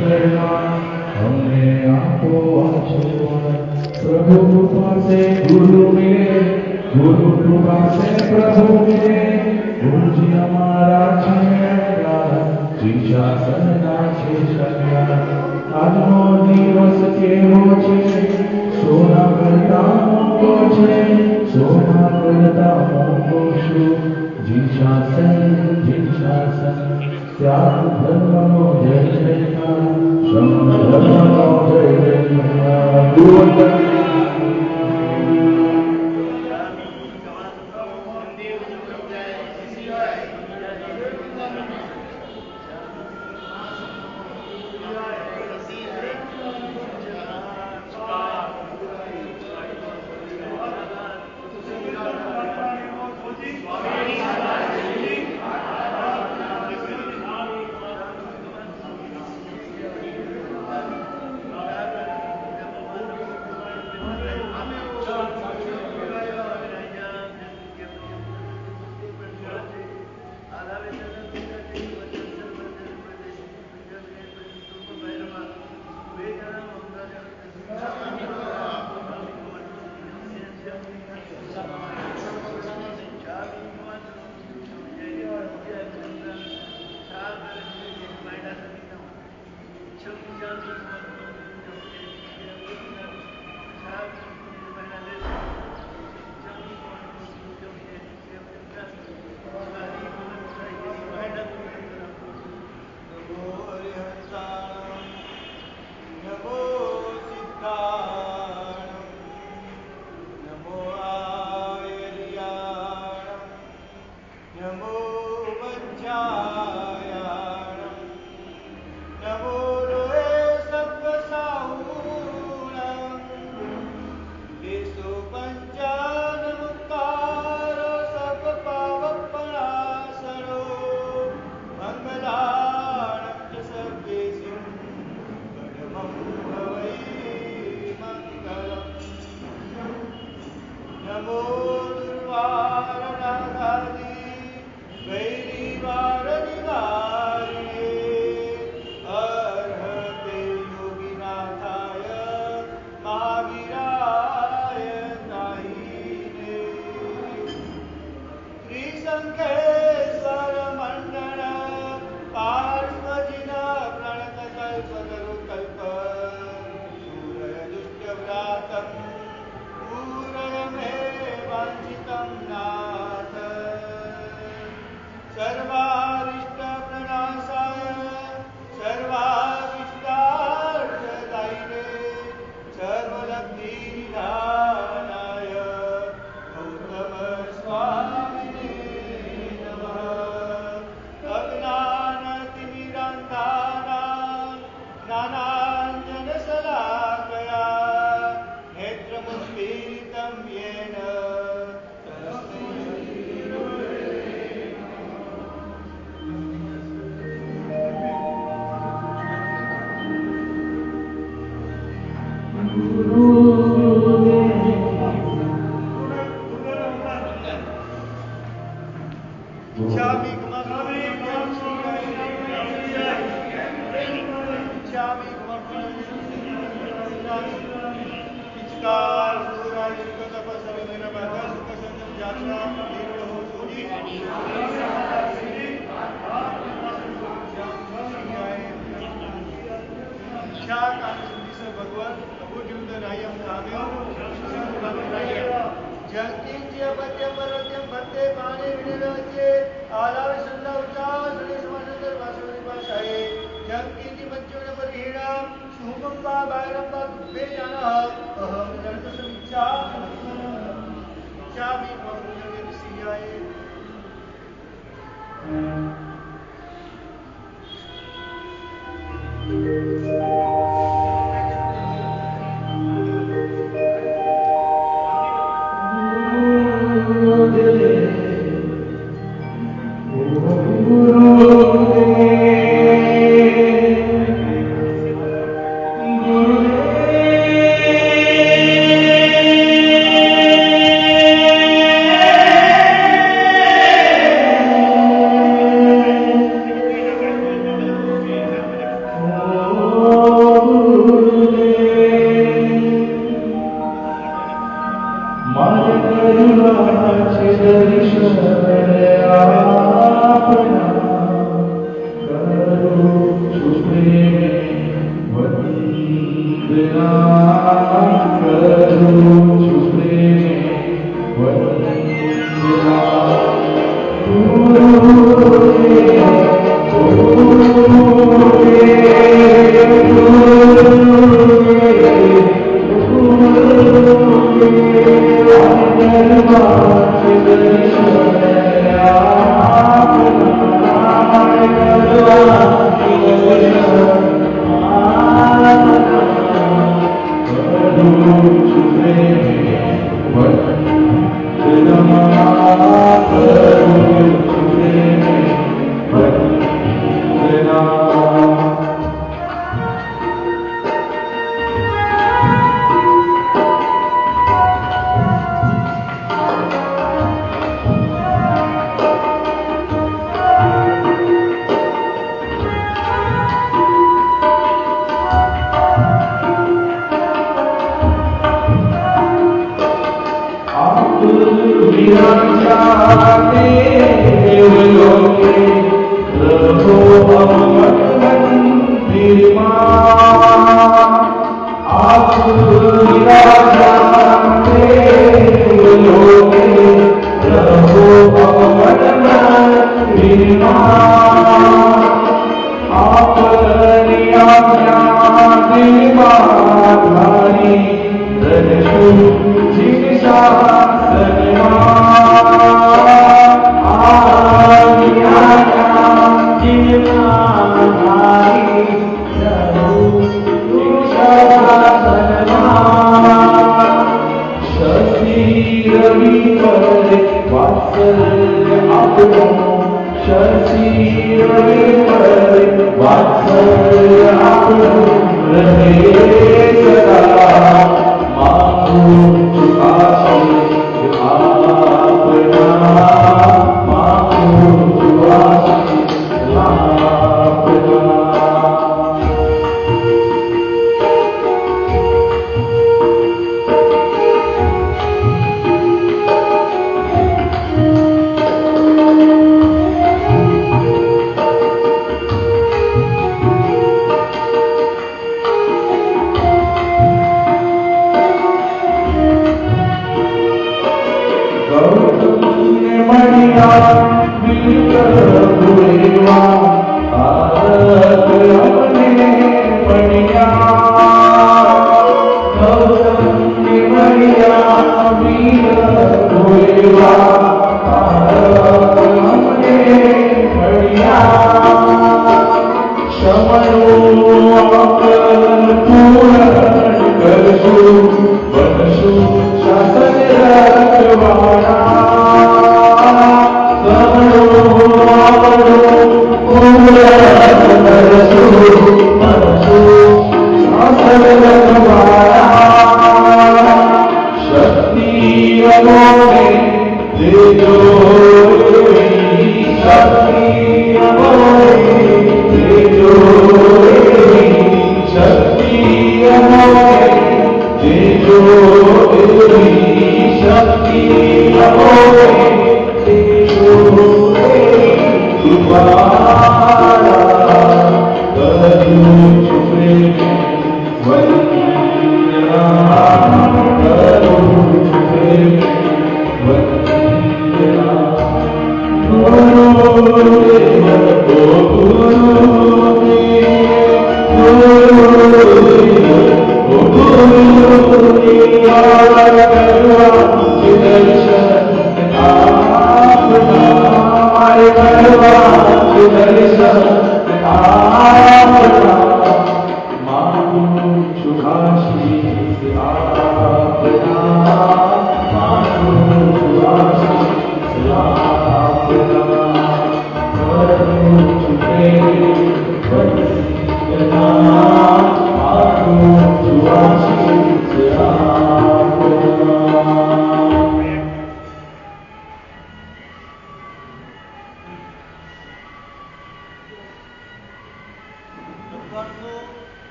ધન્યવાદ. हमने आपको आशीर्वाद प्रभु कृपा से गुरु मिले गुरु कृपा से प्रभु मिले गुरु जी हमारा छेड़ा शिक्षासन नाचे शक्या આજનો દિવસ કેવો છે સોના કરતા મોંઘો છે સોના કરતા મોંઘો શું જીશાસન ત્યાગ ધર્મનો જય જયકાર શ્રમ ધર્મનો જય જયકાર.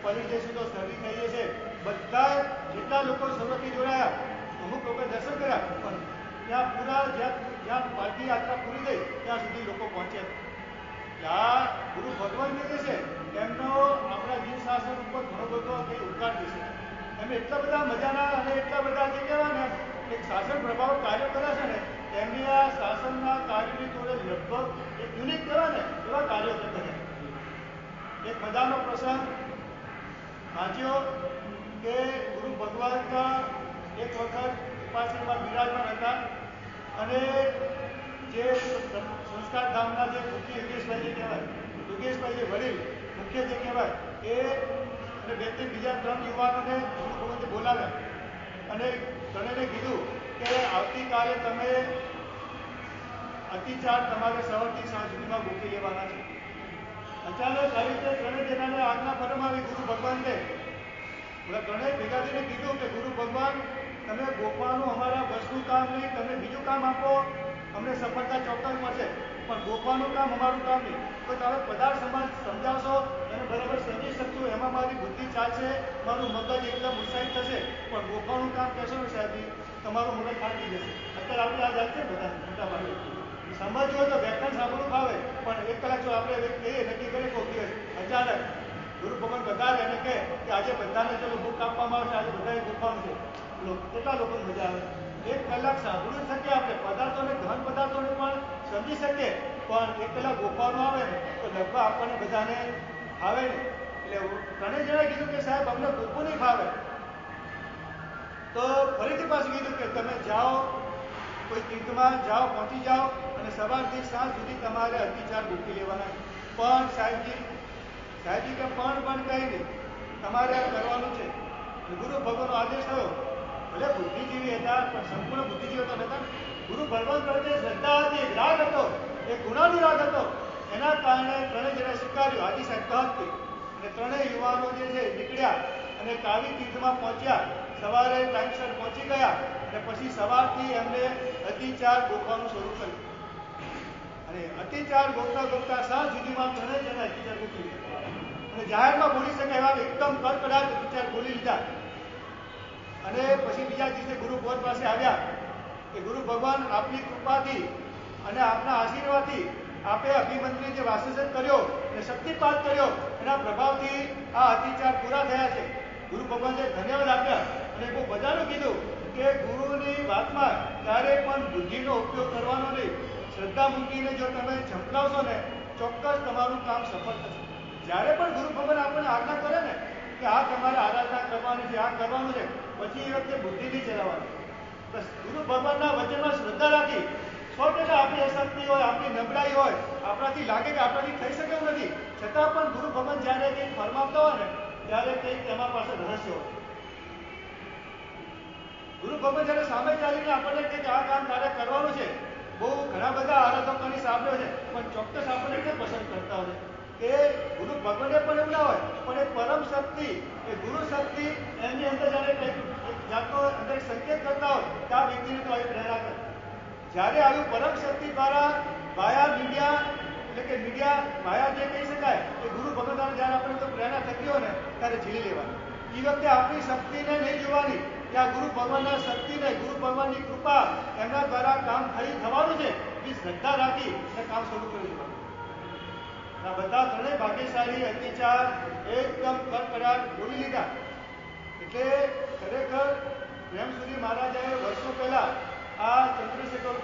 પડી જઈશું તો શરદી થઈ જશે. બધા જેટલા લોકો શરૂઆતથી જોડાયા, અમુક લોકો દર્શન કર્યા, પણ ત્યાં પૂરા જ્યાં પાલકી યાત્રા પૂરી થઈ ત્યાં સુધી લોકો પહોંચ્યા. આ ગુરુ ભગવાન જે છે એમનો આપણા જીવ શાસન ઉપર ઘણો બધો કંઈ ઉપકાર થશે. એમ એટલા બધા મજાના અને એટલા બધા જે કહેવાય ને એક શાસન પ્રભાવ કાર્ય કર્યા છે ને, એમની આ શાસનના કાર્યની જોડે લગભગ એક યુનિક કહેવાય ને એવા કાર્યો કર્યા. એક મજાનો પ્રસંગ વાંચ્યો કે ગુરુ ભગવાન એક વખત ઉપાસનીમાં બિરાજમાન હતા અને જે સંસ્કાર ધામના જે મુખ્ય યોગેશભાઈ જે કહેવાય, યોગેશભાઈ જે વડીલ મુખ્ય જે કહેવાય એ અને બીજા 3 યુવાનોને ગુરુ ભગવંતે બોલાવ્યા અને ત્રણેયને કીધું કે આવતીકાલે તમે અતિચાર તમારે સવારથી સાંજ સુધીમાં ગોખી લેવાના છે. અચાનક આવી રીતે ત્રણેય જણાને આજ્ઞા ફરમાવી ગુરુ ભગવાનને. ત્રણેય ભેગા થઈને કીધું કે ગુરુ ભગવાન, તમે ગોખવાનું અમારા બસનું કામ નહીં, તમે બીજું કામ આપો, અમને સફળતા ચોક્કસ મળશે, પણ ગોખવાનું કામ અમારું કામ નહીં. તો તમે પદાર્થ સમજાવશો અને બરાબર સમજી શકશો, એમાં મારી બુદ્ધિ ચાલશે, મારું મગજ એકદમ ઉત્સાહિત થશે, પણ ગોખવાનું કામ કહેશો ને સાહેબ, તમારું મગજ થાકી જશે. અત્યારે આપણે આ જાય છે બધા મોટા ભાગે સમજવું હોય તો વ્યાખ્યાન સાંભળવું ફાવે, પણ 1 કલાક જો આપણે કહીએ નક્કી કરીએ કોઈ દિવસ અચાનક ગુરુ ભગવાન બધા એને કહે કે આજે બધાને ચલો બુક આપવામાં આવશે, આજે બધાએ ગોખવાનું છે, કેટલા લોકોને મજા આવે. 1 કલાક સાંભળી શકીએ આપણે, પદાર્થોને ઘન પદાર્થોને પણ સમજી શકીએ, પણ 1 કલાક ગોખવાનું આવે ને તો લગભગ આપણને બધાને ફાવે ને. એટલે ત્રણેય જણાએ કીધું કે સાહેબ અમને ગોખવું નહીં ફાવે. તો ફરીથી પાછું કીધું કે તમે જાઓ, કોઈ તીર્થમાં જાઓ, પહોંચી જાઓ અને સવારથી સાંજ સુધી તમારે અતિચાર ગોખી લેવાના. પણ સાહેબજી કે પણ કંઈ નહીં, તમારે આ કરવાનું છે. ગુરુ ભગવાનનો આદેશ થયો. ભલે બુદ્ધિજીવી હતા પણ સંપૂર્ણ બુદ્ધિજીવી તો નતા. ગુરુ ભગવાન પ્રત્યે શ્રદ્ધા હતી, એક રાગ હતો, એક ગુણાનુરાગ હતો. એના કારણે ત્રણેય જણાએ સ્વીકાર્યું, હાજી સાહેબ કહતી. અને ત્રણેય યુવાનો જે છે નીકળ્યા અને કાવી તીર્થમાં પહોંચ્યા. સવારે ટાઈમસર પહોંચી ગયા અને પછી સવારથી એમને અતિચાર ગોખવાનું શરૂ કર્યું. અને અતિચાર ગોખતા સાંજ સુધીમાં ત્રણેય જણા અતિચાર ગોખી લીધા અને જાહેરમાં બોલી શકે એવા એકદમ કડકડાટ અતિચાર બોલી લીધા. અને પછી બીજા દિવસે ગુરુ ભગવાન પાસે આવ્યા કે ગુરુ ભગવાન, આપની કૃપાથી અને આપના આશીર્વાદથી આપે અભિમંત્રી જે વાસેસન કર્યો અને શક્તિપાત કર્યો, એના પ્રભાવથી આ અતિચાર પૂરા થયા છે. ગુરુ ભગવાનને ધન્યવાદ આપ્યા અને બહુ બધાનું કીધું કે ગુરુની વાતમાં ક્યારેય પણ બુદ્ધિનો ઉપયોગ કરવાનો નહીં. શ્રદ્ધા મૂકીને જો તમે ઝંપલાવશો ને ચોક્કસ તમારું કામ સફળ થશે. જ્યારે પણ ગુરુ ભગવાન આપણને આજ્ઞા કરે ને કે આ તમારે આરાધના કરવાની છે, આ કરવાનું છે, પછી એ વખતે બુદ્ધિ નહીં ચલાવવાની. બસ ગુરુ ભગવાનના વચનમાં શ્રદ્ધા રાખી 100% આપણી અશક્તિ હોય, આપણી નબળાઈ હોય, આપણાથી લાગે કે આપણાથી થઈ શકે એવું નથી, છતાં પણ ગુરુ ભગવાન જ્યારે કંઈક ફરમાવતા હોય ને ત્યારે કંઈક તેમાં પાસે રહસ્ય હોય. ગુરુ ભગવાન જ્યારે સામે ચાલીને આપણને કંઈક આ કામ તારે કરવાનું છે, બહુ ઘણા બધા આરાધકોની સાંભળ્યો છે, પણ ચોક્કસ આપણને કેમ પસંદ કરતા હોય કે ગુરુ ભગવાનને પણ એવું ના હોય, પણ એ પરમ શક્તિ, એ ગુરુ શક્તિ એમની અંદર જ્યારે કંઈક જાતનો અંદર સંકેત કરતા હોય તો આ વ્યક્તિને તો આવી પ્રેરણા કરે. જ્યારે આવ્યું પરમ શક્તિ દ્વારા વાયા મીડિયા, એટલે કે મીડિયા વાયા જે કહી શકાય એ ગુરુ ભગવાન દ્વારા જ્યારે આપણે તો પ્રેરણા થતી હોય ને ત્યારે ઝીલી લેવાની. એ વખતે આપણી શક્તિને નહીં જોવાની કે આ ગુરુ ભગવાનના શક્તિને, ગુરુ ભગવાનની કૃપા એમના દ્વારા કામ થવાનું છે, એ શ્રદ્ધા રાખી અને કામ શરૂ કરી દેવાનું. આ બધા ત્રણેય ભાગ્યશાળી અતિચાર એકદમ કડકડાટ બોલી લીધા. એટલે ખરેખર પ્રેમસુરી મહારાજાએ વર્ષો પહેલા આ ચંદ્રશેખર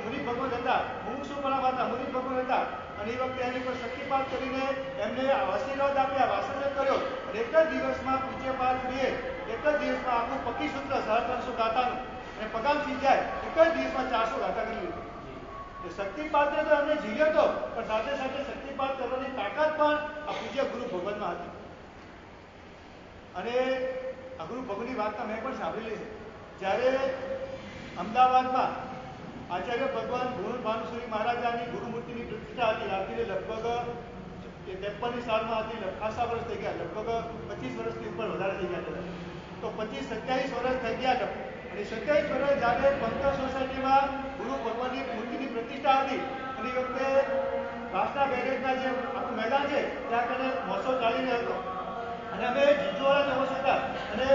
મુનિ ભગવાન હતા, મુમુક્ષુપણામાં હતા, મુનિ ભગવાન હતા, અને એ વખતે એની પર શક્તિપાત કરીને એમને આશીર્વાદ આપ્યા, વાસન કર્યો અને એક જ દિવસમાં પૂજ્યપાદશ્રીએ એક જ દિવસમાં આખું પકી સૂત્ર 350 ગાથાનું અને પગામ સિંચાય એક જ દિવસમાં 400 ગાથા કરી લીધી. શક્તિપાત્રે તો એમને ઝીલ્યો હતો, પણ સાથે સાથે શક્તિપાત કરવાની તાકાત પણ આ પૂજ્ય ગુરુ ભગવાનમાં હતી. અને આ ગુરુ ભગવાનની વાત મેં પણ સાંભળેલી છે. જ્યારે અમદાવાદમાં આચાર્ય ભગવાન ગુરુ ભાનુસુરી મહારાજાની ગુરુમૂર્તિની પ્રતિષ્ઠા હતી, રાત્રિને લગભગ 53ની સાલમાં હતી, ખાસા વર્ષ થઈ ગયા, લગભગ 25 વર્ષથી ઉપર વધારે થઈ ગયા હતા. તો 25-27 વર્ષ થઈ ગયા. અને 27 વર્ષ જ્યારે પંકજ સોસાયટીમાં ગુરુ ભગવાનની મૂર્તિની પ્રતિષ્ઠા હતી અને એ વખતે રાષ્ટ્રના બેરેજના જે આખું મેદાન છે ત્યાં કને મહોત્સવ ચાલી રહ્યો હતો અને અમે જીજોવાળા જવો છતાં અને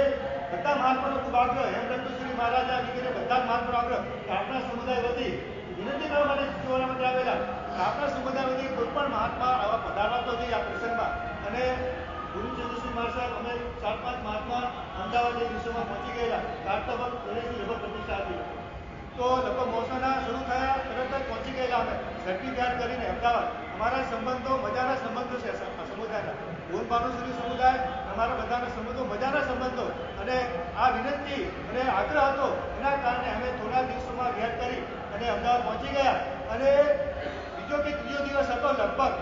બધા મહાત્માનો ખૂબ આગ્રહ હેમરત્નશ્રી મહારાજા વગેરે બધા જ મહાત્માનો આગ્રહ કે આપણા સમુદાય વતી વિનંતી કરવા માટે જીજોવાળા માટે આવેલા આપણા સમુદાય વતી કોઈ પણ મહાત્મા આવા પધારવા તો જોઈએ આ પ્રસંગમાં અને ગુરુચંદ્રશ્રી મહારાજ સાહેબ અમે 4-5 મહાત્મા અમદાવાદ એ દિવસોમાં પહોંચી ગયેલા તારતબક ગણેશની લગભગ પ્રતિષ્ઠા હતી તો લગભગ મોસમના શરૂ થયા તરત જ પહોંચી ગયેલા અમે ઝડપી તૈયાર કરીને અમદાવાદ અમારા સંબંધો મજાના સંબંધો છે સમુદાયના ભૂલ ભાનુશ્રી સમુદાય અમારા બધાના સંબંધો મજાના સંબંધો અને આ વિનંતી અને આગ્રહ હતો એના કારણે અમે થોડા દિવસોમાં વેર કરી અને અમદાવાદ પહોંચી ગયા અને બીજો કે ત્રીજો દિવસ હતો લગભગ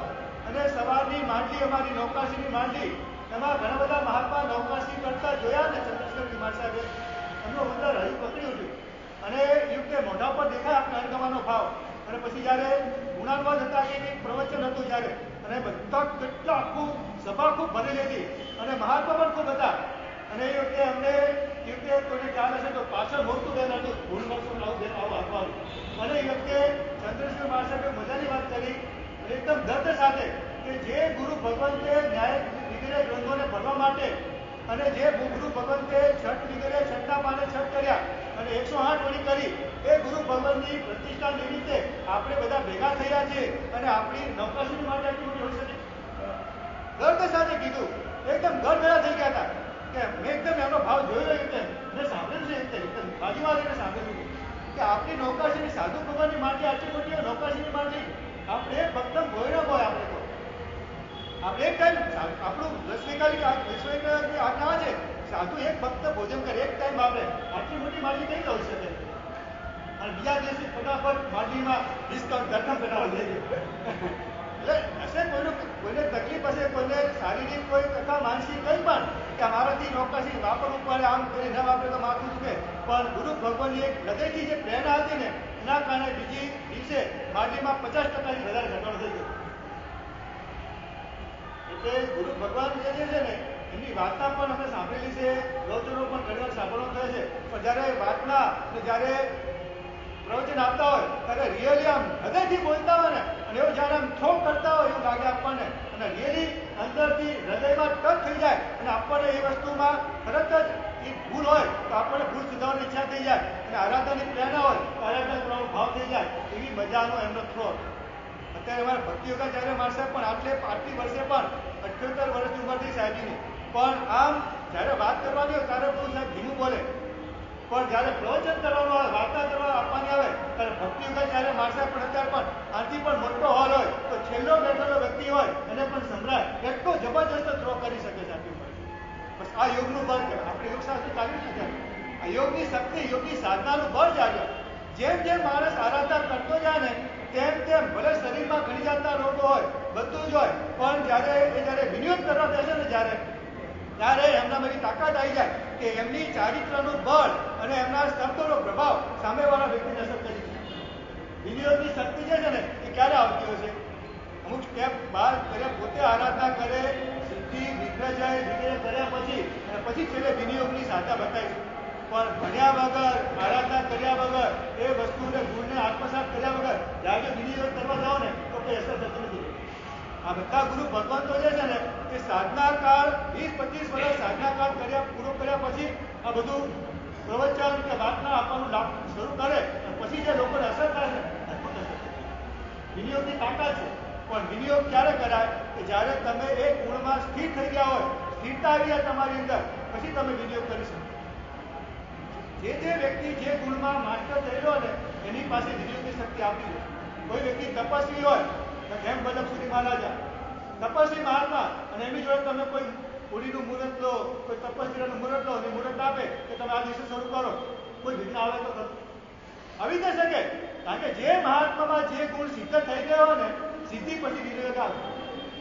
અને સવારની માંડલી અમારી નૌકાશીની માંડલી એમાં ઘણા બધા મહાત્મા નૌકાશી કરતા જોયા ને ચંદ્રશેખર કુમાર સાહેબે એમનો અંદર હયું પકડી ઉઠ્યું અને એ વખતે મોઢા પર દેખાય આપણે અણગમાનો ભાવ અને પછી જ્યારે ગુણાનવાદ હતા કે કંઈક પ્રવચન હતું જ્યારે અને બધા કેટલા આખું સભા ખૂબ ભરેલી હતી અને મહાત્મા પણ ખૂબ હતા અને એ વખતે અમને એ વખતે કોઈને ખ્યાલ હશે તો પાછળ મોટું બેન હતું ભૂલવર્ષનું આવું આપવાનું અને એ વખતે ચંદ્રશેખર મહારાજ સાહેબે મજાની વાત કરી એકદમ દર્દ સાથે કે જે ગુરુ ભગવંતે ન્યાય વગેરે ગ્રંથોને ભરવા માટે અને જે ગુરુ ભગવંતે છઠ વગેરે છઠના પાને છઠ કર્યા અને 108 વળી કરી એ ગુરુ ભગવાનની પ્રતિષ્ઠા નિમિત્તે આપણે બધા ભેગા થયા છીએ અને આપણી નૌકાશી માટે આટલી મોટી હોઈ શકે ગર્વ સાથે કીધું એકદમ ગળગળા થઈ ગયા હતા કે મેં એકદમ એમનો ભાવ જોયો એટલે મેં સાંભળ્યું છે એકદમ બાજુમાં રહીને સાંભળ્યું કે આપણી નૌકાશીની સાધુ ભગવાનની માટે આટલી મોટી નૌકાશીની માટે આપણે ભક્તમ ભોય ન ભોય આપણે તો આપણે એક ટાઈમ આપણું રસવિકારી આજ્ઞા છે સાધુ એક ભક્ત ભોજન કરે એક ટાઈમ આપણે આટલી મોટી માટી કઈ હોઈ શકે અને બીજા દિવસે ફટાફટ માટીમાં ડિસ્કાઉન્ટ ધરખમ કરાવવા જઈએ એટલે હશે કોઈને તકલીફ હશે કોઈને શારીરિક કોઈ તથા માનસિક કંઈ પણ કે અમારાથી નૌકાશી વાપરવું પડે આમ કરી ન વાપરે તો માથું દુખે પણ ગુરુ ભગવાનની એક હૃદયથી જે પ્રેરણા હતી ને એના કારણે બીજી દિવસે માટીમાં 50% વધારે ઘટાડો થઈ ગયો એટલે ગુરુ ભગવાન જે છે ને એમની વાર્તા પણ અમે સાંભળેલી છે પ્રવચનો પણ ઘણી વાર સાંભળવાનું થાય છે પણ જ્યારે વાતના જ્યારે પ્રવચન આપતા હોય ત્યારે રિયલી આમ હૃદયથી બોલતા હોય ને અને એવું જ્યારે આમ થોક કરતા હોય એવું લાગે આપણને અને રિયલી અંદરથી હૃદયમાં ટચ થઈ જાય અને આપણને એ વસ્તુમાં તરત જ એ ભૂલ હોય તો આપણને ભૂલ સુધારવાની ઈચ્છા થઈ જાય અને આરાધનાની પ્રેરણા હોય તો આરાધના કરવાનો ભાવ થઈ જાય એવી મજાનો એમનો થ્રો અત્યારે અમારા ભક્તિ યોગા જ્યારે માણસે પણ આટલી વર્ષે પણ 78 વર્ષની ઉંમરથી સાહેબની પણ આમ જ્યારે વાત કરવાની હોય ત્યારે બહુ સાહેબ ધીમું બોલે પણ જ્યારે પ્રવચન કરવાનું આવે વાર્તા કરવા આપવાની આવે ત્યારે ભક્તિ યોગા જ્યારે માણસે પણ અત્યારે પણ આથી પણ મોટો હોલ હોય તો છેલ્લો બેઠેલો વ્યક્તિ હોય એને પણ સંભળાય એટલો જબરજસ્ત થ્રો કરી શકે છે આપણી ઉપર બસ આ યોગનું બળ આપણે યોગશાસ્ત્ર ચાલ્યું છે ત્યારે આ યોગની શક્તિ યોગની સાધનાનું બળ જાગ્યો જેમ જેમ માણસ આરાધના કરતો જાય ને તેમ તેમ ભલે શરીરમાં ઘણી જાતના રોગો હોય બધું જ હોય પણ જ્યારે વિનિયોગ કરવા બેસે ને ત્યારે એમનામાંથી તાકાત આવી જાય કે એમની ચારિત્રનું બળ અને એમના શબ્દોનો પ્રભાવ સામેવાળા વ્યક્તિને અસર કરી છે વિનિયોગની શક્તિ જે છે ને એ ક્યારે આવતી હોય છે અમુક સ્ટેપ બહાર કર્યા પોતે આરાધના કરે સિદ્ધિ દિગ્વિજય વગેરે કર્યા પછી અને પછી છેલ્લે વિનિયોગની સાધના બતાવી પણ ભણ્યા વગર આરાધના કર્યા વગર એ વસ્તુને ગુણને આત્મસાત કર્યા વગર જ્યારે વિનિયોગ કરવા જાઓ ને તો કોઈ અસર થતી નથી આ બધા ગુરુ ભગવંતો જે છે ને એ સાધના કાળ 20-25 વર્ષ સાધના કાળ પૂરો કર્યા પછી આ બધું પ્રવચન કે વાર્તા આપવાનું લાભ શરૂ કરે અને પછી જે લોકોને અસર થાય છે અદભુત અસર વિનિયોગની તાકાત છે પણ વિનિયોગ ક્યારે કરાય કે જ્યારે તમે એક ગુણમાં સ્થિર થઈ ગયા હોય સ્થિરતા આવી જાય તમારી અંદર પછી તમે વિનિયોગ કરી શકો જે વ્યક્તિ જે ગુણમાં માસ્ટર થયેલો ને એની પાસે વિનિયોગની શક્તિ આપી હોય કોઈ વ્યક્તિ તપસ્વી હોય જેમ બલમસુરી મહારાજા તપસ્વી મહાત્મા અને એની જોડે તમે કોઈ પુરીનું મુહૂર્ત લો કોઈ તપસ્વીનું મુહૂર્ત લો અને મુહૂર્ત આપે કે તમે આ દિવસે શરૂ કરો કોઈ વિઘ્ન આવે તો ખરું આવી જ શકે કારણ કે જે મહાત્મામાં જે ગુણ સિદ્ધ થઈ ગયો ને સિદ્ધિ પછી વિનિયોગ આવે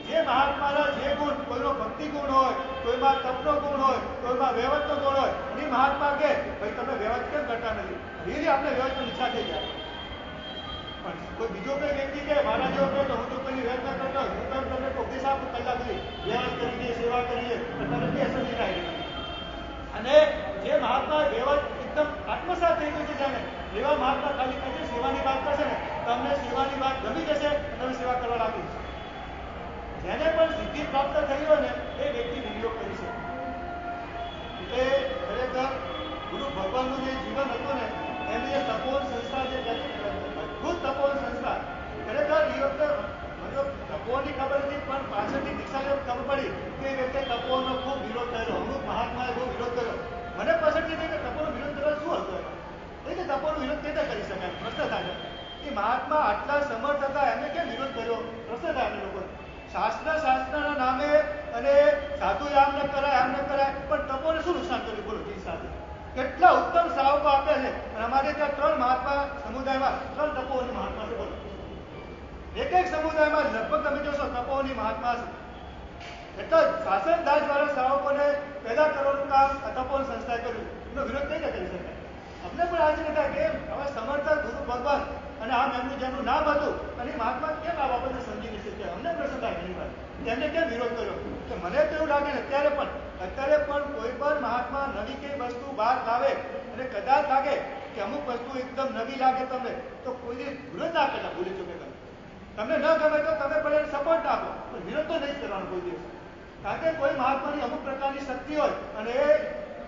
જે મહાત્માના જે ગુણ કોઈનો ભક્તિ ગુણ હોય કોઈમાં તપનો ગુણ હોય કોઈમાં વ્યવસ્થનો ગુણ હોય એની મહાત્મા કે ભાઈ તમે વ્યવસ્થિત કેમ કરતા નથી ધીરે આપણે વ્યવસ્થિત ઈચ્છા થઈ જાય પણ કોઈ બીજો કોઈ વ્યક્તિ કે મારા જેવો કહે તો હું તો કોઈ વ્યવસ્થા કરતો હું તો તમને ઉપદેશ આપું કલાક સુધી વ્યવસ્થિત કરીએ સેવા કરીએ તો તમે બી અસર નહીં થાય અને જે મહાત્મા વ્યવસ્થિત એકદમ આત્મસાત થઈ ગયું છે જાણે એવા મહાત્મા ખાલી કહે સેવાની વાત કરશે ને તમને સેવાની વાત ગમી જશે તમે સેવા કરવા લાગી જેને પણ સિદ્ધિ પ્રાપ્ત થઈ હોય ને એ વ્યક્તિ વિનિયોગ કરી શકે સમુદાયમાં લગભગ તમે જોશો તપોની મહાત્મા છે. એટલે શાસન દાસવાળા શ્રાવકોને પેદા કરવાનું કામ તપોવન સંસ્થાએ કર્યું. એનો વિરોધ કઈ રીતે કરી શકાય? અમને પણ આશ્ચર્ય થાય કે હવે સમર્થક ગુરુ ભગવાન અને આમ એમનું જેમનું નામ હતું અને મહાત્મા કેમ આ બાબતને સમજી નહીં શક્યા? અમને પ્રશ્ન થાય ઘણી વાર એમને કેમ વિરોધ કર્યો? કે મને તો એવું લાગે ને અત્યારે પણ કોઈ પણ મહાત્મા નવી કઈ વસ્તુ બહાર લાવે અને કદાચ લાગે કે અમુક વસ્તુ એકદમ નવી લાગે તમને તો કોઈ વિરોધ ના કરતા ભૂલી ચૂકે. તમને ન ગમે તો તમે પણ સપોર્ટ આપો, પણ વિરોધ તો નહીં જ કરવાનો કોઈ દિવસ. કારણ કે કોઈ મહાત્માની અમુક પ્રકારની શક્તિ હોય અને એ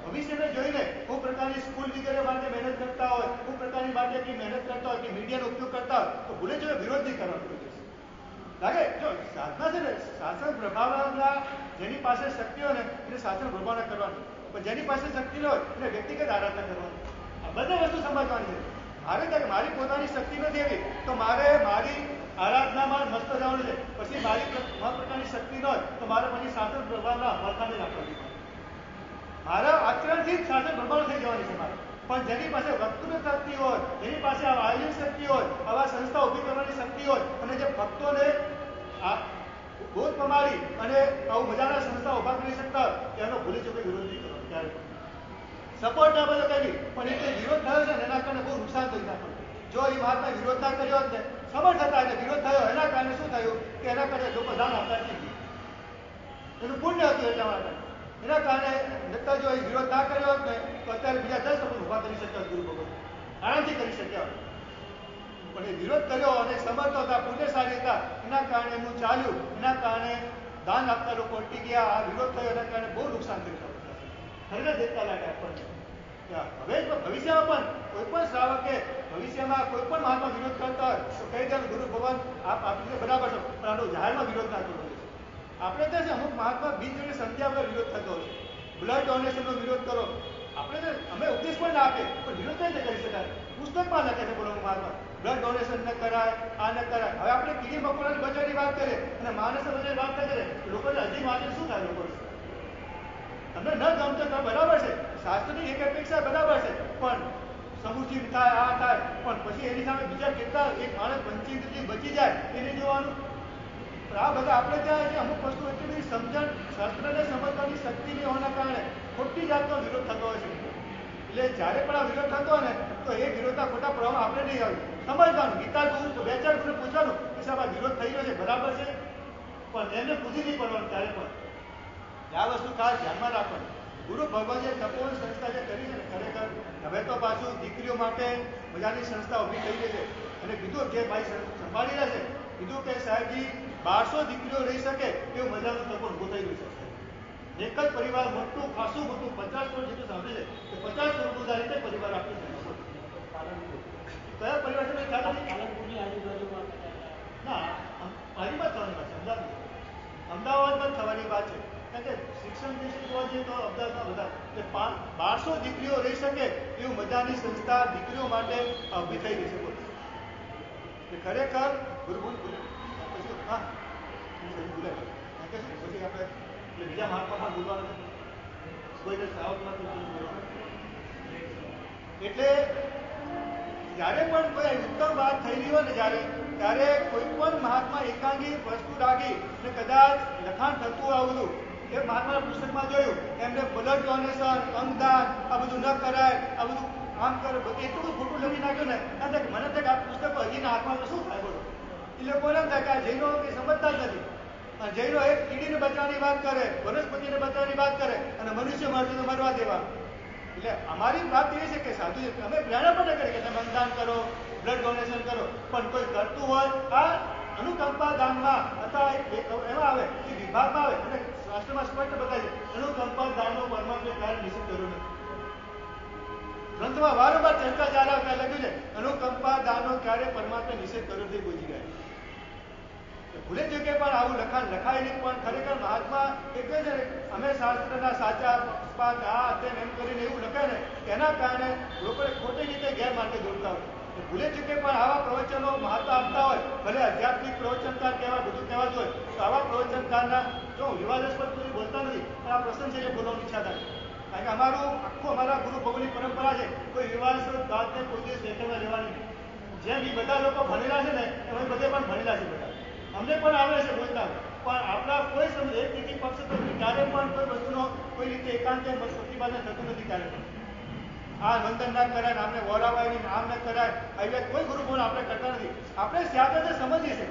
ભવિષ્યને જોઈને કોઈ પ્રકારની સ્કૂલ વગેરે માટે મહેનત કરતા હોય, કોઈ પ્રકારની માટે કંઈ મહેનત કરતા હોય કે મીડિયાનો ઉપયોગ કરતા હોય તો ભૂલે જોઈએ વિરોધ નહીં કરવાનો કોઈ દિવસ. લાગે જો સાધના છે ને શાસન પ્રભાવના જેની પાસે શક્તિ હોય ને એને શાસન પ્રભાવના કરવાની, પણ જેની પાસે શક્તિ ન હોય એને વ્યક્તિગત આરાધના કરવાની. આ બંને વસ્તુ સમજવાની છે. મારે કે મારી પોતાની શક્તિ નથી એવી તો મારે મારી આરાધનામાં મસ્ત જવાનું છે. પછી મારી પ્રકારની શક્તિ ન હોય તો મારે પછી શાસન પ્રભાવના વખાણે રાખવાની. મારા આચરણથી જ શાસન પ્રભાવ થઈ જવાની છે મારે. પણ જેની પાસે વક્તૃત્વ શક્તિ હોય, જેની પાસે આયોજન શક્તિ હોય, આવા સંસ્થા ઉભી કરવાની શક્તિ હોય અને જે ભક્તોને બોધ પમાડી અને આવું મજાના સંસ્થા ઉભા કરી શકતા હોય એનો ભૂલી ચૂકે વિરોધ નહીં કરવાનો ક્યારે. સપોર્ટ ના બધો કરી પણ એ વિરોધ થયો છે ને એના કારણે બહુ નુકસાન થઈ જાય. જો એ મહાત્મા વિરોધ ના કર્યો હોત ને સમર્થ હતા એટલે વિરોધ થયો એના કારણે શું થયું કે એના કારણે લોકો દાન આપતા શીખી એનું પુણ્ય હતું એટલા માટે. એના કારણે નકર જો એ વિરોધ ના કર્યો હોત ને તો અત્યારે બીજા 10 લોકો ઉભા કરી શક્યા ગુરુ ભગવાન આરામથી કરી શક્યા. પણ એ વિરોધ કર્યો અને સમર્થ હતા, પુણ્યશાળી હતા, એના કારણે એમનું ચાલ્યું, એના કારણે દાન આપતા લોકો અટકી ગયા. આ વિરોધ થયો એના કારણે બહુ નુકસાન થયું. ખરેખર દેખતા લાગે આપણને. હવે ભવિષ્યમાં પણ કોઈ પણ શ્રાવકે ભવિષ્યમાં કોઈ પણ મહાત્મા વિરોધ કરતા હોય તો કહી દે ગુરુ ભગવાન આપ આપીને બરાબર છો પણ આનો જાહેરમાં વિરોધ ના કરવો જોઈએ. આપણે ત્યાં છે અમુક મહાત્મા બીજોની સંખ્યા પર વિરોધ થતો હોય. બ્લડ ડોનેશનનો વિરોધ કરો. આપણે અમે ઉપદેશ પણ ના આપે પણ વિરોધ કઈ રીતે કરી શકાય? પુસ્તકમાં લખે છે બોલો મહાત્મા બ્લડ ડોનેશન ન કરાય, આ ન કરાય. હવે આપણે કીડી મકોડાની બચાવની વાત કરીએ અને માણસને બચાવની વાત કરીએ લોકોને હજી વાંચે શું થાય? લોકો તમને ન ગમતો તો બરાબર છે, શાસ્ત્રની એક અપેક્ષા બરાબર છે, પણ સમુચિત થાય આ થાય પણ પછી એની સામે બીજા કેટલા એક માણસ વંચિતથી બચી જાય એને જોવાનું. આ બધા આપણે ત્યાં જે અમુક વસ્તુ એટલી બધી સમજણ શાસ્ત્રને સમજવાની શક્તિ નહીં હોવાના કારણે ખોટી જાતનો વિરોધ થતો હોય છે. એટલે જ્યારે પણ આ વિરોધ થતો હોય ને તો એ વિરોધના ખોટા પ્રભાવ આપણે નહીં આવ્યું સમજવાનું. ગીતા ગુરુ 2-4 ગુરુ પૂછવાનું કે સાહેબ આ વિરોધ થઈ રહ્યો છે બરાબર છે, પણ એમને પૂછી નહીં પડવાનું ત્યારે પણ. આ વસ્તુ ખાસ ધ્યાનમાં રાખવાનું. ગુરુ ભગવાન જે તપોવન સંસ્થા જે કરી છે ને ખરેખર હવે તો પાછું દીકરીઓ માટે મજાની સંસ્થા ઊભી થઈ ગઈ છે અને કીધું જે ભાઈ સંભાળી રહ્યા છે કીધું કે સાહેબજી 1200 દીકરીઓ રહી શકે એવું મજાનું તપોવન ઊભું થઈ ગયું છે. એક જ પરિવાર મોટું ખાસું મોટું 50 કરોડ જેટલું સાંભળે છે કે 50 કરોડનું આ રીતે પરિવાર આપ્યું છે. કયા પરિવાર છે ખ્યાલ નથી? ના આજુબાજુ થવાની વાત છે, અમદાવાદમાં થવાની વાત છે. કારણ કે શિક્ષણ વિશે જોવા જઈએ તો અમદાવાદમાં બધા 1200 દીકરીઓ રહી શકે એવું મજાની સંસ્થા દીકરીઓ માટે ઊભી થઈ ગઈ છે. ખરેખર ગુરુભૂલ પછી હા ભૂલે પછી આપણે બીજા મહાત્મામાં બોલવાનું કોઈને સાવધમાં એટલે જ્યારે પણ કોઈ ઉત્તમ વાત થઈ રહી હોય ને ત્યારે કોઈ પણ મહાત્મા એકાંગી વસ્તુ રાખી અને કદાચ લખાણ થતું આવું એ મહાત્માના પુસ્તકમાં જોયું એમને બ્લડ ડોનેશન, અંગદાન આ બધું ન કરાય, આ બધું આમ કરે, એટલું બધું ખોટું લખી નાખ્યું ને મને થાય કે આ પુસ્તકો હજીના હાથમાં તો શું થાય બોલો. એ લોકો એમ થાય કે આ જૈનો કંઈ સમજતા જ નથી. જૈનો એક કીડીને બચાવવાની વાત કરે, વનસ્પતિને બચાવવાની વાત કરે અને મનુષ્ય મારતું તો મરવા દેવા. એટલે અમારી વાત એ છે કે સાધુ અમે પ્રેરણા પણ કરીએ કે તમે અંગદાન કરો, બ્લડ ડોનેશન કરો, પણ કોઈ કરતું હોય આ અનુકંપા દાનમાં અથવા એમાં આવે કે વિભાગમાં આવે અને શાસ્ત્રમાં સ્પષ્ટ બતાવે છે અનુકંપા દાનનો પરમાત્માએ ક્યારે નિષેધ કર્યો નથી. ગ્રંથમાં વારંવાર ચર્ચા ચાલે ત્યાં લખ્યું છે અનુકંપા દાનનો ક્યારે પરમાત્માએ નિષેધ કર્યો નથી કોઈ જગ્યાએ. ભૂલે ચૂકે પણ આવું લખાણ લખાય નહીં પણ ખરેખર મહાત્મા એ કહે છે ને અમે શાસ્ત્રના સાચા પક્ષપાત આ તેમ એમ કરીને એવું લખે ને એના કારણે લોકોને ખોટી રીતે ગેરમાર્ગે દોરતા હોય. ભૂલે ચૂકે પણ આવા પ્રવચનો મહાત્મા આપતા હોય ભલે આધ્યાત્મિક પ્રવચનકાર કહેવાય બધું કહેવાતું હોય તો આવા પ્રવચનકારના જો વિવાદાસ્પદ કોઈ બોલતા નથી પણ આ પ્રસંગ છે એટલે બોલવાની ઈચ્છા થાય. કારણ કે અમારા ગુરુ ભગવાનની પરંપરા છે કોઈ વિવાદાસ્પદ વાતને કોઈ દિવસ દેખાડવા લેવાની. જેમ એ બધા લોકો ભણેલા છે ને એમ બધે પણ ભણેલા છે બધા. અમને પણ આવડે છે બોલતા, પણ આપણા કોઈ સમજ એક બીજી પક્ષ તો ક્યારે પણ કોઈ વસ્તુનો કોઈ રીતે એકાંત પ્રતિપાદન થતું નથી ક્યારે પણ. આ વંદન ના કરાય, આમને વોરાવાય નહીં, આમ ન કરાય, આવી કોઈ ગુરુ બોલ આપણે કરતા નથી. આપણે સ્યાદતે સમજીએ છીએ,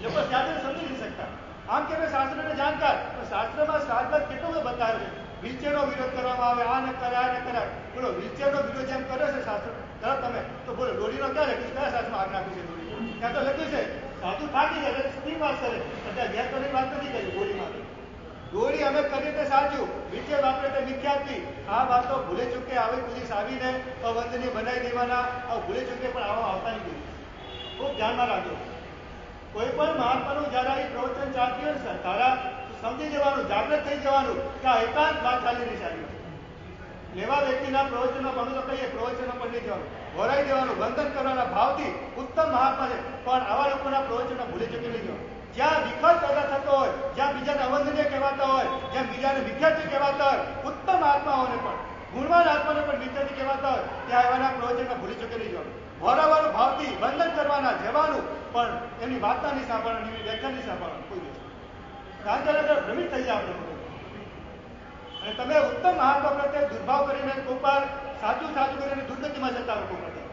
લોકો સ્યાદતે સમજી નથી શકતા. આમ કે શાસ્ત્રને જાણકાર, પણ શાસ્ત્રમાં શાસ્ત્ર કેટલો બધો બતાવે છે. વ્હીલચેરનો વિરોધ કરવામાં આવે, આ ન કરાય, આ ન કરાય. બોલો વ્હીલચેરનો વિરોધ જેમ કરે છે શાસ્ત્ર તરફ તમે, તો બોલો દોડીનો ક્યાં લખ્યું, કયા શાસ્ત્રમાં આજ્ઞા આપી છે દોડી? ત્યાં તો લખ્યું છે સાધુ થાકી જાય એટલે સ્ટીમ વાત કરે, અત્યારે ગેર કરીને વાત નથી કરી દોડીમાં. દોડી અમે કરીએ તે સાચું, વ્હીલચેર વાપરે તે મિથ્યાથી. આ વાતો ભૂલે ચૂકે આવી પોલીસ આવીને અવંદનીય બનાવી દેવાના, ભૂલે ચૂકે પણ આવા આવતા નથી. ખૂબ ધ્યાનમાં રાખજો. કોઈ પણ મહાત્માનું જયારે આવી પ્રવચન ચાલતી હોય ને તારા સમજી જવાનું, જાગૃત થઈ જવાનું કે આ એકાંત વાત ચાલી રહી છે. લેવા વ્યક્તિના પ્રવચનો અમે તો કહીએ પ્રવચનો પણ નહીં જવાનું, વરાઈ દેવાનું, વંદન કરવાના ભાવથી ઉત્તમ મહાત્મા છે, પણ આવા લોકોના પ્રવચનો ભૂલી ચૂકી નહીં જવાનું. જ્યાં વિકાસ પેદા થતો હોય, જ્યાં બીજાને અવંદનીય કહેવાતા હોય, જ્યાં બીજાને વિખ્યાતિ કહેવાતા હોય, ઉત્તમ આત્માઓને પણ ગુણવાન આત્માને પણ વિખ્યાતિ કહેવાતા હોય, ત્યાં એવાના પ્રવચનમાં ભૂલી ચૂકી નહીં જવાનું. વરાવાનું ભાવથી વંદન કરવાના, જવાનું, પણ એમની વાર્તા નહીં સાંભળવાની, એમની વ્યાખ્યા નહીં સાંભળવાની કોઈ દિવસ. કારણ ભ્રમિત થઈ જાય આપણે. અને તમે ઉત્તમ મહાત્મા પ્રત્યે દુર્ભાવ કરીને કોપાર સાચું કરીને દુર્ગતિમાં જતા લોકો પ્રત્યે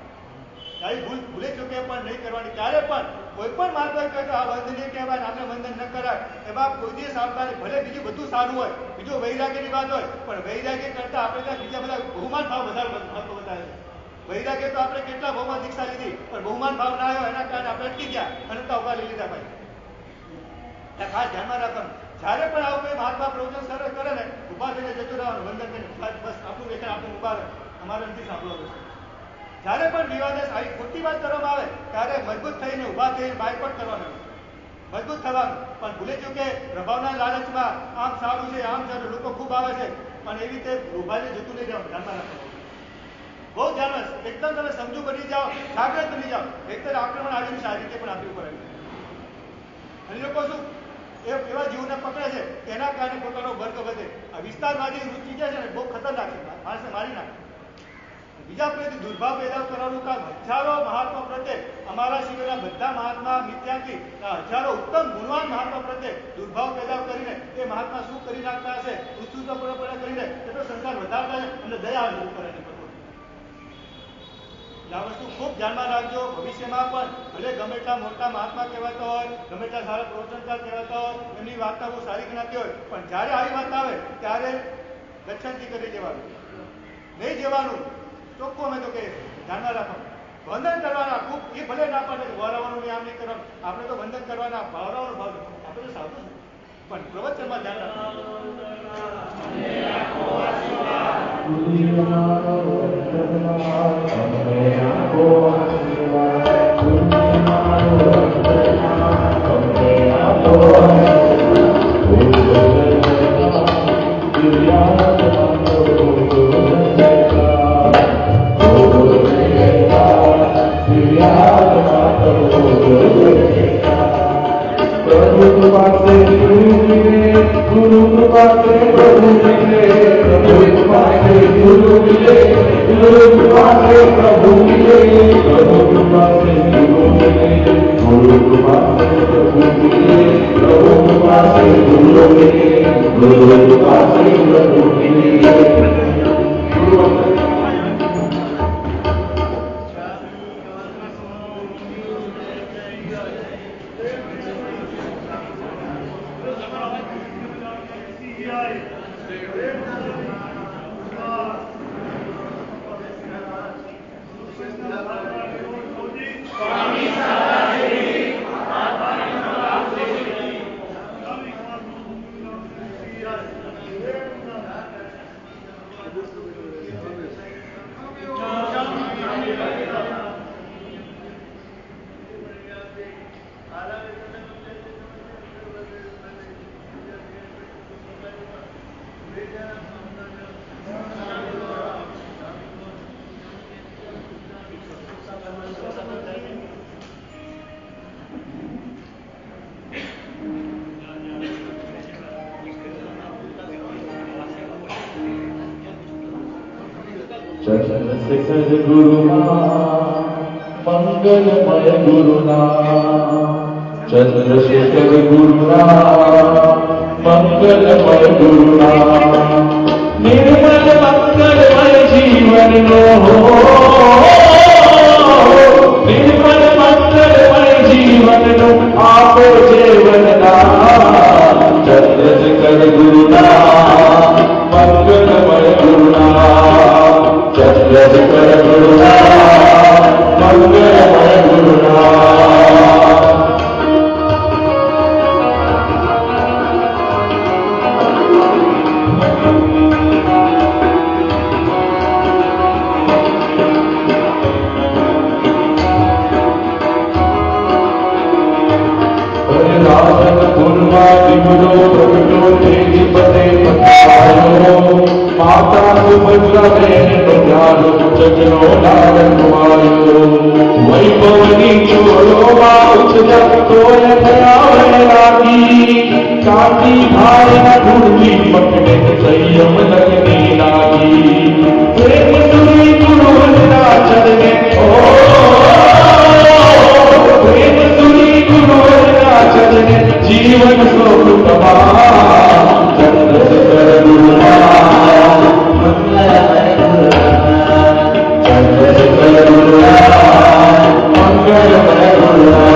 આવી ભૂલ ભૂલે ચૂકે પણ નહીં કરવાની. ત્યારે પણ કોઈ પણ મહાત્મા કહે તો આ વંદનીય કહેવાય, આપણે વંદન ન કરાય, એમાં કોઈ દિવસ સાવધાની. ભલે બીજું બધું સારું હોય, બીજું વૈરાગ્યની વાત હોય, પણ વૈરાગ્ય કરતા આપણે ત્યાં બીજા બધા બહુમાન ભાવ વધારે મહત્વ વધારે છે. વૈરાગ્ય તો આપણે કેટલા બહુમાન દીક્ષા લીધી, પણ બહુમાન ભાવ ના આવ્યો એના કારણે આપણે અટકી ગયા અને ઉભા લઈ લીધા ભાઈ. ખાસ ધ્યાનમાં રાખવાનું, જયારે પણ આવું કોઈ મહાત્મા પ્રવચન સરસ કરે ને, ઉભા થઈને જતું રહેવાનું, વંદન કરીને બસ આપણું વેચાણ આપણું ઉભા રહે, અમારે નથી સાંભળવાનું છે. જયારે પણ વિવાદેશ આવી ખોટી વાત કરવામાં આવે ત્યારે મજબૂત થઈને ઉભા થઈને બાયકોટ કરવાનું, મજબૂત થવાનું. પણ ભૂલે ચૂકે પ્રભાવના લાલચમાં આમ સારું છે, આમ સારું, લોકો ખૂબ આવે છે, પણ એવી રીતે ઉભાને જતું નહીં જવાનું. ધ્યાનમાં રાખવાનું, બહુ ધ્યાન. એકદમ તમે સમજુ બની જાઓ, જાગૃત બની જાઓ. એકદમ આક્રમણ આવી છે, આ રીતે પણ આપવી પડે. અને લોકો શું એવા જીવને પકડે છે, તેના કારણે પોતાનો વર્ગ વધે. આ વિસ્તારવાદી વૃત્તિ જે છે ને બહુ ખતરનાક છે, માણસને મારી નાખે. બીજા પ્રત્યે દુર્ભાવ પેદા કરવાનું કામ હજારો મહાત્મા પ્રત્યે, અમારા સિવાયના બધા મહાત્મા મિત્યાથી હજારો ઉત્તમ ગુણવાન મહાત્મા પ્રત્યે દુર્ભાવ પેદા કરીને એ મહાત્મા શું કરી નાખતા હશે, ઉત્સુકતાપૂર્ણ કરીને એટલો સંસાર વધારતા છે, અમને દયા આવે કરે છે. આ વસ્તુ ખૂબ ધ્યાનમાં રાખજો. ભવિષ્યમાં પણ ભલે ગમે એટલા મોટા મહાત્મા કહેવાતા હોય, ગમે એટલા સારા પ્રવચનકાર કહેવાતા હોય, એમની વાર્તા બહુ સારી જ્ઞાતી હોય, પણ જ્યારે આવી વાત આવે ત્યારે ગચ્છાંતિ કરી દેવાનું, નહીં જવાનું. ચોખ્ખું અમે તો કહીએ, ધ્યાનમાં રાખવાનું. વંદન કરવાના ખૂબ, એ ભલે ના પડે વરાવાનું આમ નહીં કરવાનું, આપણે તો વંદન કરવાના, ભાવરાવાનો ભાવ આપણે તો સાચું છે, પણ પ્રવચનમાં ધ્યાન રાખવાનું. સદગુરુમાં મંગલમય ગુરુના चंद्रशेखर गुरुना मंगलमय गुरुना निर्मल मंगलमय जीवन नो निर्मल मंगलमय जीवन नो आपो जीवनना चंद्रशेखर गुरुना मंगलमय गुरुना चंद्रशेखर गुरुना मंगलमय गुरुना माता सुभद्रा बजारो जगनो लाडवायो वैभवनी चोरो बाउच जगतोय भयावे लागी काटी भाया ढूंढी पकड़े संयम लगनी लागी प्रेम सुनी गुरुवंदना चरणे ओ प्रेम सुनी गुरुवंदना चरणे जीवन सोकुटमा चंद्रशेखर गुरुना मंगलमय गुरुना मंगलमय गुरुना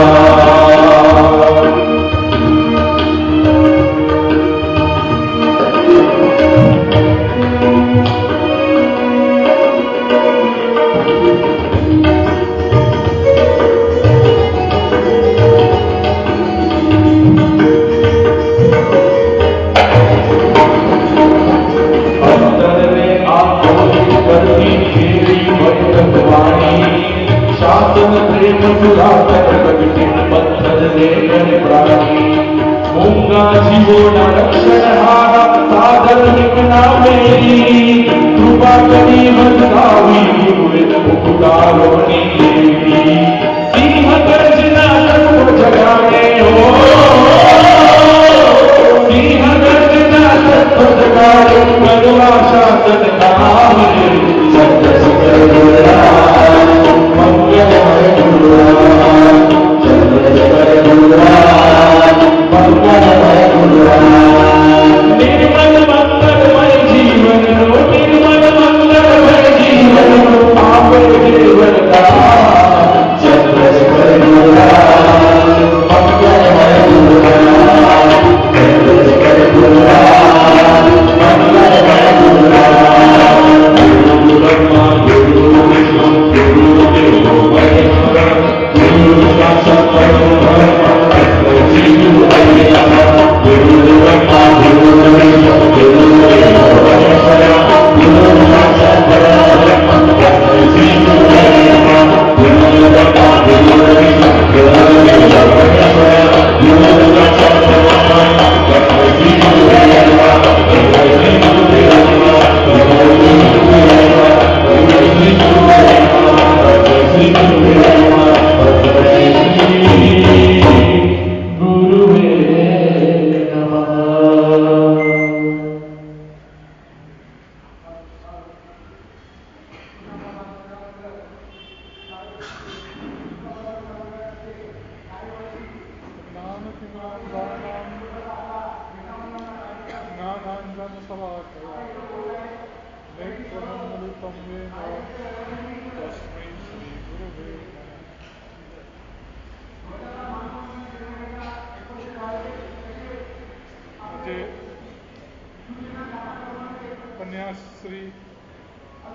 श्री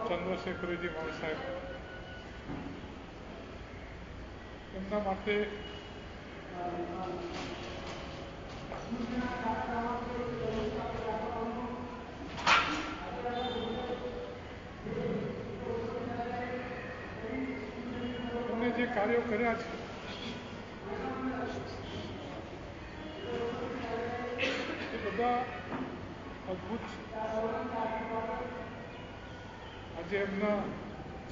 ચંદ્રશેખરજી માળી સાહેબ એમના માટે એમને જે કાર્યો કર્યા છે એ બધા અદ્ભુત છે. આજે એમના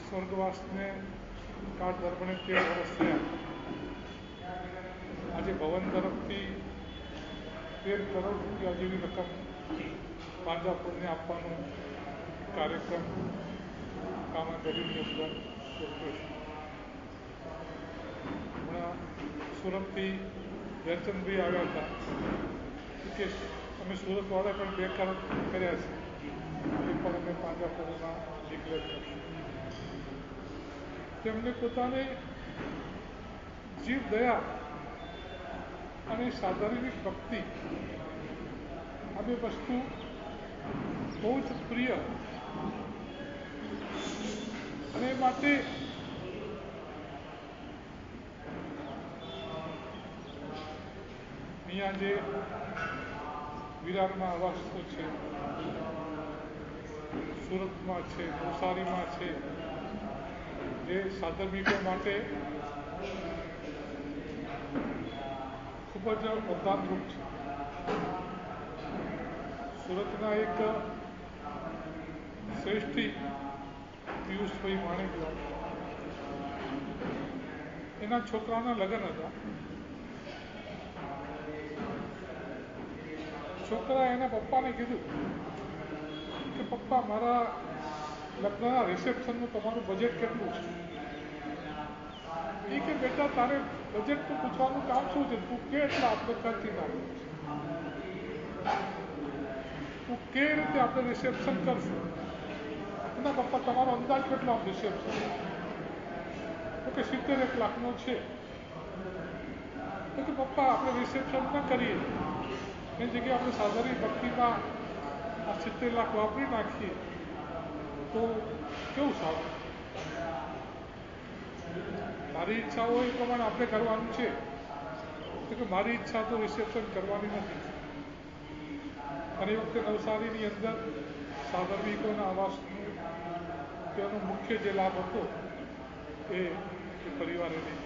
સ્વર્ગવાસને કાળ દર્પણે 13 વર્ષ થયા. આજે ભવન તરફથી 13 કરોડ રૂપિયા જેવી રકમ પાંજાપુરને આપવાનો કાર્યક્રમ કામા ગરીબની અંદર ગોઠવ્યો છે. હમણાં સુરતથી ધ્યાનચંદભાઈ આવ્યા હતા કે અમે સુરતવાળા પણ 2 કાર્ડ કર્યા છે, એ પણ અમે પાંજરાપોળમાં ડિક્લેર કરશું. તેમને પોતાને જીવ દયા અને શારીરિક ભક્તિ આ 2 વસ્તુ બહુ જ પ્રિય, અને એ માટે અહીંયા જે વિરારમાં આવાસો છે, સુરતમાં છે, નવસારીમાં છે, જે સાધર્મિકો માટે ખૂબ જ વરદાનરૂપ છે. સુરતના એક શ્રેષ્ઠી પિયુષભાઈ માણેકલાલ, એના છોકરાના લગ્ન હતા. છોકરા એના પપ્પાને કીધું કે પપ્પા, મારા લગ્નના રિસેપ્શનનું તમારું બજેટ કેટલું છે? એ કે બેટા, તારે બજેટનું પૂછવાનું કામ શું છે? તું કે એટલે આપણે ખર્ચી નાખીએ, તું કે રીતે આપણે રિસેપ્શન કરશું. એના પપ્પા, તમારો અંદાજ કેટલો આમ રિસેપ્શન? તો કે 70-1 લાખનો છે. તો કે પપ્પા, આપણે રિસેપ્શન ના કરીએ, એ જગ્યાએ આપણે સાધારણ ભક્તિમાં આ 70 લાખ વાપરી નાખીએ તો કેવું સારું? તારી ઈચ્છા હોય એ પ્રમાણે આપણે કરવાનું છે. તો કે મારી ઈચ્છા તો રિસેપ્શન કરવાની નથી. અને એ વખતે નવસારીની અંદર સાધર્મિકોના આવાસનું તેનો મુખ્ય જે લાભ હતો એ પરિવારે નહીં.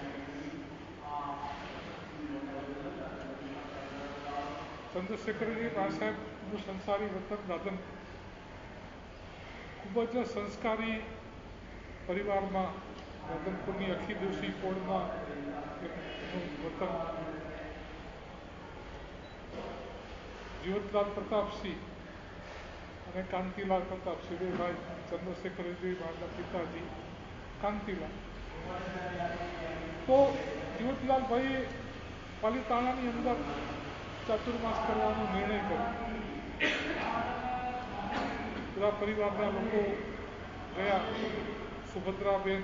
ચંદ્રશેખરજી સાહેબનું સંસારી વતન રાધનપુર, ખૂબ જ સંસ્કારી પરિવારમાં, રાધનપુરની અખી દોશી કોળમાં એનું વતન. જીવતલાલ પ્રતાપસિંહ અને કાંતિલાલ પ્રતાપસિંહ, 2 ભાઈ. ચંદ્રશેખરજી મારા પિતાજી કાંતિલાલ. તો જીવતલાલભાઈએ પાલિતાણાની અંદર ચાતુર્માસ કરવાનો નિર્ણય કર્યો. બધા પરિવારના લોકો ગયા. સુભદ્રાબેન,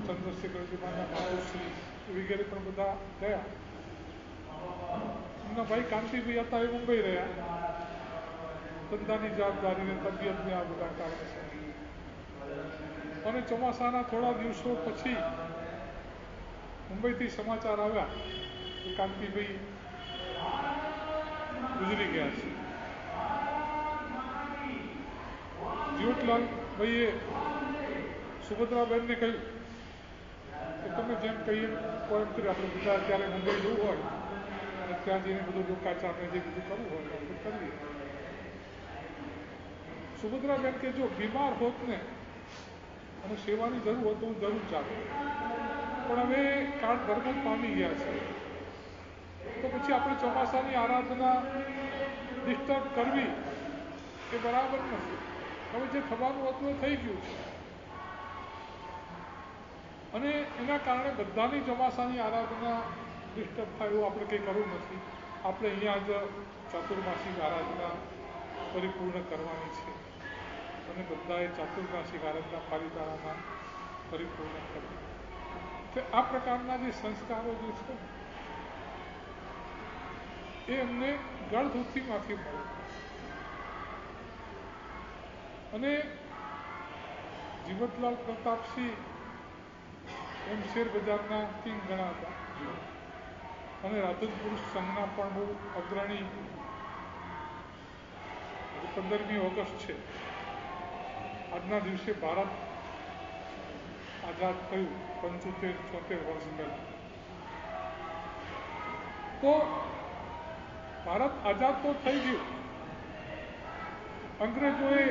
ચંદ્રશેખરજી માના માતુશ્રી વગેરે પણ બધા ગયા. એમના ભાઈ કાંતિભાઈ હતા એ મુંબઈ રહ્યા, ધંધાની જવાબદારીને તબિયતને આ બધા કારણસર. અને ચોમાસાના થોડા દિવસો પછી મુંબઈથી સમાચાર આવ્યા કે કાંતિભાઈ ગુજરી ગયા છે. જીવતલાલભાઈએ સુભદ્રાબેનને કહ્યું કે તમે જેમ કહીએ કોઈમ્બતુર આપણે બધા અત્યારે મુંબઈ જવું હોય અને ત્યાં જઈને બધું લોકાચારને જે બધું કરવું હોય આપણે કરીએ. સુભદ્રાબેન કે જો બીમાર હોત ને અને સેવાની જરૂર હોય તો હું જરૂર ચાલું, પણ હવે કાળ ધર્મ પામી ગયા છે તો પછી આપણે ચોમાસાની આરાધના ડિસ્ટર્બ કરવી એ બરાબર નથી. હવે જે થવાનું હતું એ થઈ ગયું છે, અને એના કારણે બધાની ચોમાસાની આરાધના ડિસ્ટર્બ થાય એવું આપણે કંઈ કરવું નથી. આપણે અહીંયા જ ચાતુર્માસિક આરાધના પરિપૂર્ણ કરવાની છે, અને બધાએ ચાતુર્માસિક આરાધના પાલિતાણામાં પરિપૂર્ણ કરવી. તો આ પ્રકારના જે સંસ્કારો જે છે એ એમને ગળધોતીમાંથી મળે. અને જીવતલાલ પ્રતાપસિંહ એમ શેર બજારના કિંગ ગણાતા, અને રાધનપુર સંઘના પણ બહુ અગ્રણી. 15મી ઓગસ્ટ છે, આજના દિવસે ભારત આઝાદ થયું 75-76 વર્ષ પહેલા. તો ભારત આઝાદ તો થઈ ગયું, અંગ્રેજોએ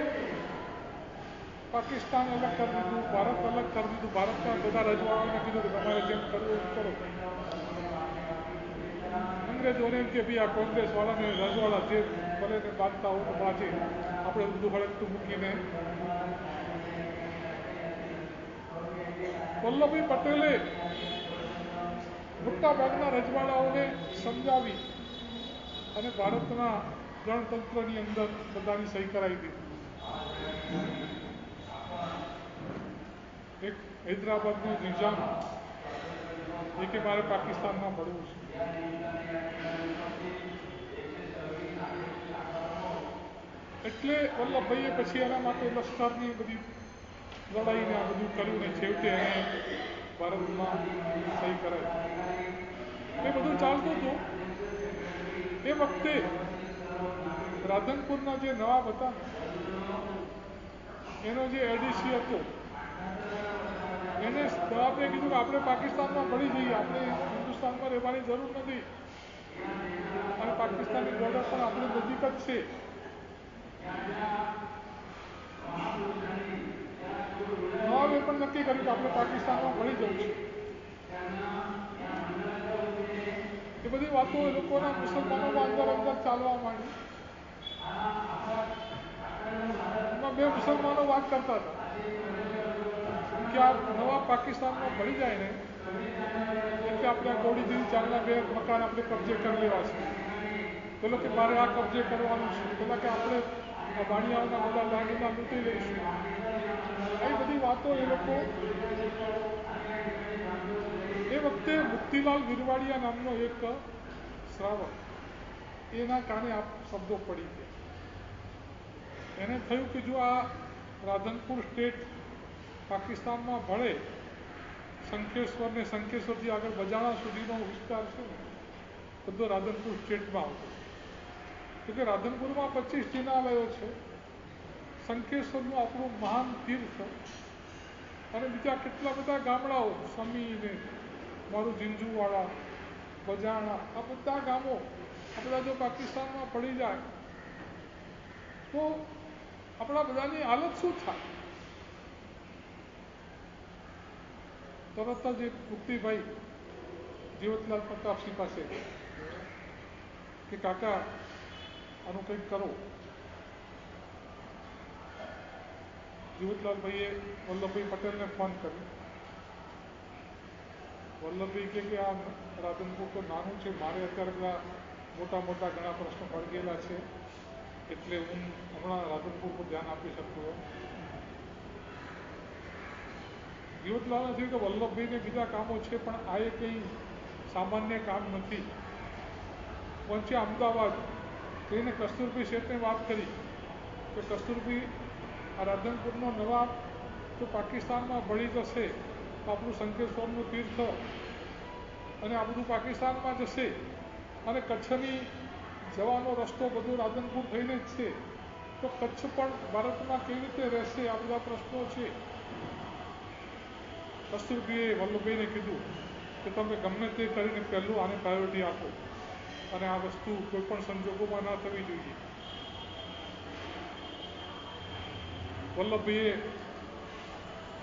પાકિસ્તાન અલગ કરી દીધું, ભારત અલગ કરી દીધું. ભારતના બધા રજવાડાઓને કીધું કે તમારે જેમ કરવું એમ કરો. અંગ્રેજોને એમ કે ભાઈ આ કોંગ્રેસવાળાને રજવાડા જે ભલે ને બાંધતા હોય તો બાંધે, આપણે બધું હળગતું મૂકીને. વલ્લભભાઈ પટેલે મોટાભાગના રજવાડાઓને સમજાવી અને ભારતના ગણતંત્રની અંદર બધાની સહી કરાવી દીધી. એક હૈદરાબાદનો નિઝામ એ કે મારે પાકિસ્તાનમાં ભળવું છે. એટલે વલ્લભભાઈએ પછી એના માટે લશ્કરની બધી લડાઈને આ બધું કર્યું ને છેવટે એને ભારતમાં સહી કરાવી. એ બધું ચાલતું હતું. એ વખતે રાધનપુરના જે નવાબ હતા ને એનો જે એડીસી હતો એને નવાબે કીધું કે આપણે પાકિસ્તાનમાં ભળી જઈએ, આપણે હિન્દુસ્તાનમાં રહેવાની જરૂર નથી અને પાકિસ્તાનની બોર્ડર પણ આપણી નજીક જ છે. નવાબે પણ નક્કી કર્યું કે આપણે પાકિસ્તાનમાં ભળી જવું છે. એ બધી વાતો એ લોકોના મુસલમાનોમાં અંદર ચાલવા માંડી. એમાં બે મુસલમાનો વાત કરતા હતા કે આ નવાબ પાકિસ્તાનમાં ભળી જાય ને એટલે આપણે આ ગોળીજી ચાલના બે મકાન આપણે કબજે કરી લેવા છે. પેલો કે મારે આ કબજે કરવાનું છે, પેલા કે આપણે આ વાણિયાઓના બધા દાગીના લૂંટી લઈશું. એ બધી વાતો એ લોકો. એ વખતે મુક્તિલાલ વિરવાડિયા નામનો એક શ્રાવક એના કારણે આ શબ્દો પડી ગયા. એને થયું કે જો આ રાધનપુર સ્ટેટ પાકિસ્તાનમાં ભળે, શંખેશ્વર ને શંખેશ્વરથી આગળ બજાણા સુધીનો વિસ્તાર છે ને બધો રાધનપુર સ્ટેટમાં આવતો. એટલે રાધનપુરમાં 25 જિનાલયો છે, શંખેશ્વરનું આપણું મહાન તીર્થ અને બીજા કેટલા બધા ગામડાઓ સમી ને મારું ઝીંઝુવાડા, બજાણા, આ બધા ગામો આ બધા જો પાકિસ્તાનમાં પડી જાય તો આપણા બધાની હાલત શું થાય? તરત જ એક મુક્તિભાઈ જીવતલાલ પ્રતાપસિંહ પાસે કે કાકા આનું કંઈક કરો. જીવતલાલભાઈએ વલ્લભભાઈ પટેલને ફોન કર્યો. વલ્લભભાઈ કે આ રાધનપુર તો નાનું છે, મારે અત્યારે બધા મોટા ઘણા પ્રશ્નો પડગેલા છે એટલે હું હમણાં રાધનપુર પર ધ્યાન આપી શકતો હોય. જીવતલાલને થયું કે વલ્લભભાઈને બીજા કામો છે પણ આ એ કંઈ સામાન્ય કામ નથી. પહોંચ્યા અમદાવાદ, એને કસ્તુરભાઈ શેઠને વાત કરી કે કસ્તુરભાઈ આ રાધનપુરનો નવાબ જો પાકિસ્તાનમાં ભળી જશે તો આપણું શંખેશ્વરનું તીર્થ અને આ બધું પાકિસ્તાનમાં જશે અને કચ્છની જવાનો રસ્તો બધો રાધનપુર થઈને જ છે, તો કચ્છ પણ ભારતમાં કેવી રીતે રહેશે? આ બધા પ્રશ્નો છે. કસ્તુરભાઈએ વલ્લભભાઈને કીધું કે તમે ગમે તે કરીને પહેલું આને પ્રાયોરિટી આપો અને આ વસ્તુ કોઈ પણ સંજોગોમાં ના થવી જોઈએ. વલ્લભભાઈએ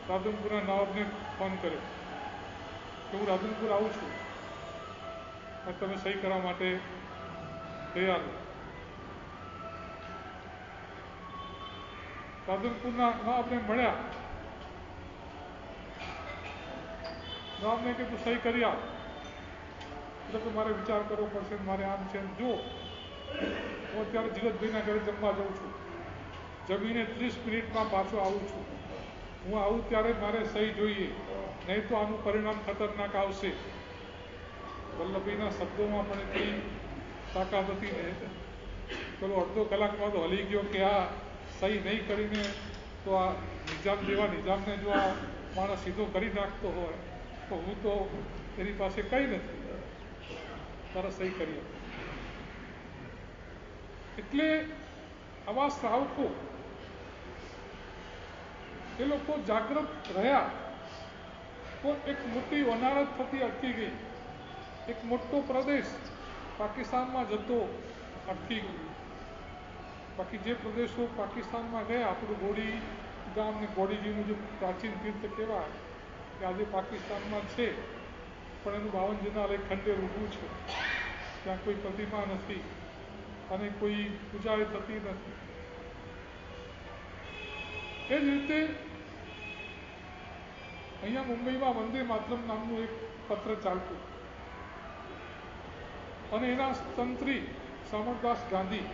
રાધનપુરના નવાબને ફોન કર્યો કે હું રાધનપુર આવું છું અને તમે સહી કરવા માટે તૈયાર હો. રાધનપુરના નવાબને મળ્યા. નવાબને કીધું સહી કરી આપ. એટલે કે મારે વિચાર કરવો પડશે, મારે આમ છે. જો હું અત્યારે જીલતભાઈના ઘરે જમવા જાઉં છું, જમીને 30 મિનિટમાં પાછો આવું છું. હું આવું ત્યારે મારે સહી જોઈએ, નહીં તો આનું પરિણામ ખતરનાક આવશે. વલ્લભભાઈના શબ્દોમાં પણ એટલી તાકાત હતી ને પેલો અડધો કલાકમાં તો હલી ગયો કે આ સહી નહીં કરીને તો આ નિજામને જો આ માણસ સીધો કરી નાખતો હોય તો હું તો એની પાસે કંઈ નથી. તારા સહી કરી. એટલે આવા શ્રાવકો એ લોકો જાગૃત રહ્યા તો એક મોટી વનારત થતી અટકી ગઈ. એક મોટો પ્રદેશ પાકિસ્તાનમાં જતો અટકી ગયો. બાકી જે પ્રદેશો પાકિસ્તાનમાં ગયા, આપણું ગોડી ગામ ને ગોડીજીનું જે પ્રાચીન તીર્થ કહેવાય કે આજે પાકિસ્તાનમાં છે પણ એનું 52 જિનાલય ખંડેર ઊભું છે. ત્યાં કોઈ પ્રતિમા નથી અને કોઈ પૂજા થતી નથી. એ જ રીતે અહીંયા મુંબઈમાં વંદે માતરમ નામનું એક પત્ર ચાલતું. અને એના તંત્રી શામળદાસ ગાંધી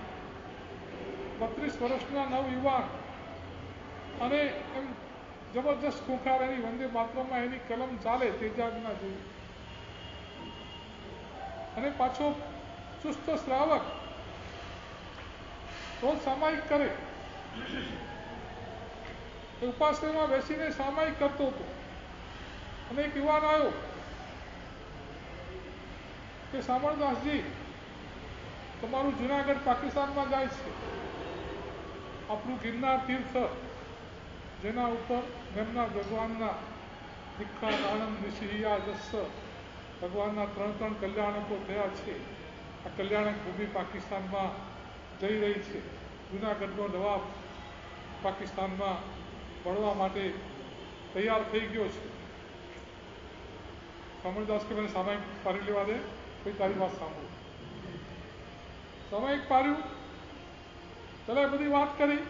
32 વર્ષના નવયુવાન અને એમ જબરજસ્ત ખુંખાર એની વંદે માતરમમાં એની કલમ ચાલે તેજાબના જેવી, અને પાછો ચુસ્ત શ્રાવક, રોજ સામાયિક કરે. એ ઉપાશ્રયમાં બેસીને સામાયિક કરતો હતો. અને એક યુવાન આવ્યો કે શામળદાસજી, તમારું જુનાગઢ પાકિસ્તાનમાં જાય છે, આપણું ગિરનાર તીર્થ જેના ઉપર મેમના ભગવાનના દીક્ષા આનંદ નિશિયા જસ ભગવાનના 3 કલ્યાણકો થયા છે, આ કલ્યાણક ભૂમિ પાકિસ્તાનમાં જઈ રહી છે. જુનાગઢનો નવાબ પાકિસ્તાનમાં ભણવા માટે તૈયાર થઈ ગયો છે. શામળદાસ કે મને સામાયિક પારી લેવા દે, પછી તારી વાત સાંભળું. સામાયિક પાર્યું, પેલા બધી વાત કરી,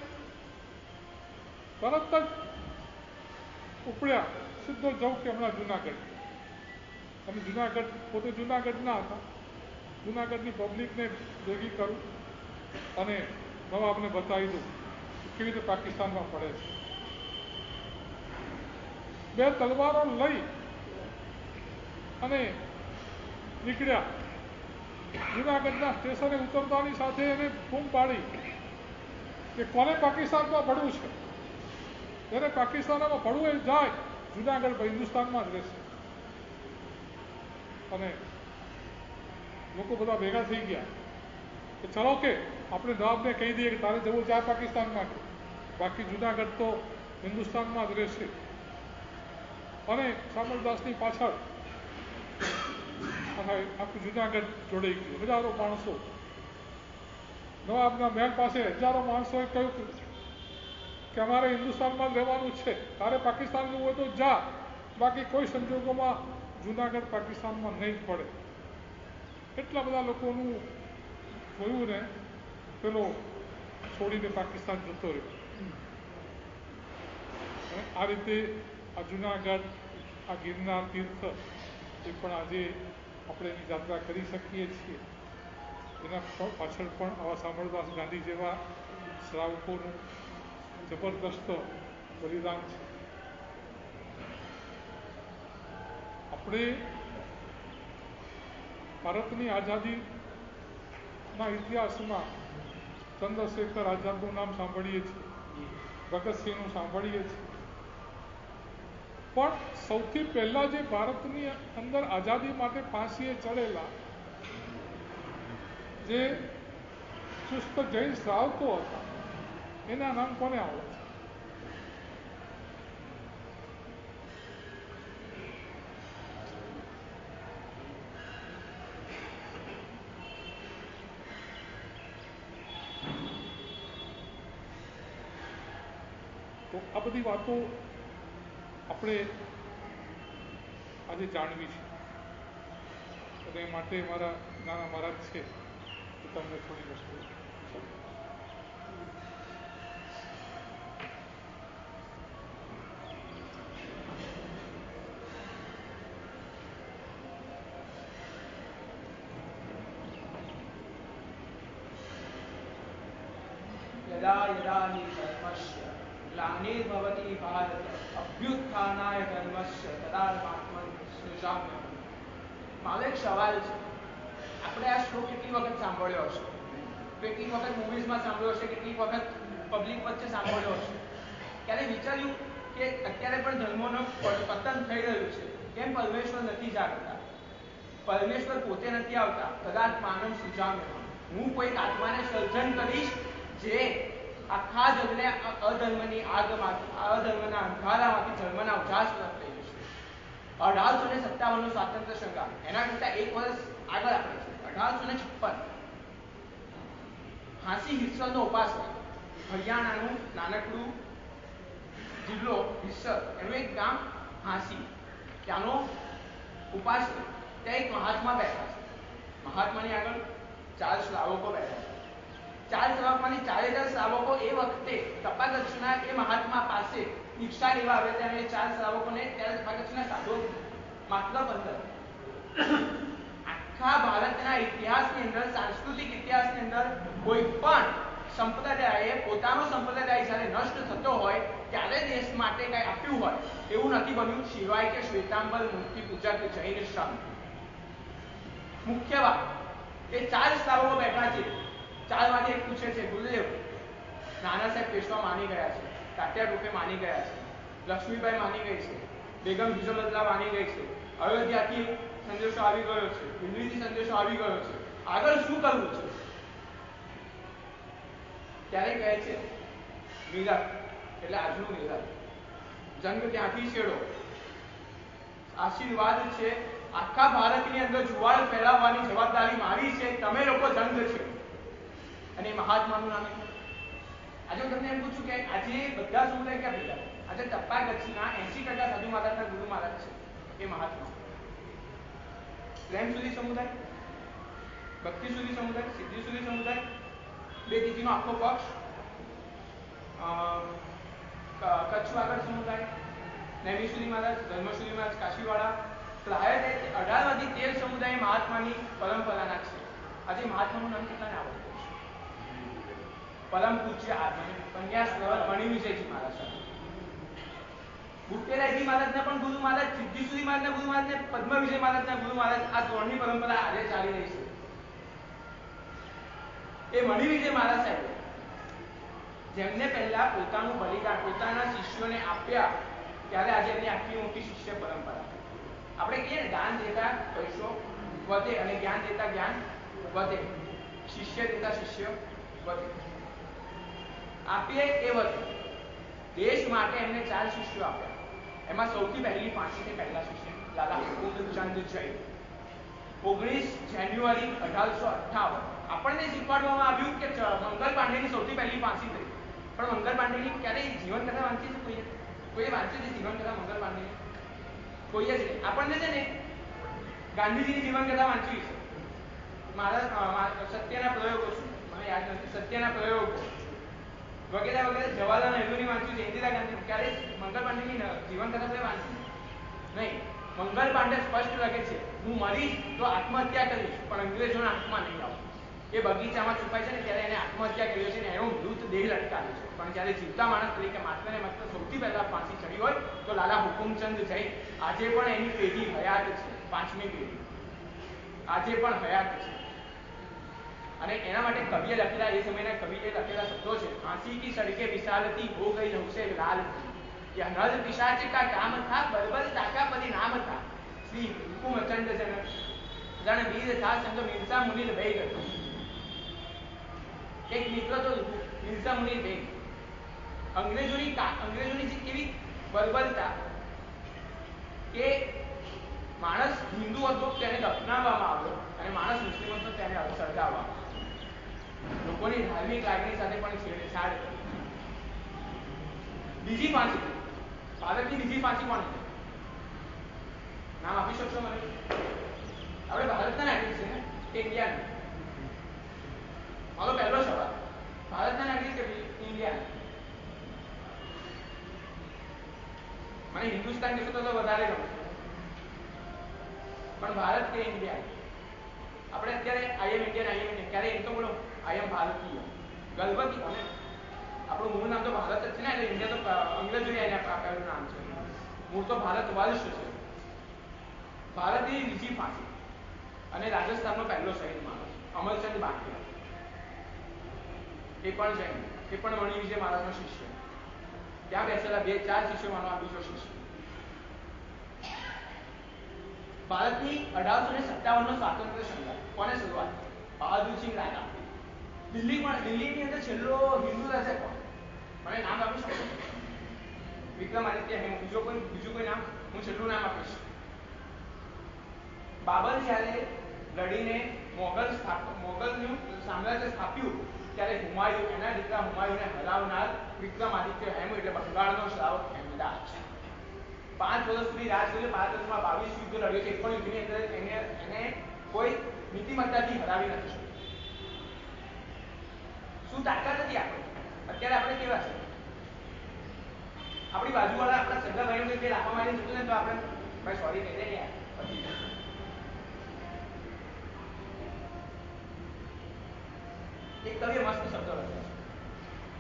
તરત જ ઉપડ્યા, સીધો જવું કે હમણાં જુનાગઢ. અને જુનાગઢ પોતે જુનાગઢના હતા. જુનાગઢની પબ્લિકને ભેગી કરું અને નવાબને બતાવી દઉં કેવી રીતે પાકિસ્તાનમાં પડે છે. 2 તલવારો લઈ અને નીકળ્યા. જુનાગઢના સ્ટેશને ઉતરતાની સાથે એને બૂમ પાડી કે કોને પાકિસ્તાનમાં પડવું છે. જ્યારે પાકિસ્તાનમાં પડવું એ જાય, જુનાગઢ હિન્દુસ્તાનમાં જ રહેશે. અને લોકો બધા ભેગા થઈ ગયા કે ચલો કે આપણે નવાબને કહી દઈએ કે તારે જવું જાય પાકિસ્તાનમાં, બાકી જુનાગઢ તો હિન્દુસ્તાનમાં જ રહેશે. અને શામળદાસની પાછળ આખું જુનાગઢ જોડાઈ ગયું. હજારો માણસો, નવાબના મહેલ પાસે હજારો માણસોએ કહ્યું કે અમારે હિન્દુસ્તાનમાં જ રહેવાનું છે, તારે પાકિસ્તાન જવું હોય તો જા, બાકી કોઈ સંજોગોમાં જુનાગઢ પાકિસ્તાનમાં નહીં જ પડે. એટલા બધા લોકોનું જોયું ને પેલો છોડીને પાકિસ્તાન જતો રહ્યો. આ રીતે આ જુનાગઢ, આ ગિરનાર તીર્થ એ પણ આજે આપણે એની યાત્રા કરી શકીએ છીએ. એના પાછળ પણ આવા શામળદાસ ગાંધી જેવા શ્રાવકોનું જબરદસ્ત બલિદાન છે. આપણે ભારતની આઝાદીના ઇતિહાસમાં ચંદ્રશેખર આઝાદનું નામ સાંભળીએ છીએ, ભગતસિંહનું સાંભળીએ છીએ, પણ સૌથી પહેલા જે ભારતની અંદર આઝાદી માટે ફાંસીએ ચડેલા જે ચુસ્ત જૈન શ્રાવકો હતા, એના નામ કોને આવડે છે? તો આ બધી વાતો આપણે આજે જાણવી છે. અને એ માટે મારા નાના મહારાજ છે તો તમને થોડી વસ્તુ यदा यदा हि धर्मस्य ग्लानिर्भवति भारत अभ्युत्थानाय धर्मस्य तदात्मात्मनं सृजाम्यहम्. મારો એક સવાલ છે. આપણે આ શ્લોક કેટલી વખત સાંભળ્યો હશે, કેટલી વખત મૂવીઝમાં સાંભળ્યો હશે, કેટલી વખત પબ્લિક વચ્ચે સાંભળ્યો હશે. ક્યારે વિચાર્યું કે અત્યારે પણ ધર્મોનું પતન થઈ રહ્યું છે, કેમ પરમેશ્વર નથી જાગતા? પરમેશ્વર પોતે નથી આવતા. કદાચ માનવ સૃજામ્યહમ, હું કોઈ આત્માને સર્જન કરીશ જે આખા જગને અધર્મની આગમાંથી, અધર્મના અંધારામાંથી ધર્મના ઉજાસ તરફ લઈ જશે. 1857 સ્વાતંત્ર્ય સંગ્રામ, એના કરતા 1 વર્ષ આગળ આપણે છે. 1856 હાંસી હિસ્સરનો ઉપાસક, હરિયાણાનું નાનકડું જિલ્લો હિસ્સર, એનું એક ગામ હાંસી, ત્યાંનો ઉપાસક, ત્યાં એક મહાત્મા બેઠા છે. મહાત્માની આગળ 4 શ્રાવકો બેઠા છે. 4 શ્રાવકમાંથી 4000 શ્રાવકો એ વખતે તપાદક્ષિણા એ મહાત્મા પાસે દીક્ષા લેવા આવે ત્યારે 4 શ્રાવકોને ત્યારે તપાદક્ષિણા સાધો માત્ર 15. આખા ભારતના ઇતિહાસની અંદર, સાંસ્કૃતિક ઇતિહાસની અંદર કોઈ પણ સંપ્રદાયે પોતાનો સંપ્રદાય જ્યારે નષ્ટ થતો હોય ત્યારે દેશ માટે કંઈ આપ્યું હોય એવું નથી બન્યું, સિવાય કે શ્વેતાંબર મૂર્તિ પૂજક જૈન સંઘ. મુખ્ય વાત એ 4 સાહેબો બેઠા છે, 4 માંથી એક પૂછે છે, ગુરુદેવ નાના સાહેબ પેશવા માની ગયા છે, તાત્યા રૂપે માની ગયા છે, લક્ષ્મીબાઈ માની ગઈ છે, બેગમ હુજમતલા માની ગઈ છે, અયોધ્યાથી સંદેશો આવી ગયો છે, દિલ્હીથી સંદેશો આવી ગયો છે, આગળ શું કરવું છે? ત્યારે કહે છે મીરત એટલે આજનું મીરત, જંગ ત્યાંથી છેડો, આશીર્વાદ છે, આખા ભારતની અંદર જુવાળ ફેલાવવાની જવાબદારી મારી છે, તમે લોકો જંગ છે. અને મહાત્માનું નામ આજે હું તમને એમ પૂછું કે આજે બધા સમુદાય ક્યાં ભેગા? આજે ટપ્પા કચ્છના 80% સાધુ મહારાજના ગુરુ મહારાજ છે, એ મહાત્મા. પ્રેમ સુધી સમુદાય, ભક્તિ સુધી સમુદાય, સિદ્ધિ સુધી સમુદાય, બે તિથિનો આખો પક્ષ, કચ્છ વાગડ સમુદાય, નૈમી સુધી મહારાજ, ધર્મ સુધી મહારાજ, કાશીવાળા, પ્રાય 18 માંથી 13 સમુદાય મહાત્માની પરંપરાના છે. આજે મહાત્માનું નામ કેટલાને આવડતું? પરમ પૂજ્ય આત્મા કન્યાશ્રવણ મણિ વિજયજી મહારાજ, બુટ્ટેરાયજી મહારાજના પણ ગુરુ મહારાજ, સિદ્ધિ સુધી મહારાજના ગુરુ મહારાજ ને પદ્મ વિજય મહારાજના ગુરુ મહારાજ, આ ત્રણની પરંપરા આજે ચાલી રહી છે. એ મણિ વિજય મહારાજ સાહેબ જેમને પહેલા પોતાનું બલિદાન પોતાના શિષ્યોને આપ્યા ત્યારે આજે એમની આટલી મોટી શિષ્ય પરંપરા. આપણે કહીએ ને દાન દેતા પૈસો વધે અને જ્ઞાન દેતા જ્ઞાન વધે, શિષ્ય દેતા શિષ્ય વધે. આપીએ એ વધે. દેશ માટે એમને 4 શિષ્યો આપ્યા. એમાં સૌથી પહેલી ફાંસીને પહેલા શિષ્ય લાલા હુકુમચંદ જૈન, 19 જાન્યુઆરી 1858. આપણને શીખવાડવામાં આવ્યું કે મંગલ પાંડેની સૌથી પહેલી ફાંસી થઈ, પણ મંગલ પાંડેની ક્યારેય જીવનકથા વાંચી છે કોઈએ વાંચી છે જીવનકથા મંગલ પાંડેની? કોઈ જ નહીં. આપણને છે ને ગાંધીજીની જીવનકથા વાંચી છે, મારા સત્યના પ્રયોગો શું મને યાદ નથી, સત્યના પ્રયોગો વગેરે વગેરે, જવાહરલાલ નહેરુની વાંચ્યું છે, ઇન્દિરા ગાંધી, ક્યારે મંગલ પાંડેની જીવનકથા કોઈ વાંચી નહીં. મંગલ પાંડે સ્પષ્ટ લખે છે, હું મરીશ તો આત્મહત્યા કરીશ પણ અંગ્રેજોના હાથમાં નહીં આવું. એ બગીચામાં છુપાય છે ને ત્યારે એને આત્મહત્યા કરી છે ને એનો મૃતદેહ લટકાવ્યો છે, પણ જ્યારે જીવતા માણસ તરીકે માત્ર ને માત્ર સૌથી પહેલા ફાંસી ચડી હોય તો લાલા હુકુમચંદ જૈન આજે પણ એની પેઢી હયાત છે, 5મી પેઢી આજે પણ હયાત છે. અને એના માટે કવિએ લખેલા, એ સમયના કવિએ લખેલા શબ્દો છે, फांसी की सड़कें विशालती हो गई हमसे लाल, ये नल पिशाच का काम था, बलबल ताका परिणाम था, श्री हुकुमचंद रणवीर था संग मिर्जा मुनीर बेग. एक मित्र तो मिर्जा मुनीर बेग, અંગ્રેજોની જે કેવી બલબલતા કે માણસ હિન્દુ હતો તેને દફનાવવામાં આવ્યો અને માણસ મુસ્લિમ હતો તેને સળગાવવામાં આવ્યો. લોકોની ધાર્મિક લાગણી સાથે પણ છેડછાડ કરી. બીજી ફાંસી, ભારતની બીજી ફાંસી કોની? નામ આપી શકશો મને? આપણે ભારતના નાગરિક છે ને, ઇન્ડિયાના. મારો પહેલો સવાલ, ભારતના નાગરિક કે ઇન્ડિયા? મને હિન્દુસ્તાન કહેશો તો વધારે ગમે, પણ ભારત કે ઇન્ડિયા? આપણે અત્યારે આઈ એમ ઇન્ડિયન, ક્યારે એમ તો બોલો આઈ એમ ભારતીય, ગર્વથી કોને? આપણું મૂળ નામ તો ભારત જ છે ને, એટલે ઇન્ડિયા તો અંગ્રેજોએ એને આપેલું નામ છે. મૂળ તો ભારત વર્ષ છે. ભારતની બીજી ફાંસી અને રાજસ્થાનનો પહેલો શહીદ માણસ અમરચંદ બાંકીરા, એ પણ જૈન, એ પણ મણિ વિજય મહારાજનો શિષ્ય. ત્યાં બેસેલા 4 શિષ્યોમાંનો આ બીજો શિષ્ય. ભારતની 1857 નો સ્વાતંત્ર્ય સંગ્રામ કોને શરૂઆત? બહાદુરસિંહ રાણા. દિલ્હીની અંદર છેલ્લો હિન્દુ રાજા કોણ? મને નામ આપી શકો? વિક્રમાદિત્ય હેમુ. બીજું કોઈ નામ? હું છેલ્લું નામ આપીશ. બાબર જ્યારે લડીને મોગલનું સામ્રાજ્ય સ્થાપ્યું ત્યારે હુમાયુ, એના દીકરા હુમાયુને હરાવનાર વિક્રમાદિત્ય હેમુ એટલે બંગાળનો શ્રાવક હેમદાસ. 5 વર્ષ સુધી રાજ કર્યું. 5 વર્ષમાં 22 યુદ્ધ લડ્યો છે, પણ યુદ્ધની અંદર એને કોઈ નીતિમત્તાથી હરાવી નથી શક્યો. શું તાકાત હતી આપણે? અત્યારે આપણે કેવા છે? આપણી બાજુવાળા આપણા સગા ભાઈઓને જે રાખવા માંડી જતું ને તો આપણે ભાઈ સોરી કહી દે યાર. એક કવિએ મસ્ત શબ્દો લખ્યા છે,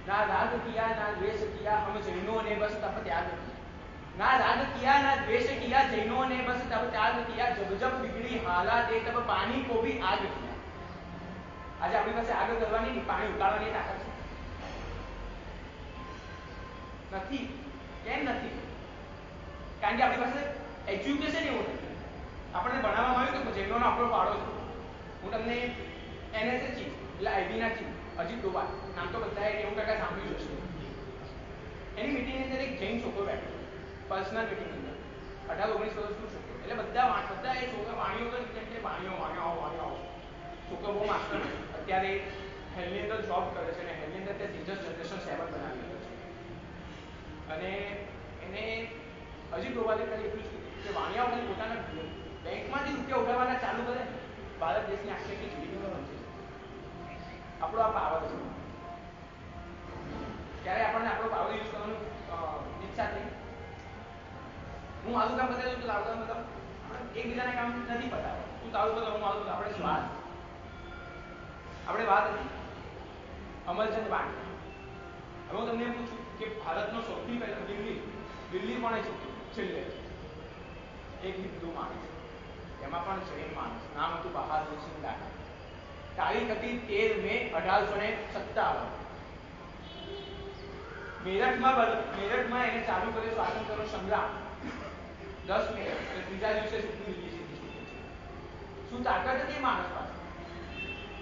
ના રાગ કિયા ના દ્વેષ કિયા હમ જૈનો ને બસ તપ ત્યાગ કિયા, ના રાગ કિયા ના દ્વેષ કિયા જૈનો ને બસ તપ ત્યાગ કિયા, જબ જબ बिगड़ी हालात तब पानी को भी आग किया. આજે આપણી પાસે આગ કરવાની નહીં, પાણી ઉકાળવાની તાકાત છે નથી. કેમ નથી? કારણ કે આપણી પાસે એજ્યુકેશન એવું નથી. આપણને ભણાવવામાં આવ્યું કે જૈનોનો આપણો પાડો છે. હું તમને NSS ચીફ એટલે આઈબીના ચીફ અજીત ડોભાલ નામ તો બધાએ 90% સાંભળ્યું હશે. એની મીટિંગની અંદર એક જૈન છોકરો બેઠો, પર્સનલ મીટિંગની અંદર 18-19 વર્ષનો છોકરો. એટલે બધા એ છોકરા વાણીઓ કરી કેમ કે વાણીઓ છોકરો બહુ માસ્ટર અત્યારે હેલની અંદર જોબ કરે છે અને હેલની અંદર તે ટીચર્સ જનરેશન 7 બનાવી રહ્યો છે. અને એને અજીત ડોભાલે ખાલી એટલું જ કીધું કે વાણિયાઓ ખાલી પોતાના બેંકમાંથી રૂપિયા ઉઠાવવાના ચાલુ કરે, ભારત દેશની આખી જીડીપીમાં બનશે. આપણો આ પાવર છે. ત્યારે આપણને આપણો પાવર યુઝ કરવાનું ઈચ્છા થઈ. હું મારું કામ બતાવ્યું તો તારું કામ બતાવું. એકબીજાને કામ નથી પતાવવા. તું તારું બતાવ, હું મારું બતાવ. આપણે સ્વાદ આપણે વાત હતી અમલચંદ વાણી. હવે હું તમને એમ પૂછું કે ભારતનો સૌથી પહેલા દિલ્હી કોણે જીત્યું છેલ્લે? એક હિન્દુ માણસ, એમાં પણ જૈન માણસ, નામ હતું બહાદુરસિંહ રાઠા. તારીખ હતી 13 મે 1857. મેરઠમાં એને ચાલુ કર્યો સ્વાતંત્ર્યનો સંગ્રામ. 10 મે એટલે ત્રીજા દિવસે સુધી દિલ્હી જીતી. શું તાકાત હતી માણસ પાસે?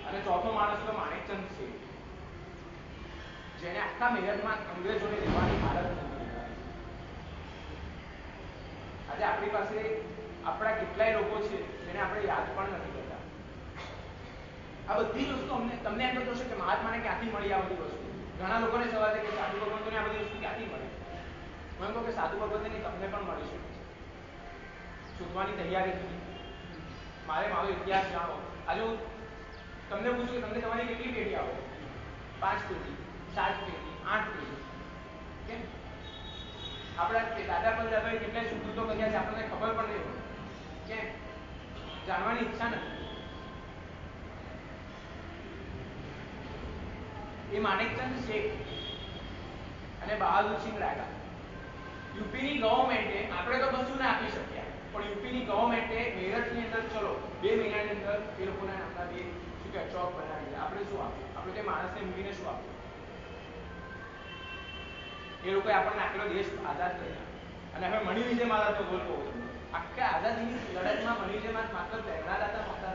અને ચોથો માણસ હતો માણેકચંદ શેઠ, જેને આખા મેરઠમાં અંગ્રેજોને રહેવાની હાલત નથી. આજે આપણી પાસે આપણા કેટલાય લોકો છે જેને આપણે યાદ પણ નથી કરતા. આ બધી વસ્તુ તમને એમ થશે કે મહાત્માને ક્યાંથી મળી આ બધી વસ્તુ. ઘણા લોકોને સવાલ છે કે સાધુ ભગવંતોને આ બધી વસ્તુ ક્યાંથી મળે? હું એમ કહું કે સાધુ ભગવંતોની તમને પણ મળી શકે છે. શોધવાની તૈયારી નથી. મારો ઇતિહાસ જાણો. આજે હું તમને પૂછું કે તમને તમારી કેટલી પેઢી આવે? 5 પેઢી, 7 પેઢી, 8 પેઢી. કેમ? આપણા દાદા પરદાદાએ કેટલાય સુકૃતો કર્યા છે આપણને ખબર પણ નહીં હોય. કેમ? જાણવાની ઈચ્છા નથી. એ માણેકચંદ શેઠ અને બહાદુરસિંહ રાઠા, યુપીની ગવર્મેન્ટે, આપણે તો કશું ના આપી શક્યા, પણ યુપીની ગવર્મેન્ટે મેરઠની અંદર ચલો 2 મહિનાની અંદર એ લોકોના નામના 2 ચોક બનાવી દીધા. આપણે શું આપ્યું? આપણે તે માણસને મૂકીને શું આપ્યું? એ લોકોએ આપણને આખલો દેશ આઝાદ કર્યા. અને હવે મણી વિજય મહારાજનો બોલ કહું છું. આખા આઝાદીની લડતમાં મણી વિજય મહારાજ માત્ર પ્રેરણા હતા નહોતા.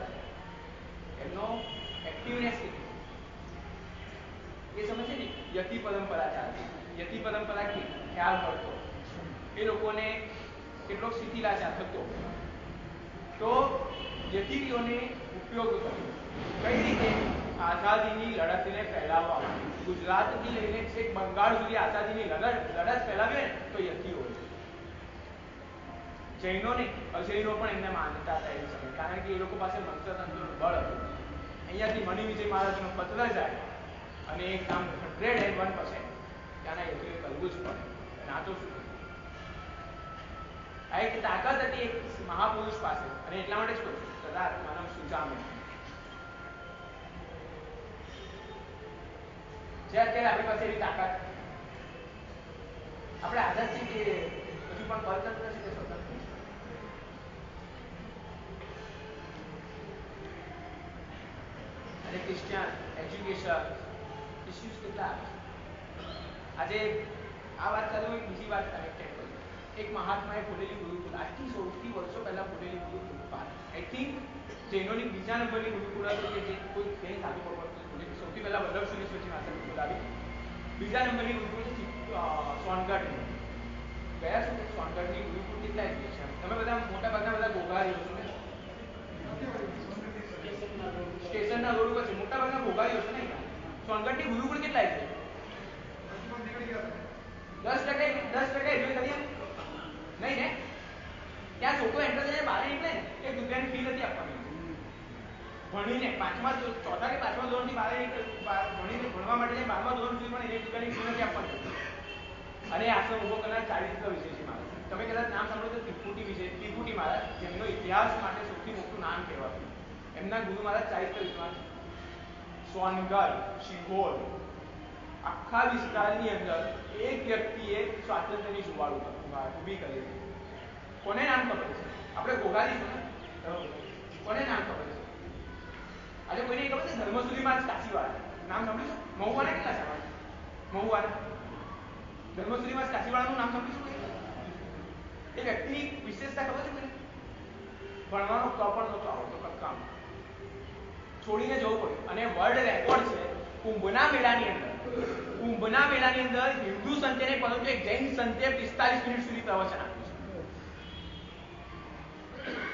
એમનો એક્ટિવનેસ કેટલી એ સમજે ને. યતિ પરંપરા ચાલતી. યતિ પરંપરા ખ્યાલ કરતો એ લોકોને કેટલોક શિથિલાચાર થતો, તો યતિઓને ઉપયોગ કર્યો. કઈ રીતે? આઝાદીની લડતને ફેલાવવા માટે. ગુજરાતથી લઈને છેક બંગાળ સુધી આઝાદીની લડત ફેલાવી ને તો યતિઓ. જૈનોને અજૈનો પણ એમને માનતા હતા એ સમય, કારણ કે એ લોકો પાસે મંત્રતંત્રનું બળ હતું. અહીંયાથી મણી વિજય મહારાજનો પત્ર જાય અને એ કામ 101% ત્યાંના યતિઓએ કરવું જ પડે. ના તો શું? આ એક તાકાત હતી એક મહાપુરુષ પાસે. અને એટલા માટે જ કહું સરદાર માનવ સુજામે છે. અત્યારે આપણી પાસે એવી તાકાત. આપણે આઝાદ છીએ કે હજુ પણ પરતંત્ર છે કે સ્વતંત્ર છે? અને ક્રિશ્ચિયન એજ્યુકેશન ઇસ્યુઝ કેટલા આવે? આજે આ વાત ચાલુ એક બીજી વાત કનેક્ટેડ કરી. એક મહાત્માએ ખોલેલી ગુરુકુળ, આજથી સૌથી વર્ષો પહેલા ખોલેલી ગુરુકુળ. આઈ થિંક જૈનોની બીજા નંબરની ગુરુકુળ હતી કે જે કોઈ જૈન સાધુ ભગવંતોએ ખોલેલી. સૌથી પહેલા વલ્લભ સુરેશ્વરજી મહારાજે ખોલાવી. બીજા નંબરની ગુરુકુળ છે સોનગઢની. ગયા છો કે સોનગઢની ગુરુકુળ કેટલા એવી છે? તમે બધા મોટા ભાગના બધા ઘોઘારીઓ છો ને? સ્ટેશનના રોડ ઉપર છે. મોટા ભાગના ઘોઘારીઓ છો ને? સોનગઢની ગુરુકુળ કેટલા છે? 10% એન્જોય કરીએ નહીં ને? ત્યાં છોકરો એન્ટર થઈને બહાર નીકળે ને ₹1 ફી નથી આપવાની. ભણીને ચોથા કે પાંચમા ધોરણથી બહાર ભણવા માટે 12મા ધોરણ સુધી પણ ₹1 ફી નથી આપવાની. અને આશ્રમ ઉભો કરનાર ચારિત્ર વિજયજી મહારાજ, તમે કદાચ નામ સાંભળો તો ત્રિપુટી મહારાજ, જેમનો ઇતિહાસ માટે સૌથી મોટું નામ કહેવાતું. એમના ગુરુ મહારાજ ચારિત્ર વિદ્વાન સોનગઢ, શિહોર, આખા વિસ્તારની અંદર એક વ્યક્તિએ સ્વાતંત્ર્યની જુવાળ ઊભી કરી હતી. કોને નામ ખબર છે? આપણે ગોગાડીશું ને, કોને નામ ખબર છે? આજે કોઈને ખબર છે? ધર્મસુરીમાં કાશીવાળા નામ સાંભળ્યું છે? મહુવાના કેટલા છે? મહુવાના ધર્મસુરીમાં કાશીવાળાનું નામ સાંભળ્યું છે? એ વ્યક્તિની વિશેષતા ખબર છે કોઈને? ભણવાનો તો પણ નહોતો આવડતો, કક્કામ છોડીને જવું પડ્યું. અને વર્લ્ડ રેકોર્ડ છે કુંભના મેળાની અંદર હિન્દુ સંતે નહીં પરંતુ એક જૈન સંતે 45 મિનિટ સુધી પ્રવચન આપ્યું છે.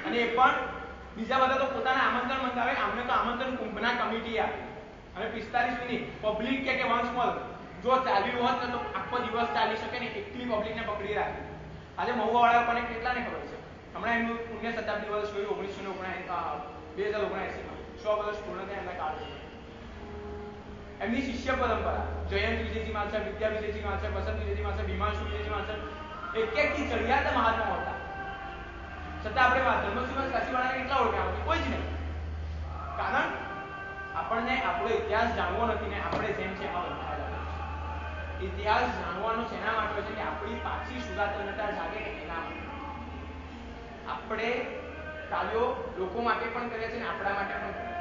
અને એ પણ બીજા બધા તો પોતાના આમંત્રણ મંગાવે, આમને તો આમંત્રણ કુંભના કમિટીએ આપ્યું. અને 45 મિનિટ પબ્લિક કે વંશ મોલ જો ચાલ્યું હોત ને તો આખો દિવસ ચાલી શકે ને, એટલી પબ્લિકને પકડી રાખી. આજે મહુવાવાળા લોકોને કેટલાને ખબર છે? હમણાં એમનું પુણ્ય શતાબ્દી વર્ષ જોયું 2079માં 100 વર્ષ પૂર્ણ થયા એમના કાળ. એમની શિષ્ય પરંપરા જયંત વિજયજી માલસર, વિદ્યા વિજયજી માલસર, વસંત વિજયજી માલસર, ભીમાંશુ વિજયજી માલસર એક થી ચડિયાતા મહાત્મા હતા. છતાં આપણે ધર્મસુરીમાં કાશીવાળાને કેટલા ઓળખ્યા? કોઈ જ નહીં. કારણ આપણને આપણો ઇતિહાસ જાણવો નથી ને આપણે જેમ છે એમાં બંધાયેલા. ઇતિહાસ જાણવાનો શેના માટે છે કે આપણી પાછી સુધાત્મકતા જાગે ને એના માટે. આપણે કાર્યો લોકો માટે પણ કરીએ છીએ ને આપણા માટે પણ કરીએ છીએ.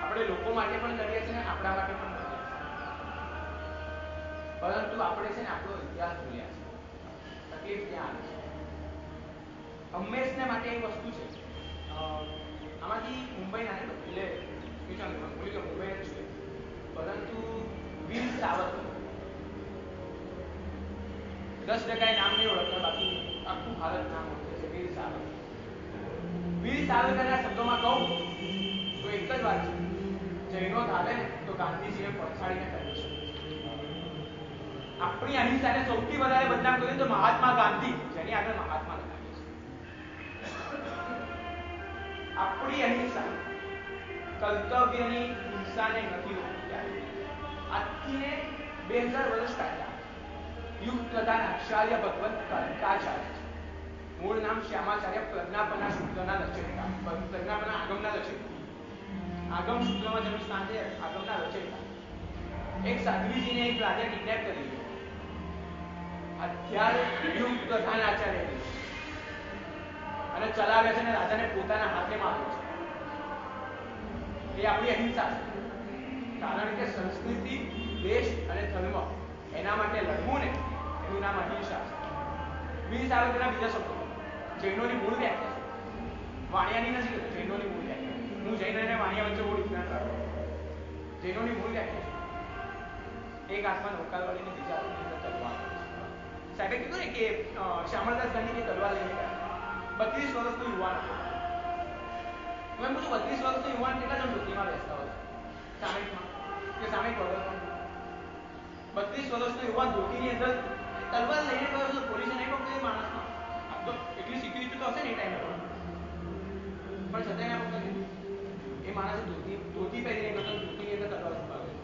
આપણે લોકો માટે પણ કરીએ છીએ ને આપણા માટે પણ કરીએ છીએ. પરંતુ આપણે છે ને આપણો ઇતિહાસ ભૂલ્યા છે. તકલીફ ત્યાં આવે છે. હંમેશને માટે એક વસ્તુ છે, આમાંથી મુંબઈના એટલે ભૂલી ગયો મુંબઈ જ છે, પરંતુ વીર સાવરકર 10% નામ નહીં ઓળખતા, બાકી આખું ભારત નામ ઓળખે છે. વીર સાવરકરના શબ્દોમાં કહું તો એક જ વાત છે, જૈનો ધારે ને તો ગાંધીજીને પડછાડીને કરી શકે. આપણી અહિંસાને સૌથી વધારે બદનામ કર્યું તો મહાત્મા ગાંધી, જેની આગળ મહાત્મા લખાય છે. આપણી અહિંસા કર્તવ્યની હિંસાને નથી રોકી. આજથી 2000 વર્ષ પહેલા યુગ પ્રધાન આચાર્ય ભગવંત કર્કાચાર્ય, મૂળ નામ શ્યામાચાર્ય, પ્રજ્ઞાપના સૂત્રના રચયિતા, પ્રજ્ઞાપના આગમના રચયિતા, આગમ સૂત્રમાં જેનું સ્થાન છે આગમના રચયિતા, એક સાધ્વીજીને એક રાજા કિડનેપ કરી લીધો. અત્યારે યુગ પ્રધાન આચાર્ય અને ચલાવે છે ને રાજાને પોતાના હાથે મારે છે. એ આપણી અહિંસા છે. કારણ કે સંસ્કૃતિ, દેશ અને ધર્મ એના માટે લડવું ને એનું નામ અહિંસા છે. વીર સાવરકરના બીજા શબ્દો જૈનોની મૂળ વ્યાખ્યા છે, વાણિયાની નથી, જૈનોની મૂળ વ્યાખ્યા. હું જૈન અને વાણિયા વચ્ચે બહુ ડિફરન્સ રાખું. જૈનોની મૂળ વ્યાખ્યા છે એક હાથમાં નૌકાદવાળીને બીજા હાથની અંદર તલવાર. સાહેબે કીધું ને કે શ્યામળદાસ ગાંધીની તલવાર લઈને ગયા. 32 વર્ષનો યુવાન હતો. મેં પૂછ્યું 32 વર્ષનો યુવાન કેટલા જણ ધોતીમાં બેસતા હોય સામયિકમાં કે સામયિક વગર? 32 વર્ષનો યુવાન ધોતીની અંદર તલવાર લઈને ગયો તો પોલીસે નહીં પકડ્યો એ માણસનો. આમ તો એટલી સિક્યુરિટી તો હશે ને એ ટાઈમે, પણ છતાં એને પકડી. એ માણસે ધોતી પહેરીને ગયો, ધોતીની અંદર તલવાર છુપાવ્યો.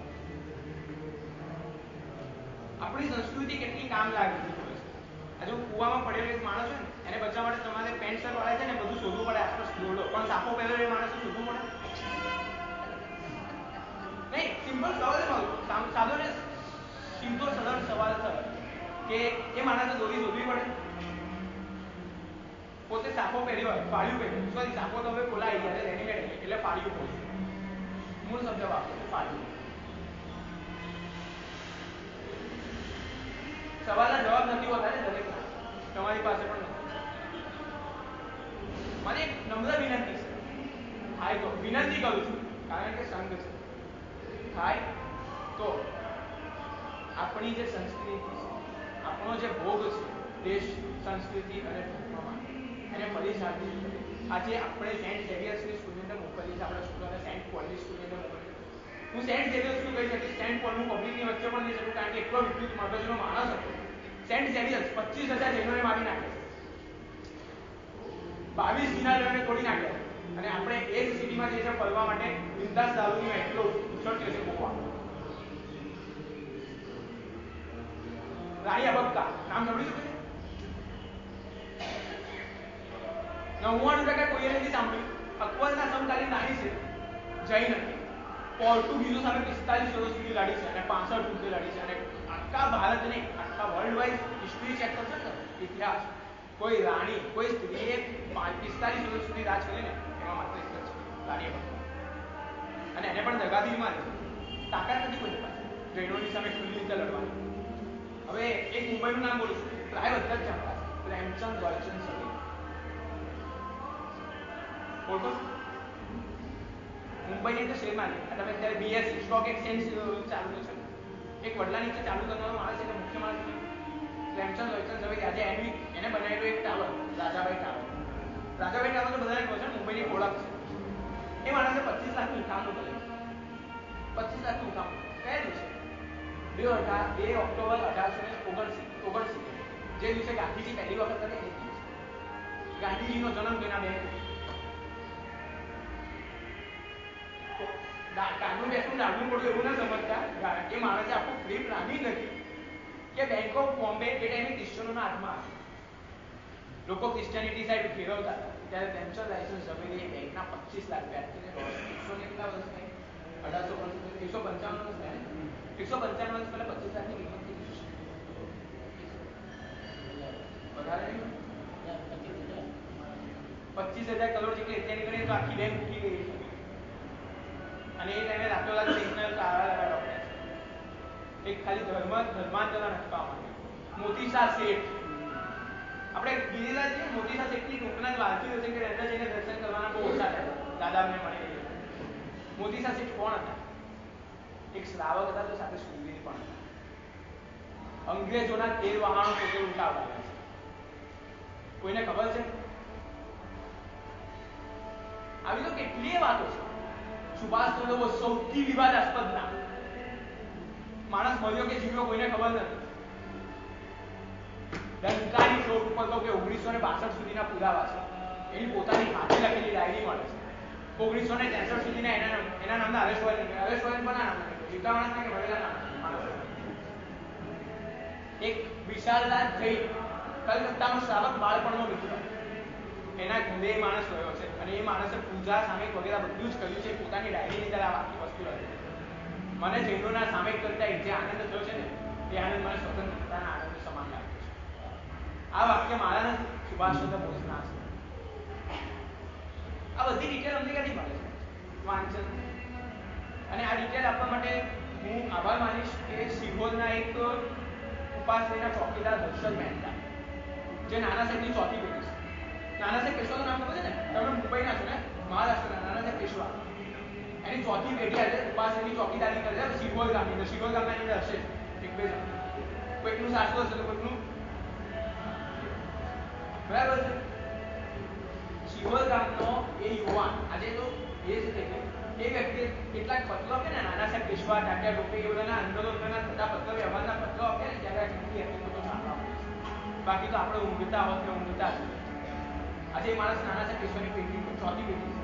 આપણી સંસ્કૃતિ કેટલી કામ લાગે છે. આજે કુવામાં પડેલો એક માણસ હોય ને એને બચાવવા માટે તમારે પેન્ટ શર્ટ વાળા છે ને બધું શોધવું પડે, આસપાસ દોડો, પણ સાપો પહેરેલો એ માણસ શોધવું પડે નહીં. સિમ્પલ સવાલ છે મારો, સાદો ને સીધો સરળ સવાલ છે કે એ માણસે દોરી શોધવી પડે. પોતે સાપો પહેર્યો હોય, ફાળ્યું પહેર્યું, સોરી સાપો તો હવે ખોલાઈ ગયા છે રેડીમેડ, એટલે ફાળ્યું બોલું. મૂળ શબ્દ વાપરો ફાળ્યું. સવાલના જવાબ નથી હોતા ને દરેકના, તમારી પાસે પણ નથી. મારી એક નમ્ર વિનંતી છે, થાય તો વિનંતી કરું છું કારણ કે સંઘ છે, થાય તો આપણી જે સંસ્કૃતિ છે, આપણો જે ભોગ છે દેશ, સંસ્કૃતિ અને ધર્મમાં, એને ફરી સાચવી જોઈએ. આજે આપણે સેન્ટ ઝેવિયર્સની સ્કૂલની અંદર મોકલીએ છીએ, આપણા છોકરાને સેન્ટ પોલની સ્કૂલની અંદર મોકલીએ. હું સેન્ટ ઝેવિયર્સનું કહી શકીશ, સેન્ટ પોલનું પબ્લિકની વચ્ચે પણ નહીં શકું કારણ કે એટલો વિદ્યુત મગજનો માણસ હતો. સેન્ટ ઝેવિયર્સ 25,000 જૈનોને મારી નાખે છે, 22 જિનાલયોને તોડી નાખ્યા છે. અને આપણે એ જ સિટીમાં જઈએ છીએ ફરવા માટે, બિંદાસ દારૂની એટલો ઉછળતી છે ગોવા. રાણી અબક્કા નામ સાંભળ્યું છે? 99% કોઈએ નથી સાંભળ્યું. અકબરના સમકાલીન રાણી છે, જૈન હતી, પોર્ટુગીઝો સામે 45 વર્ષ સુધી લડી છે અને 65 સુધી લડી છે અને આખા ભારતને આખા વર્લ્ડ વાઇઝ હિસ્ટ્રી ચેક કરશે ને ઇતિહાસ, કોઈ રાણી કોઈ સ્ત્રીએ 45 વર્ષ સુધી રાજ કરી ને એમાં માત્ર એક જ છે રાણી બનવા, અને એને પણ દગાથી મારી તાકાત નથી કોઈ પાસે જૈનોની સામે ખુલ્લી રીતે લડવાની. હવે એક મુંબઈનું નામ બોલું છું, પ્રાય બધા જ જાણતા છે, પ્રેમચંદ ગોલચંદ સગી. ઓળખો મુંબઈની અંદર શેર માર્કેટ, તમે અત્યારે બીએસસી સ્ટોક એક્સચેન્જ ચાલુ છે, એક વડલા નીચે ચાલુ કરવાનો માણસ એટલે મુખ્ય માણસ પ્રેમચંદ ગોલચંદ સગી. આજે એને બનાવેલું એક tower Rajabhai tower. Rajabhai tower તો બધાને કહો છે મુંબઈની ઓળખ છે. એ માણસે 25 લાખનું ઉઠામણું કર્યું. 25 લાખનું ઉઠામણું કયા દિવસે? 2 ઓક્ટોબર 1879, જે દિવસે ગાંધીજી પહેલી વખત હતા એ દિવસે ગાંધીજીનો જન્મ તેના બેન કાનનું બેસનું ડાળનું પડ્યું એવું ના સમજતા. એ માણસે આખું ફિલ્મ રાંધી નથી કે બેંક ઓફ બોમ્બે એ ટાઈમે ક્રિશ્ચનોના હાથમાં હતી. લોકો ક્રિશ્ચિયાનિટી સાઈડ ફેરવતા હતા ત્યારે પ્રેમચંદ લાયસન્સ ઝવેરીએ બેંકના 25 લાખ વ્યાજ કરીને 100 કેટલા વર્ષ થાય 1800 વર્ષ 155 વર્ષ થાય 155 વર્ષ પહેલા 25 લાખની કિંમત કેટલી છે? વધારે નહીં, 25,000 કરોડ જેટલી અત્યારની ગણીએ તો આખી બેંક મૂકી ગઈ છે. અને એ ટાઈમે રાતોરાત બેંકના તાળા લગાડવા એક ખાલી ધર્માંતરણ અટકાવવા માટે. મોતીશા શેઠ, આપણે ગિરિલા છીએ, મોતીશા શેઠની ટૂંકના જ વાંચ્યું હશે કે અંદર જઈને દર્શન કરવાના બહુ ઓછા થાય દાદાને મળી ગયા. મોતીશા શેઠ કોણ હતા? એક શ્રાવક હતા તો સાથે શૂરવીર પણ હતા. અંગ્રેજોના 13 વાહનો પોતે ઉઠાવતા છે. કોઈને ખબર છે? આવી તો કેટલીય વાતો છે. સુભાષચંદ્ર બોઝ સૌથી વિવાદાસ્પદ નામ, માણસ મળ્યો કે જીવ્યો કોઈને ખબર નથી. ડંકાની ચોટ ઉપર તો કે 1962 સુધીના પુરાવા છે. એની પોતાની હાથે લખેલી ડાયરી મળે છે. 1963 સુધીના એના નામના હરેશ વોરેન પણ ના નામ જીવતા માણસના કે મરેલા નામ. એક વિશાલદાસ જૈન કલકત્તાનો શ્રાવક બાળપણનો મિત્ર, એના ઘરે માણસ રહ્યો છે અને એ માણસે પૂજા સામે વગેરે બધું જ કર્યું છે. પોતાની ડાયરીની અંદર આ આખી વસ્તુ લખી. મને જૈનોના સામે કરતા જે આનંદ થયો છે ને એ આનંદ મને સ્વતંત્રતાના આનંદ સમાન લાગે છે. આ વાક્ય મારા નથી, સુભાષચંદ્ર બોઝના છે. આ બધી ડિટેલ અમને ક્યાંથી મળે છે? વાંચન. અને આ ડિટેલ આપવા માટે હું આભાર માનીશ કે સિહોરના એક ઉપાસનીના ચોકીદાર હર્ષદ મહેતા, જે નાના સાહેબની ચોથી પેઢી છે. નાના સાહેબ પેશવાનું નામ ખબર છે ને? તમે મુંબઈના છો ને, મહારાષ્ટ્રના નાના સાહેબ પેશવા. એની ચોથી પેઢી આજે ઉપાસનીની ચોકીદારી કરે છે સિહોર ગામની અંદર. સિહોર ગામની અંદર હશે એક બે જણ, કોઈકનું સાસુ હશે તો કોઈકનું, બરાબર છે. સિહોર ગામનો એ યુવાન આજે તો એ જ છે કે એ વ્યક્તિ કેટલાક પત્રો આપે ને નાના સાહેબ પેશવા, ટાટિયા ટોપે એ બધાના અંદરોના થતા પત્ર વ્યવહારના પત્રો આપે ને ત્યારે આ કેટલી હકીકતો જાણવા મળે છે. બાકી તો આપણે ઊંઘતા હોત ને ઊંઘતા જ. આજે માણસ નાના સાહેબ પેશવાની પેઢી ચોથી પેઢી છે.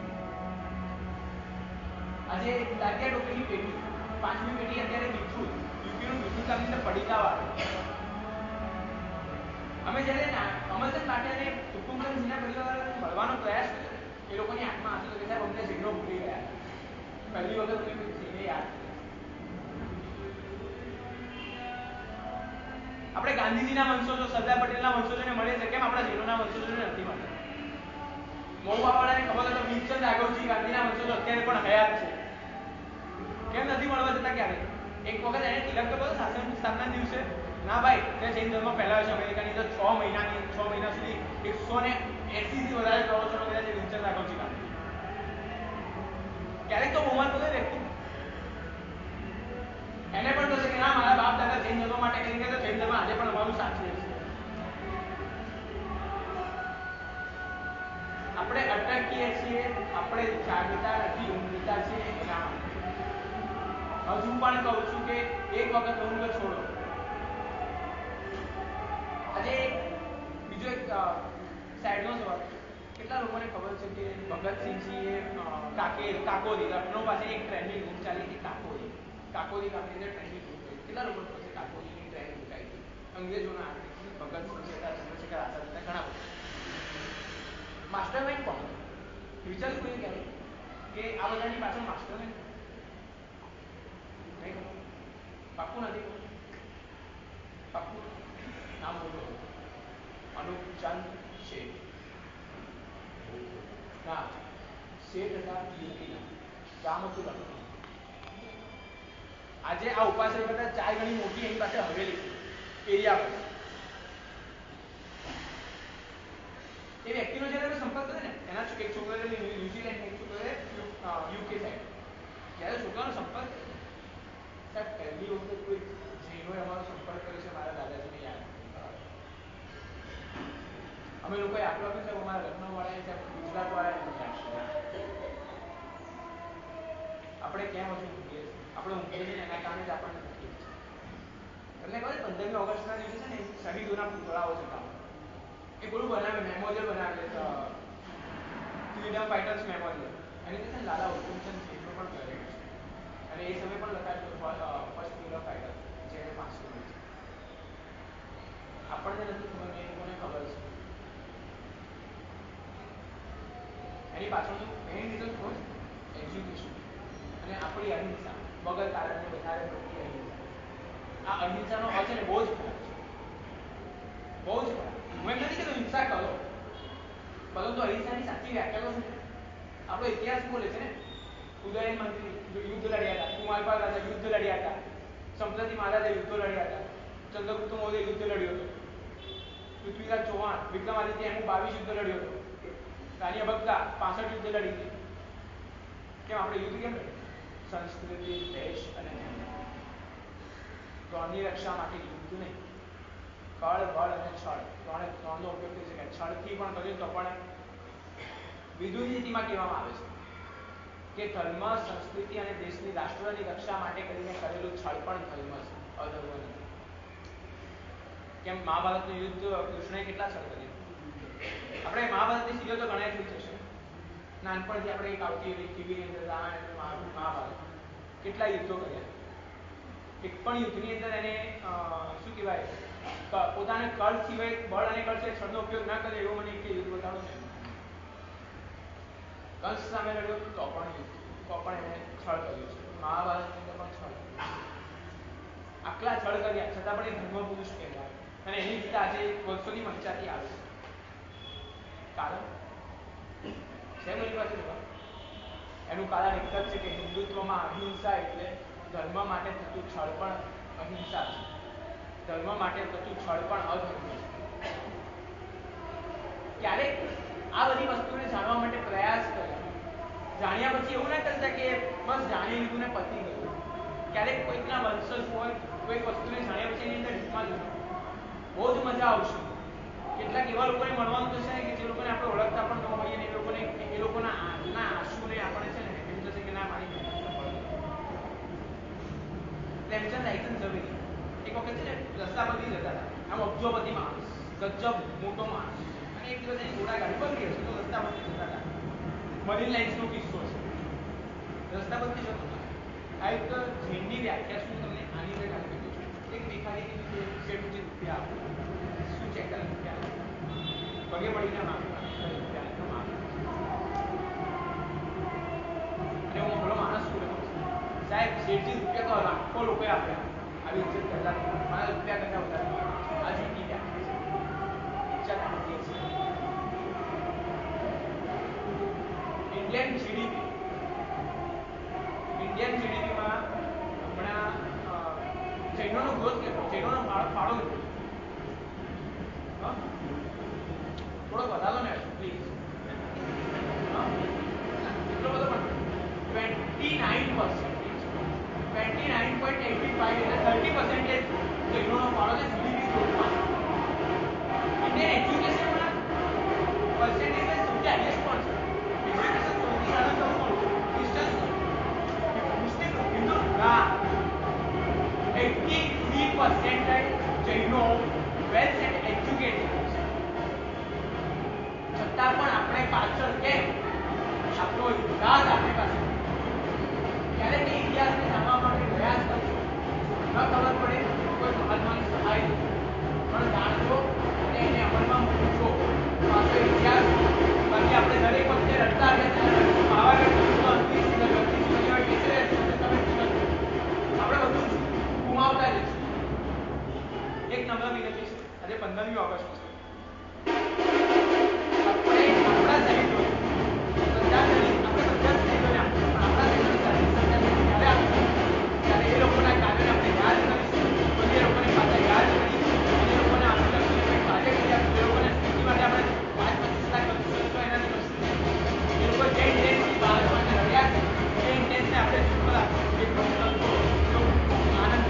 આજે ટાટિયા ટોપીની પેઢી, પાંચમી પેઢી અત્યારે વિદ્યુત, યુપીનું વિદ્યુત ગામની અંદર પડીકાવાળા. અમે જ્યારે અમરચંદ પાટિયાને હુકુમચંદજીના પરિવારને મળવાનો પ્રયાસ કર્યો, એ લોકોની આંખમાં આંસુ કે સાહેબ અમને જૈનો ભૂલી ગયા. પહેલી વખત અમને જઈને યાદ. આપણે ગાંધીજીના વંશજો, સરદાર પટેલના વંશજોને મળે છે, કેમ આપણા જૈનોના વંશજોને નથી મળતા? મહુવાવાળાને ખબર હોય તો વીરચંદ રાઘવજી ગાંધીના વંશજો અત્યારે પણ હયાત છે. કેમ નથી મળવા જતા? ક્યારે એક વખત એને તિલક તો બધો શાસન સ્થાપના દિવસે ના ભાઈ તે જૈન ધર્મ ફેલાવે છે અમેરિકાની અંદર 6 મહિના સુધી 180 થી વધારે પ્રવચનો કર્યા છે વીરચંદ રાઘવજી ગાંધી. ક્યારેક તો બહુમાન કરે વ્યક્તિ, એને પણ થશે કે ના મારા બાપ દાદા જૈન ધર્મ માટે કરીને તો જૈન ધર્મ આજે પણ અમારું સાચવે છે. આપણે અટકીએ છીએ, આપણે જાગતા નથી, ઊંઘતા છીએ એના માટે. હજુ પણ કહું છું કે એક વખત ઊંઘ છોડો. આજે બીજો એક સાઈડનો સવાલ, કેટલા લોકોને ખબર છે કે ભગતસિંહજીએ કાકોરી લખનૌ પાસે એક ટ્રેનની લૂંટ ચાલી હતી? કાકોરી ગામની અંદર ટ્રેનની લૂંટ થઈ. કેટલા લોકો ખબર છે કાકોરીની ટ્રેન લૂંટાઈ હતી અંગ્રેજોના હાથે? ભગતસિંહ હતા, ચંદ્રશેખર આઝાદ હતા, ઘણા બધા. માસ્ટરમાઇન્ડ કોણ? વિચાર્યું કોઈ ક્યારે કે આ બધાની પાછળ માસ્ટરમાઇન્ડ? પાક્કું નથી? પાક્કું નામ બોલો. અનુપચંદ શેઠ. ના, શેઠ હતા યુપીના, ગામ હતું લખનઉ. આજે આ ઉપાશ્રય કરતા 4 ગણી મોટી એની પાસે હવેલી એરિયા પર. એ વ્યક્તિનો જ્યારે સંપર્ક કરે ને, એના એક છોકરો ન્યુઝીલેન્ડ, એક છોકરો યુકે સાઈડ, જ્યારે છોકરાનો સંપર્ક સાહેબ પહેલી વખત કોઈ જૈનોએ અમારો સંપર્ક કર્યો છે મારા દાદાજીને યાદ. અમે લોકોએ આટલું આપ્યું સાહેબ, અમારા લખનઉ વાળાએ સાહેબ, ગુજરાત વાળાએ આપણે કેમ હજુ ઊંઘીએ છીએ? આપણે ઊંઘીએ છીએ એના કારણે જ આપણને મૂકીએ છીએ. એટલે કહે 15મી ઓગસ્ટના દિવસે છે ને શહીદોના પુતળાઓ હતા. એ બધું બનાવે, મેમોરિયલ બનાવે, ફ્રીડમ ફાઇટર્સ મેમોરિયલ. એની અંદર લાલા હુકુમચંદ શેઠનો પણ કરેલું છે. અને એ સમય પણ લખાયેલું ફર્સ્ટ ફ્રીડમ ફાઇટર જેને ફાંસી મળી છે. આપણને નથી ખબર, એ લોકોને ખબર છે. એની પાછળનું મેઇન રીઝન શું? એજ્યુકેશન અને આપણી અહિંસા, વગર કારણે વધારે પડતી અહિંસા. આ અહિંસાનો અર્થ છે ને બહુ જ ખરાબ છે, બહુ જ ખરાબ. હું એમ નથી કહેતો હિંસા કરો, પરંતુ અહિંસાની સાચી વ્યાખ્યા તો શું? આપણો ઇતિહાસ બોલે છે ને. ઉદયન મંત્રી યુદ્ધ લડ્યા હતા, કુમારપાલ રાજા યુદ્ધ લડ્યા હતા, સંપતિ મહારાજે યુદ્ધ લડ્યા હતા, ચંદ્રગુપ્ત મૌર્ય યુદ્ધ લડ્યો હતો, પૃથ્વીરાજ ચૌહાણ વિક્રમાદિત્ય એનું 22 યુદ્ધ લડ્યો હતો, રાણી અબક્તા 65 યુદ્ધ લડી હતી. કેમ આપણે યુદ્ધ કેમ લડ્યા? સંસ્કૃતિ, દેશ અને ત્રણની રક્ષા માટે યુદ્ધ નહીં. કળ, બળ અને છળ, ત્રણનો ઉપયોગ કરી શકાય. છળથી પણ કર્યું તો પણ વિદુર નીતિમાં કહેવામાં આવે છે કે ધર્મ, સંસ્કૃતિ અને દેશની, રાષ્ટ્રની રક્ષા માટે કરીને કરેલું છળ પણ ધર્મ છે, અધર્મ નથી. કેમ મહાભારતનું યુદ્ધ કૃષ્ણએ કેટલા છળ કર્યા? આપણે મહાભારતની સિરિયલ તો ઘણા જોઈ જશે. નાનપણથી આપણે એક આવતી ટીવીની અંદર રામાયણ, મહાભારત, કેટલા યુદ્ધો કર્યા. એક પણ યુદ્ધની અંદર એને શું કહેવાય, પોતાના કળ સિવાય, બળ અને કળ સિવાય છળનો ઉપયોગ ના કરે એવો મને એક યુદ્ધ બતાવો ને. કંસ સામે લડ્યો તો પણ યુદ્ધ, તો પણ એને છળ કર્યું છે. મહાભારતની અંદર પણ છળ કર્યું. આટલા છળ કર્યા છતાં પણ એ ધર્મ પુરુષ કહેવાય. અને એની રીતે આજે વર્ષોની વંચાતી આવે છે. કારણ છે મારી પાસે જવાબ. એનું કારણ એક જ છે કે હિન્દુત્વમાં અહિંસા એટલે ધર્મ માટે થતું છળ પણ અહિંસા છે, ધર્મ માટે થતું છળ પણ અધર્મ છે. ક્યારેક આ બધી વસ્તુને જાણવા માટે પ્રયાસ કર્યો, જાણ્યા પછી એવું ના કરતા કે બસ જાણી લીધું ને પતી ગયું. ક્યારેક કોઈકના વંશજ હોય, કોઈક વસ્તુને જાણ્યા પછી એની અંદર હિતમાં જવું, બહુ જ મજા આવશે. કેટલાક એવા લોકોને મળવાનું થશે ને કે જે લોકોને આપણે ઓળખતા પણ ન હોઈએ, અને એ લોકોના આંખના આંસુને આપણે છે ને એમ થશે કે ના, મારી મહેનત સફળ થઈ. પ્રેમચંદ લાયસન્સ ઝવેરી એક વખત છે ને રસ્તા પરથી જતા હતા, આમ અબજોપતિ માણસ, ગજબ મોટો માણસ, અને એક દિવસ એની ઘોડા ગાડી પકડી હશે તો રસ્તા પરથી જતા હતા. મરીન લાઇન્સનો કિસ્સો છે. રસ્તા પરથી જતો હતો. આ એક જૈનની વ્યાખ્યા શું તમને આની અંદર કાઢી શકું છું. એક ભિખારીની રીતે શેઠજી રૂપિયા આપો, શું ચેક કરે રૂપિયા પગે પડીને માગતા રૂપિયા માગતા. અને હું બોલો માણસ શું લખું સાહેબ, શેઠજી રૂપિયા તો લાખો લોકોએ આપ્યા, આવી ઇજ્જત કરતા મારા રૂપિયા કરતા વધારે. આ જૈનની વ્યાખ્યા છે. ઇજ્જત આપીએ છીએ. ઇન્ડિયન જીડીપીમાં હમણાં જૈનોનો ગ્રોથ કેટલો, જૈનોનો ફાળો કેટલો? થોડો વધારો ને પ્લીઝ. એટલો બધો પણ 29.85 એટલે 30% જૈનોનો ફાળો છે જીડીપી ગ્રોથમાં. ઇન્ડિયન એજ્યુકેશનમાં પર્સેન્ટેજ સૌથી હાઈએસ્ટ પણ છે. એજ્યુકેશન સૌથી સારા એક નમ્ર વિનંતી છે, આજે 15મી ઓગસ્ટ છે. આપણે આપણા શહીદો બધા શહીદોને આપણા ત્યારે એ લોકોના કાર્યોને આપણે યાદ કરીશું, એ લોકોને પાછા યાદ કરીશું, એ લોકોને આપણે કાર્ય કર્યા, એ લોકોને સ્થિતિ માટે આપણે વાત પ્રતિષ્ઠા કરીશું. તો એના દિવસ એ લોકો જે ઇન્ટેન્સથી બહાર માટે રહ્યા છે એ ઇન્ટેન્સને આપણે બધા એટલું આનંદ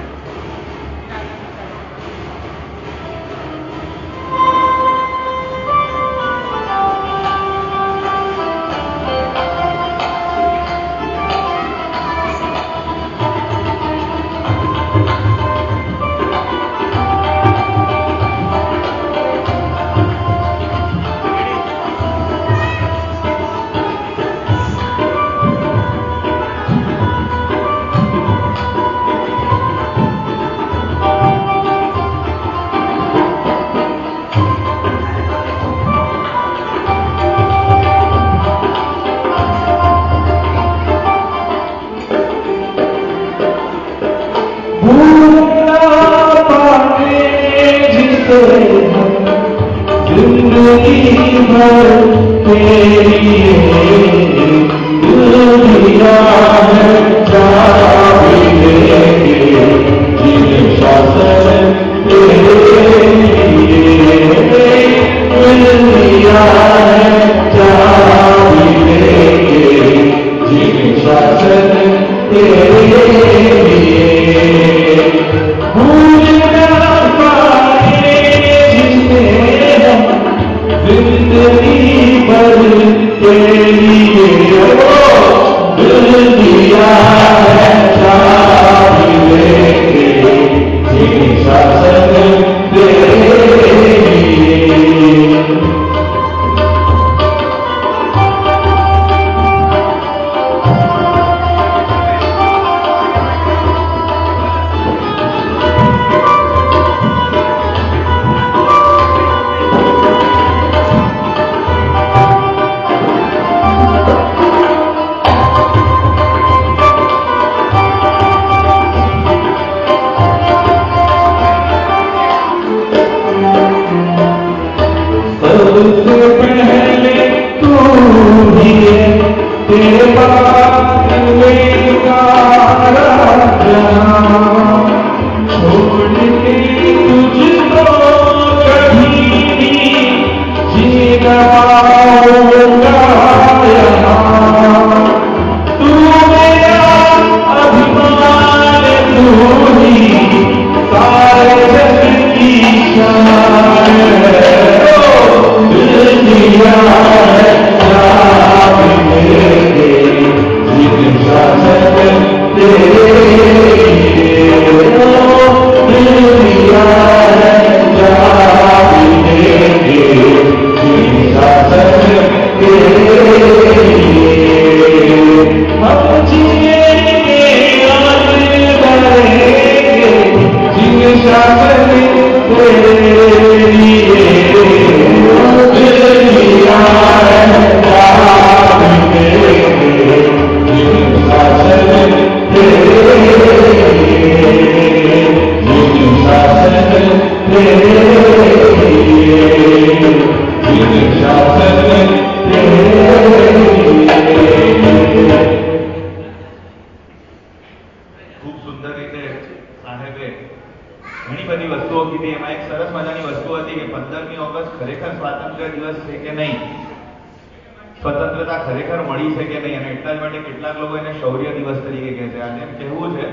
સ્વતંત્રતા ખરેખર મળી છે કે નહીં, અને એટલા જ માટે કેટલાક લોકો એને શૌર્ય દિવસ તરીકે કહે છે. આજે એમ કહેવું છે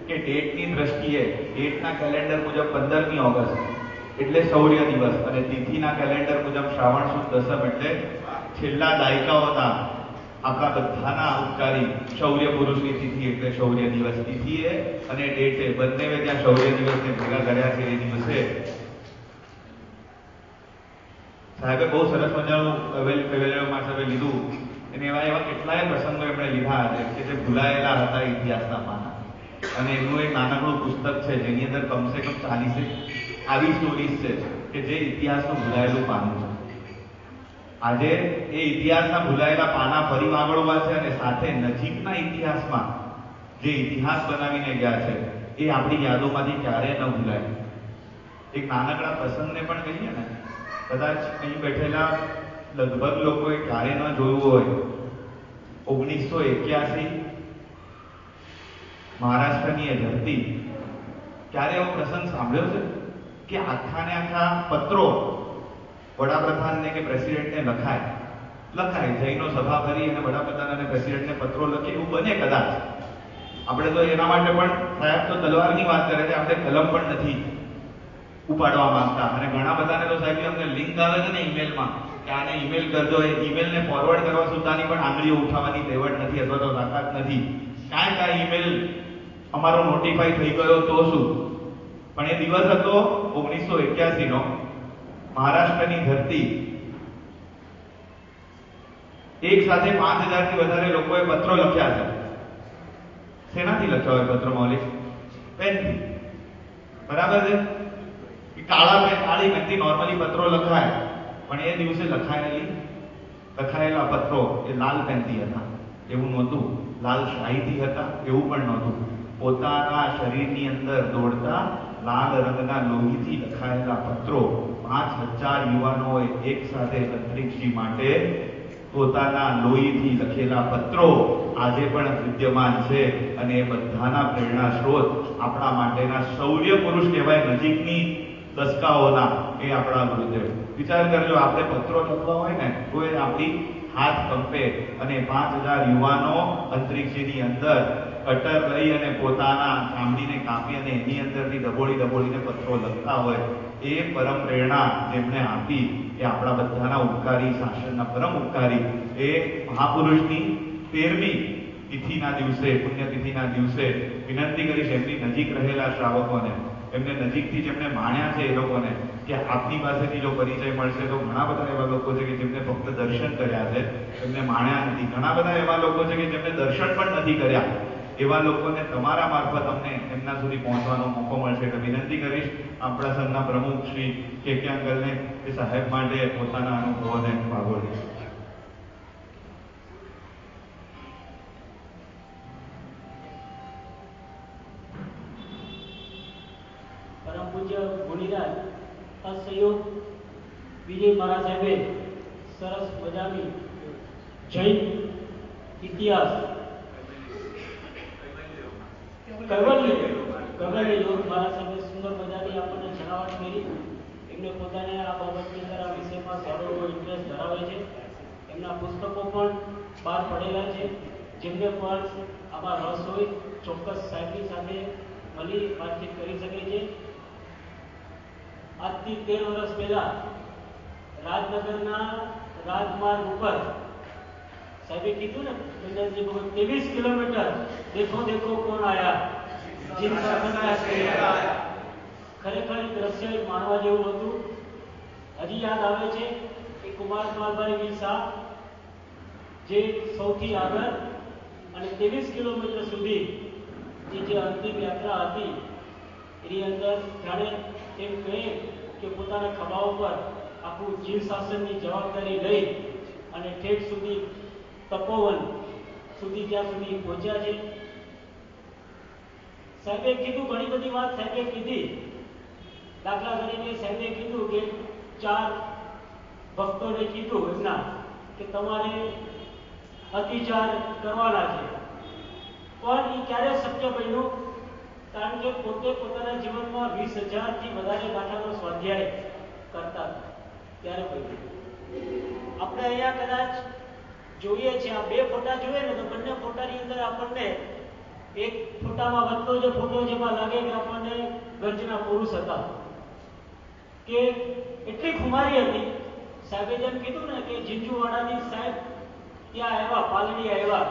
કે ડેટની દ્રષ્ટિએ ડેટના કેલેન્ડર મુજબ 15મી ઓગસ્ટ એટલે શૌર્ય દિવસ, અને તિથિના કેલેન્ડર મુજબ શ્રાવણ સુદ દસમ એટલે છેલ્લા દાયકાઓના આપણા બધાના ઉપકારી શૌર્ય પુરુષની તિથિ એટલે શૌર્ય દિવસ. તિથિએ અને ડેટે બંને ત્યાં શૌર્ય દિવસને ભેગા કર્યા છે. એ દિવસે સાહેબે બહુ સરસ મજાનું સાહેબે લીધું, અને એવા કેટલાય પ્રસંગો એમણે લીધા છે કે જે ભૂલાયેલા હતા ઇતિહાસના પાના, અને એમનું એક નાનકડું પુસ્તક છે જેની અંદર કમસે કમ 40 આવી સ્ટોરીઝ છે કે જે ઇતિહાસનું ભૂલાયેલું પાનું છે. આજે એ ઇતિહાસના ભૂલાયેલા પાના ફરી વાગળવા છે, અને સાથે નજીકના ઇતિહાસમાં જે ઇતિહાસ બનાવીને ગયા છે એ આપણી યાદોમાંથી ક્યારેય ન ભૂલાય. એક નાનકડા પ્રસંગને પણ કહીએ ને, કદાચ અહીં બેઠેલા લગભગ લોકોએ ક્યારે ન જોયું હોય, 1981 મહારાષ્ટ્રની એ ધરતી, ક્યારે એવો પ્રસંગ સાંભળ્યો છે કે આખા ને આખા પત્રો વડાપ્રધાનને કે પ્રેસિડેન્ટને લખાય જૈનો સભા કરી અને વડાપ્રધાન અને પ્રેસિડેન્ટને પત્રો લખે, એવું બને કદાચ. આપણે તો એના માટે પણ સાહેબ તો તલવારની વાત કરે છે, આપણે કલમ પણ નથી ઉપાડવા માંગતા. અને ઘણા બધાને તો સાહેબ અમને લિંક આવે છે ને ઈમેલમાં કે આને ઈમેલ કરજો, એ ઈમેલને ફોરવર્ડ કરવા સુદ્ધાની પણ આંગળીઓ ઉઠાવવાની તેવડ નથી અથવા તો તાકાત નથી. કાંઈ ઈમેલ અમારો નોટિફાઈ થઈ ગયો તો શું? પણ એ દિવસ હતો 1981 નો, મહારાષ્ટ્રની ધરતી. એક સાથે 5000 થી વધારે લોકોએ પત્રો લખ્યા છે. શેનાથી લખ્યા હોય પત્રો મૌલિક? પેનથી. બરાબર છે? કાળી પેનથી નોર્મલી પત્રો લખાય, પણ એ દિવસે લખાયેલા પત્રો એ લાલ પેનથી હતા. એવું નહોતું. લાલ શાહીથી હતા એવું પણ નહોતું. પોતાના શરીરની અંદર દોડતા લાલ રંગના લોહીથી લખાયેલા પત્રો 5000 યુવાનોએ એક સાથે અંતરિક્ષી માટે પોતાના લોહીથી લખેલા પત્રો આજે પણ વિદ્યમાન છે. અને એ બધાના પ્રેરણા સ્ત્રોત આપણા માટેના શૌર્ય પુરુષ કહેવાય નજીકની દસકાઓના એ આપણા ગુરુદેવ. વિચાર કરજો, આપણે પત્રો લખવા હોય ને તો એ આપણી હાથ કંપે અને 5000 યુવાનો અંતરિક્ષની અંદર કટર લઈ અને પોતાના ચામડીને કાપી અને એની અંદરથી દબોળીને પત્રો લખતા હોય. એ પરમ પ્રેરણા જેમણે આપી એ આપણા બધાના ઉપકારી, શાસનના પરમ ઉપકારી એ મહાપુરુષની 13મી તિથિના દિવસે, પુણ્યતિથિના દિવસે વિનંતી કરીશ એમની નજીક રહેલા શ્રાવકોને, એમને નજીકથી જેમને માણ્યા છે એ લોકોને કે આપની પાસેથી જો પરિચય મળશે તો ઘણા બધા એવા લોકો છે કે જેમને ફક્ત દર્શન કર્યા છે, એમને માણ્યા નથી. ઘણા બધા એવા લોકો છે કે જેમને દર્શન પણ નથી કર્યા. એવા લોકોને તમારા મારફત અમને એમના સુધી પહોંચવાનો મોકો મળશે. એટલે વિનંતી કરીશ આપણા સંઘના પ્રમુખ શ્રી કે અંકલને એ સાહેબ માટે પોતાના અનુભવોને ભાગોળે. પરમ પૂજ્ય ગુણીરાજ અસહયોગ વિજય મહારાજ સાહેબે સરસ મજાની જૈન ઇતિહાસ કૈવલ્ય યોગ મહારાજ સાહેબે સુંદર મજાની આપણને જણાવટ કરી. એમને પોતાને આ બાબતની અંદર આ વિષયમાં સારો એવો ઇન્ટરેસ્ટ ધરાવે છે. એમના પુસ્તકો પણ બહાર પડેલા છે. જેમને પણ આમાં રસ હોય ચોક્કસ સાહેબની સાથે મળી વાતચીત કરી શકે છે. આજથી 13 વર્ષ પહેલા રાજનગરના રાજમાર્ગ ઉપર સાહેબે કીધું ને 23 કિલોમીટર દેખો કોણ આયા, ખરેખર દ્રશ્ય માણવા જેવું હતું. હજી યાદ આવે છે કે કુમારપાલભાઈ વી શાહ જે સૌથી આગળ અને 23 કિલોમીટર સુધી જે અંતિમ યાત્રા હતી એની અંદર જાણે એમ કહે કે પોતાના ખભા ઉપર આખું જીવ શાસનની જવાબદારી લઈ અને ઠેક સુધી તપોવન સુધી ત્યાં સુધી પહોંચ્યા છે. સાહેબે કીધું, ઘણી બધી વાત સાહેબે કીધી. દાખલા તરીકે સાહેબે કીધું કે 4 ભક્તોને કીધું એમના કે તમારે અતિચાર કરવાના છે. પણ એ ક્યારે શક્ય બન્યું? કારણ કે પોતે પોતાના જીવનમાં 20,000 થી વધારે ગાંઠાનો સ્વાધ્યાય કરતા ત્યારે બન્યું. આપણે અહીંયા કદાચ જોઈએ છે, આ 2 ફોટા જોઈએ ને તો બંને ફોટાની અંદર આપણને એક ફોટામાં વધતો જે ફોટો જેમાં લાગે કે આપણને ગંજના પુરુષ હતા કે એટલી ખુમારી હતી. સાહેબે જેમ કીધું ને કે જીંજુવાડાથી સાહેબ ત્યાં આવ્યા, પાલડી આવ્યા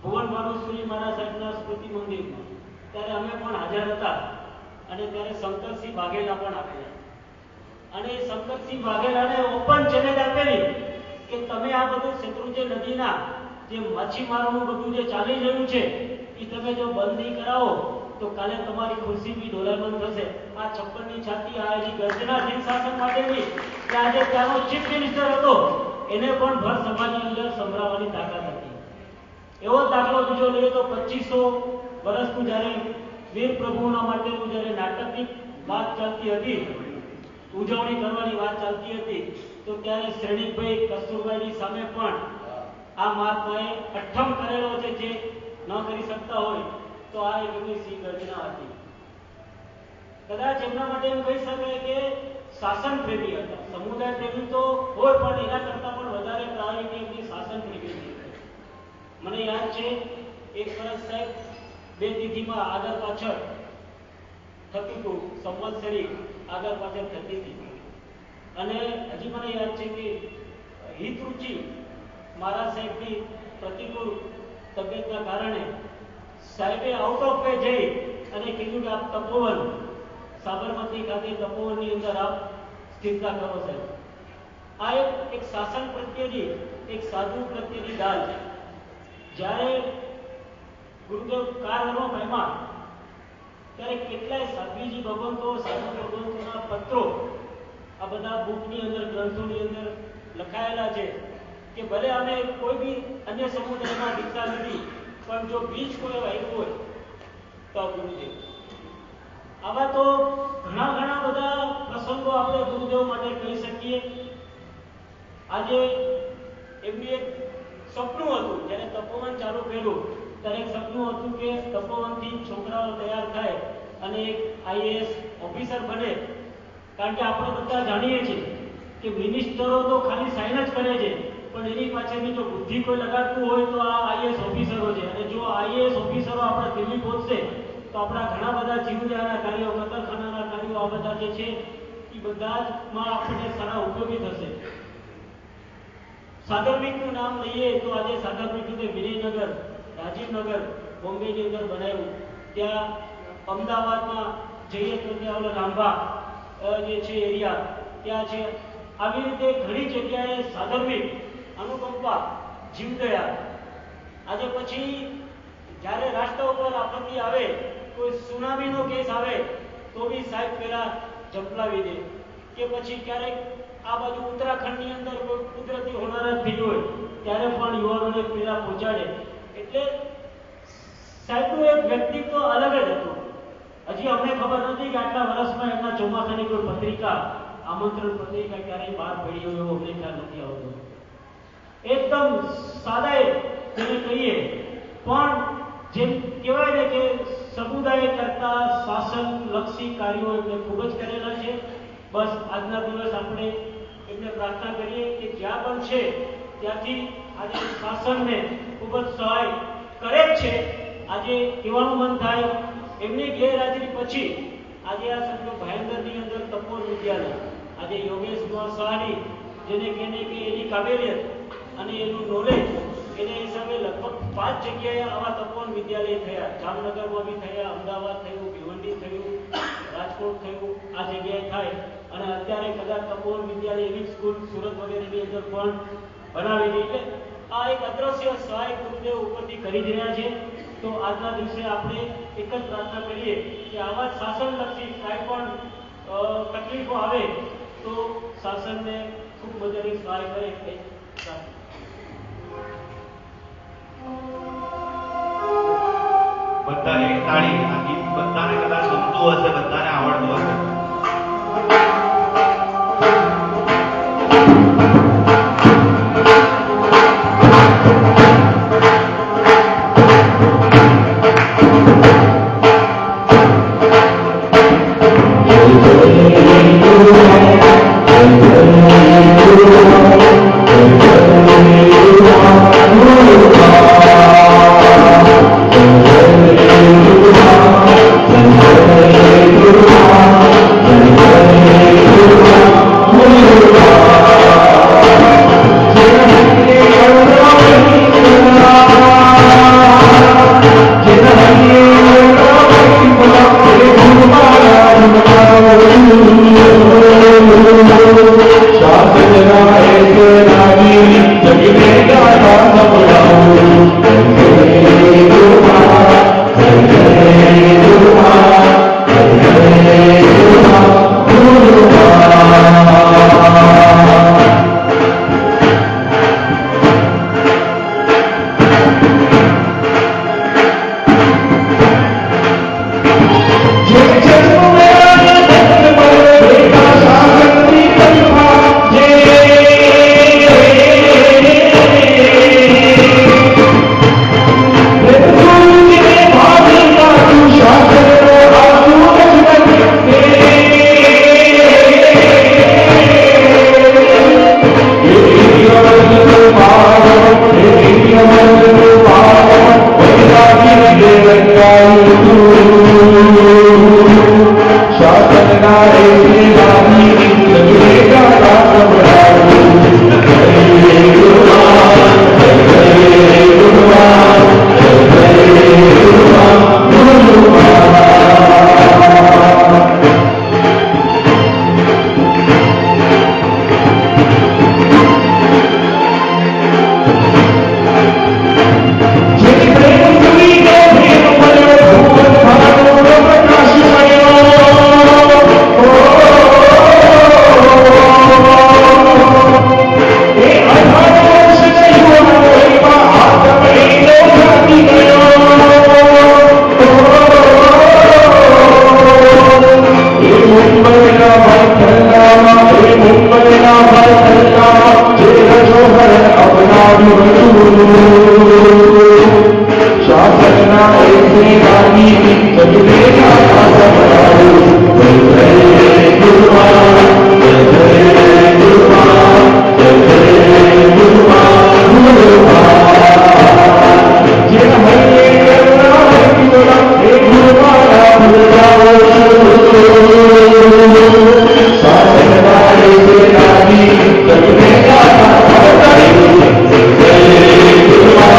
ભુવન માનુસુરી મહારાજ સાહેબના સ્મૃતિ મંદિરમાં, ત્યારે અમે પણ હાજર હતા. અને ત્યારે શંકરસિંહ વાઘેલા પણ આવેલા. અને શંકરસિંહ વાઘેલાને ઓપન ચેલેન્જ આપેલી કે તમે આ બધું શત્રુંજય નદીના જે માછીમારોનું બધું જે ચાલી રહ્યું છે એ તમે જો બંધ નહીં કરાવો તો કાલે તમારી ખુરશી બી ડોલાયમાન થશે. આ 56ની છાતી આ એની ગર્જના જીન શાસન માટેની કે આજે ત્યાંનો ચીફ મિનિસ્ટર હતો એને પણ ભર સમાજની અંદર સંભળાવવાની તાકાત હતી. એવો દાખલો બીજો લઈએ તો 2500 વર્ષનું જ્યારે વીર પ્રભુના માટેનું જ્યારે નાટકની વાત ચાલતી હતી, ઉજવણી કરવાની વાત ચાલતી હતી, તો ત્યારે શ્રેણીકભાઈ કસ્તુરભાઈની સામે પણ આ મહાત્માએ અઠ્ઠમ કરેલો છે. જે ન કરી શકતા હોય તો આ એક એમની સિંહ ગર્જના હતી. કદાચ એમના માટે એમ કહી શકાય કે શાસન પ્રેમી હતા. સમુદાય પ્રેમી તો હોય, પણ એના કરતા પણ વધારે પ્રાયોરિટી એમની શાસન પ્રેમી હતી. મને યાદ છે એક વર્ષ સાહેબ 2 તિથિમાં આગળ પાછળ થતું હતું, સંવત્સરી આગળ પાછળ થતી હતી. અને હજી મને યાદ છે કે હિતરુચિ મારા સાહેબની પ્રતિકૂળ તબિયતના કારણે સાહેબે આઉટ ઓફ વે જઈ અને કીધું કે આપ તપોવન સાબરમતી ખાતે તપોવનની અંદર આપ સ્થિરતા કરો સાહેબ. આ એક શાસન પ્રત્યેની, એક સાધુ પ્રત્યેની દાલ છે. જ્યારે ગુરુદેવ કારનો પામ્યા ત્યારે કેટલાય સાધ્વીજી ભગવંતો, સાધુ ભગવંતોના પત્રો આ બધા બુકની અંદર, ગ્રંથોની અંદર લખાયેલા છે કે ભલે અમે કોઈ બી અન્ય સમુદાયમાં દીક્ષા લીધી, પણ જો બીજ કોઈ વાગ્યું હોય તો ગુરુદેવ. આવા તો ઘણા બધા પ્રસંગો આપણે ગુરુદેવ માટે કહી શકીએ. આજે એમનું એક સપનું હતું, જ્યારે તપોવન ચાલુ કર્યું ત્યારે એક સપનું હતું કે તપોવનથી છોકરાઓ તૈયાર થાય અને એક IAS ઓફિસર બને. કારણ કે આપણે બધા જાણીએ છીએ કે મિનિસ્ટરો તો ખાલી સાઇન જ કરે છે, પણ એની પાછળની જો બુદ્ધિ કોઈ લગાડતું હોય તો આ IAS ઓફિસરો છે. અને જો IAS ઓફિસરો આપણે દિલ્હી પહોંચશે તો આપણા ઘણા બધા જીવદયાના કાર્યો, કતલખાનાના કાર્યો, આ બધા જે છે એ બધા જમાં આપણને સારા ઉપયોગી થશે. સાગરપીઠનું નામ લઈએ તો આજે સાગરપીઠ વિનયનગર, રાજીવનગર, બોમ્બેની અંદર બનાવ્યું. ત્યાં અમદાવાદમાં જઈએ તો ત્યાં ઓલા રાંભા જે છે એરિયા ત્યાં છે. આવી રીતે ઘણી જગ્યાએ સાગરપીઠ, અનુકંપા, જીવદયા. આજે પછી જ્યારે રાષ્ટ્ર ઉપર આપત્તિ આવે, કોઈ સુનામીનો કેસ આવે તો બી સાહેબ પહેલા ઝંપલાવી દે. કે પછી ક્યારેક આ બાજુ ઉત્તરાખંડની અંદર કોઈ કુદરતી હોનારત થઈ હોય ત્યારે પણ યુવાનોને પહેલા પહોંચાડે. એટલે સાહેબનું એક વ્યક્તિત્વ અલગ જ હતું. હજી અમને ખબર નથી કે આટલા વર્ષમાં એમના ચોમાસાની કોઈ પત્રિકા, આમંત્રણ પત્રિકા ક્યારેય બહાર પડી હોય એવો અમને ખ્યાલ નથી આવતો. એકદમ સાદા જેને કહીએ, પણ જેમ કહેવાય ને કે સમુદાય કરતા શાસન લક્ષી કાર્યો એમને ખૂબ જ કરેલા છે. બસ આજના દિવસ આપણે એમને પ્રાર્થના કરીએ કે જ્યાં પણ છે ત્યાંથી આજે શાસનને ખૂબ જ સહાય કરે જ છે. આજે કહેવાનું મન થાય એમની ગેરહાજરી પછી આજે આ સંતો ભાયંદરની અંદર તપોવન વિદ્યાલય, આજે યોગેશ કુમાર સહાની જેને કહેને કે એની કાબેલિયત અને એનું નોલેજ, એના હિસાબે લગભગ 5 જગ્યાએ આવા તપોવન વિદ્યાલય થયા. જામનગરમાં બી થયા, અમદાવાદ થયું, ભિવંડી થયું, રાજકોટ થયું, આ જગ્યાએ થાય. અને અત્યારે કદાચ તપોવન વિદ્યાલય એવી સ્કૂલ સુરત વગેરેની અંદર પણ બનાવી છે. એટલે આ એક અદ્રશ્ય સહાય ગુરુદેવ ઉપરથી કરી જ રહ્યા છે. તો આજના દિવસે આપણે એક જ પ્રાર્થના કરીએ કે આવા જ શાસનલક્ષી કાંઈ પણ તકલીફો આવે તો શાસનને ખૂબ મદદની સહાય કરે. બધાને તાળી. આ ગીત બધાને કદાચ ગમતું હશે, બધાને આવડતું હશે. મુંબઈના ભાઈ થેલામાં જે રજો હર અપનાવ્યું શાસનના એસે રાની જગદેના પાસવડાયું જય ગુરુમાં જય ગુરુમાં જય ગુરુમાં જે હૈયે કરના હૈયે હે ગુરુમાના ભૂલાવો શાસનના એસે રાની જગદેના પાસવડાયું જય ગુરુમાં જય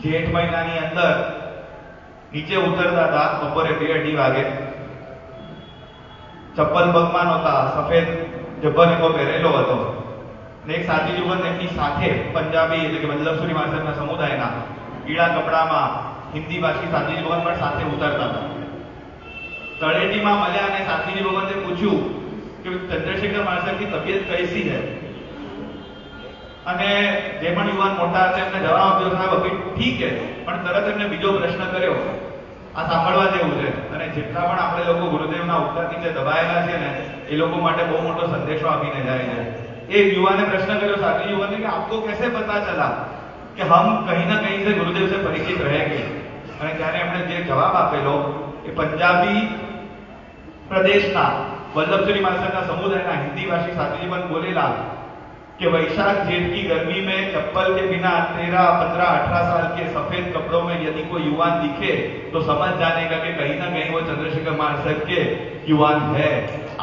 જેઠ મહિનાની અંદર નીચે ઉતરતા હતા બપોરે 2-2:30 વાગે ચપ્પલ પગમાં નહોતા સફેદ જબ્બરકો પહેરેલો હતો ને એક સાથી યુવક એમની સાથે પંજાબી એટલે કે વલ્લભસુરી માસરના સમુદાયના પીળા કપડામાં હિન્દી ભાષી સાથી યુવક પણ સાથે ઉતરતા હતા તળેટીમાં મળ્યા અને સાથી યુવકે પૂછ્યું કે ચંદ્રશેખર માસરની તબિયત કઈસી છે અને જે પણ યુવાન મોટા હતા એમને જવાબ આપ્યો સાહેબ અભી ઠીક છે પણ તરત એમને બીજો પ્રશ્ન કર્યો આ સાંભળવા જેવું છે અને જેટલા પણ આપણે લોકો ગુરુદેવના ઉપકાર નીચે દબાયેલા છે ને એ લોકો માટે બહુ મોટો સંદેશો આપીને જાય છે એ યુવાને પ્રશ્ન કર્યો સાથી યુવાને કે આપકો कैसे पता चला कि हम कहीं ना कहीं से गुरुदेव से परिचित रहेंगे અને ત્યારે એમણે જે જવાબ આપેલો એ પંજાબી પ્રદેશના वल्लभसुरी मासરના સમુદાયના હિન્દી ભાષી સાથી જીવન બોલેલા कि वैशाख जेठ की गर्मी में चप्पल के बिना 13, 15, 18 साल के सफेद कपड़ों में यदि कोई युवान दिखे तो समझ जाने का कि कहीं ना कहीं वो चंद्रशेखर महाराज के युवान है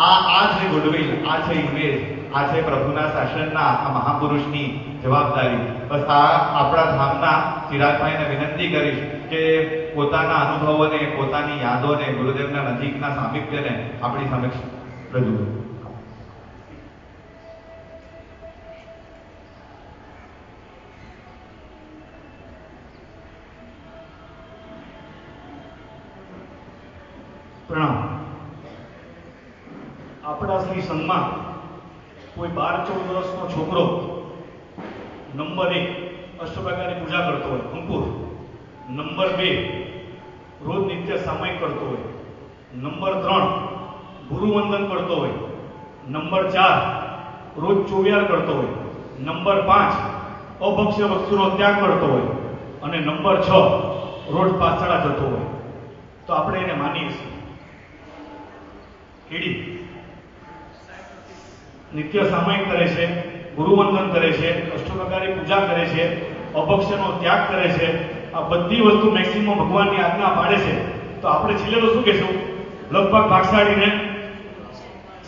આ છે ગુડવિલ આ છે ઇમેજ આ છે પ્રભુના શાસનના આ મહાપુરુષની જવાબદારી બસ આ આપણા ધામના ચિરાગભાઈને વિનંતી કરીશ કે પોતાના અનુભવોને પોતાની યાદોને ગુરુદેવના નજીકના સામિપ્યને આપણી સમક્ષ રજૂ કરો પ્રણામ આપણા શ્રી સંઘમાં કોઈ 12-14 વર્ષનો છોકરો નંબર 1 અષ્ટપ્રકારની પૂજા કરતો હોય અંકુર, નંબર 2 રોજ નિત્ય સામાયિક કરતો હોય, નંબર 3 ગુરુવંદન કરતો હોય, નંબર 4 રોજ ચોવિયાર કરતો હોય, નંબર 5 અભક્ષ્ય વસ્તુનો ત્યાગ કરતો હોય અને નંબર 6 રોજ પાછળા જતો હોય તો આપણે એને માનીએ છીએ કેડી નિત્ય સામાયિક કરે છે, ગુરુવંદન કરે છે, અષ્ટપ્રકારની પૂજા કરે છે, અભક્ષ્યનો ત્યાગ કરે છે, આ બધી વસ્તુ મેક્સિમમ ભગવાનની આજ્ઞા પાડે છે તો આપણે છેલ્લે તો શું કહેશું લગભગ ભાગશાળીને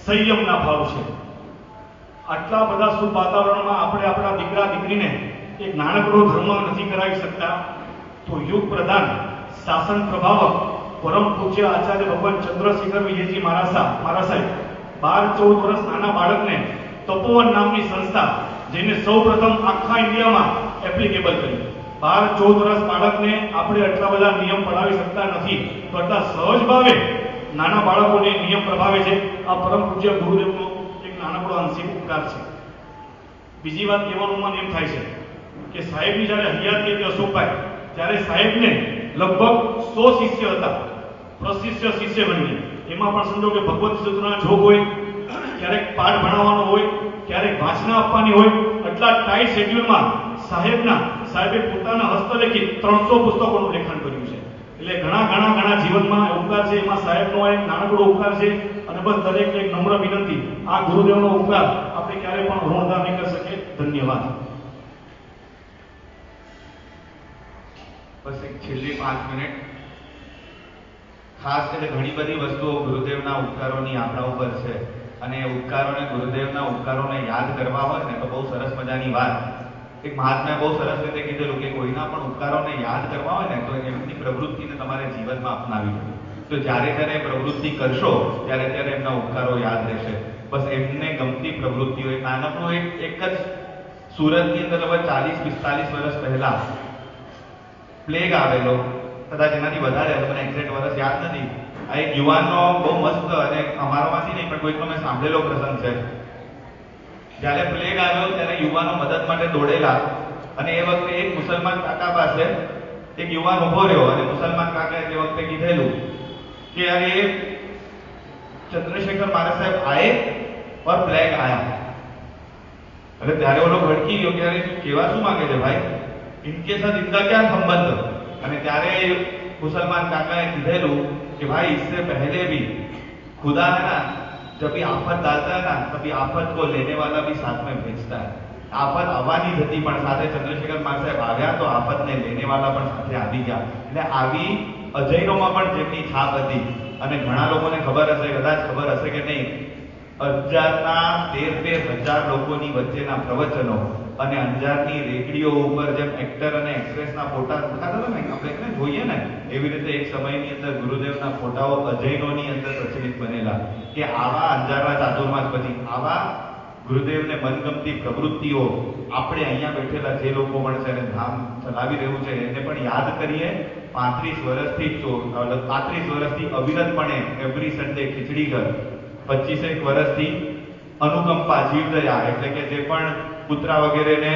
સંયમના ભાવ છે આટલા બધા શુભ વાતાવરણમાં આપણે આપણા દીકરા દીકરીને એક નાનકડો ધર્મ નથી કરાવી શકતા તો યુગ પ્રધાન શાસન પ્રભાવક પરમ પૂજ્ય આચાર્ય ભગવાન ચંદ્રશેખર વિજયજી મહારાજ સાહેબ 12-14 વર્ષ નાના બાળકને તપોવન નામની સંસ્થા જેને સૌપ્રથમ આખા ઇન્ડિયામાં એપ્લિકેબલ કરી 12-14 વર્ષ બાળકને આપણે આટલા બધા નિયમ પઢાવી શકતા નથી તો આટલા સહજ ભાવે નાના બાળકોને નિયમ પ્રભાવે છે આ પરમ પૂજ્ય ગુરુદેવનો એક નાનકડો આંશિક ઉપકાર છે બીજી વાત કહેવાનું મન એમ થાય છે કે સાહેબની જ્યારે હયાત હતી અશોકભાઈ ત્યારે સાહેબને લગભગ 100 શિષ્ય હતા પ્રશિષ્ય શિષ્ય બની એમાં પણ સમજો કે ભગવત સૂત્રના જોગ હોય ક્યારેક પાઠ ભણાવવાનો હોય ક્યારેક વાંચના આપવાની હોય એટલા ટાઈટ શેડ્યુલમાં સાહેબે પોતાના હસ્તલેખિત 300 પુસ્તકોનું લેખન કર્યું છે એટલે ઘણા જીવનમાં ઉપકાર છે એમાં સાહેબનો એક નાનકડો ઉપકાર છે અને બસ દરેકને એક નમ્ર વિનંતી આ ગુરુદેવનો ઉપકાર આપણે ક્યારે પણ ઋણદાન નહીં કરી શકીએ ધન્યવાદ બસ એક છેલ્લી 5 મિનિટ ખાસ એટલે ઘણી બધી વસ્તુઓ ગુરુદેવના ઉપકારોની આપણા ઉપર છે અને એ ઉપકારોને ગુરુદેવના ઉપકારોને યાદ કરવા હોય ને તો બહુ સરસ મજાની વાત એક મહાત્માએ બહુ સરસ રીતે કીધેલું કે કોઈના પણ ઉપકારોને યાદ કરવા હોય ને તો એમની પ્રવૃત્તિને તમારે જીવનમાં અપનાવી તો જ્યારે જ્યારે પ્રવૃત્તિ કરશો ત્યારે ત્યારે એમના ઉપકારો યાદ રહેશે. બસ એમને ગમતી પ્રવૃત્તિઓ એક નાનકડું એક જ સુરતની અંદર હવે 40-45 વર્ષ પહેલા પ્લેગ આવેલો, કદાચ એનાથી વધારે મને એક્ઝેક્ટ વર્ષ યાદ નથી. આ એક યુવાનનો બહુ મસ્ત અને અમારામાંથી નહીં પણ કોઈકનો મેં સાંભળેલો પ્રસંગ છે. જ્યારે પ્લેગ આવ્યો ત્યારે યુવાનો મદદ માટે દોડેલા અને એ વખતે એક મુસલમાન કાકા પાસે એક યુવાન ઉભો રહ્યો અને મુસલમાન કાકાએ તે વખતે કીધેલું કે યાર ये चंद्रशेखर मारे साहब आए और प्लेग आया. अरे ત્યારે ઓલો ભડકી ગયો કે યાર કેવા શું માંગે છે ભાઈ, इनके साथ इनका क्या संबंध. અને ત્યારે मुसलमान काका ने कीधेलू कि भाई इससे पहले भी खुदा है ना जब भी आफत डालता है ना तभी आफत को लेने वाला भी साथ में भेजता है. आफत આવવાની જ હતી પણ સાથે ચંદ્રશેખર માર સાહેબ આવ્યા તો આફતને લેને વાળા પણ સાથે આવી ગયા. એટલે આવી અજૈનોમાં પણ જેમની છાપ હતી અને ઘણા લોકોને ખબર હશે, કદાચ ખબર હશે કે નહીં, 13,000 લોકોની વચ્ચેના પ્રવચનો અને અંજારની રેકડીઓ ઉપર જેમ એક્ટર અને એક્ટ્રેસના ફોટા મૂકતા ને આપણે જોઈએ ને એવી રીતે એક સમયની અંદર ગુરુદેવના ફોટાઓ અજૈનોની અંદર પ્રચલિત બનેલા કે આવા અંજારના ચાતુર્માસ પછી આવા ગુરુદેવને મનગમતી પ્રવૃત્તિઓ આપણે અહીંયા બેઠેલા જે લોકો પણ છે અને ધામ ચલાવી રહ્યું છે એને પણ યાદ કરીએ. 35 વર્ષથી અવિરતપણે એવરી સન્ડે ખીચડી ઘર, 25 વર્ષથી અનુકંપા જીવદયા એટલે કે જે પણ કૂતરા વગેરેને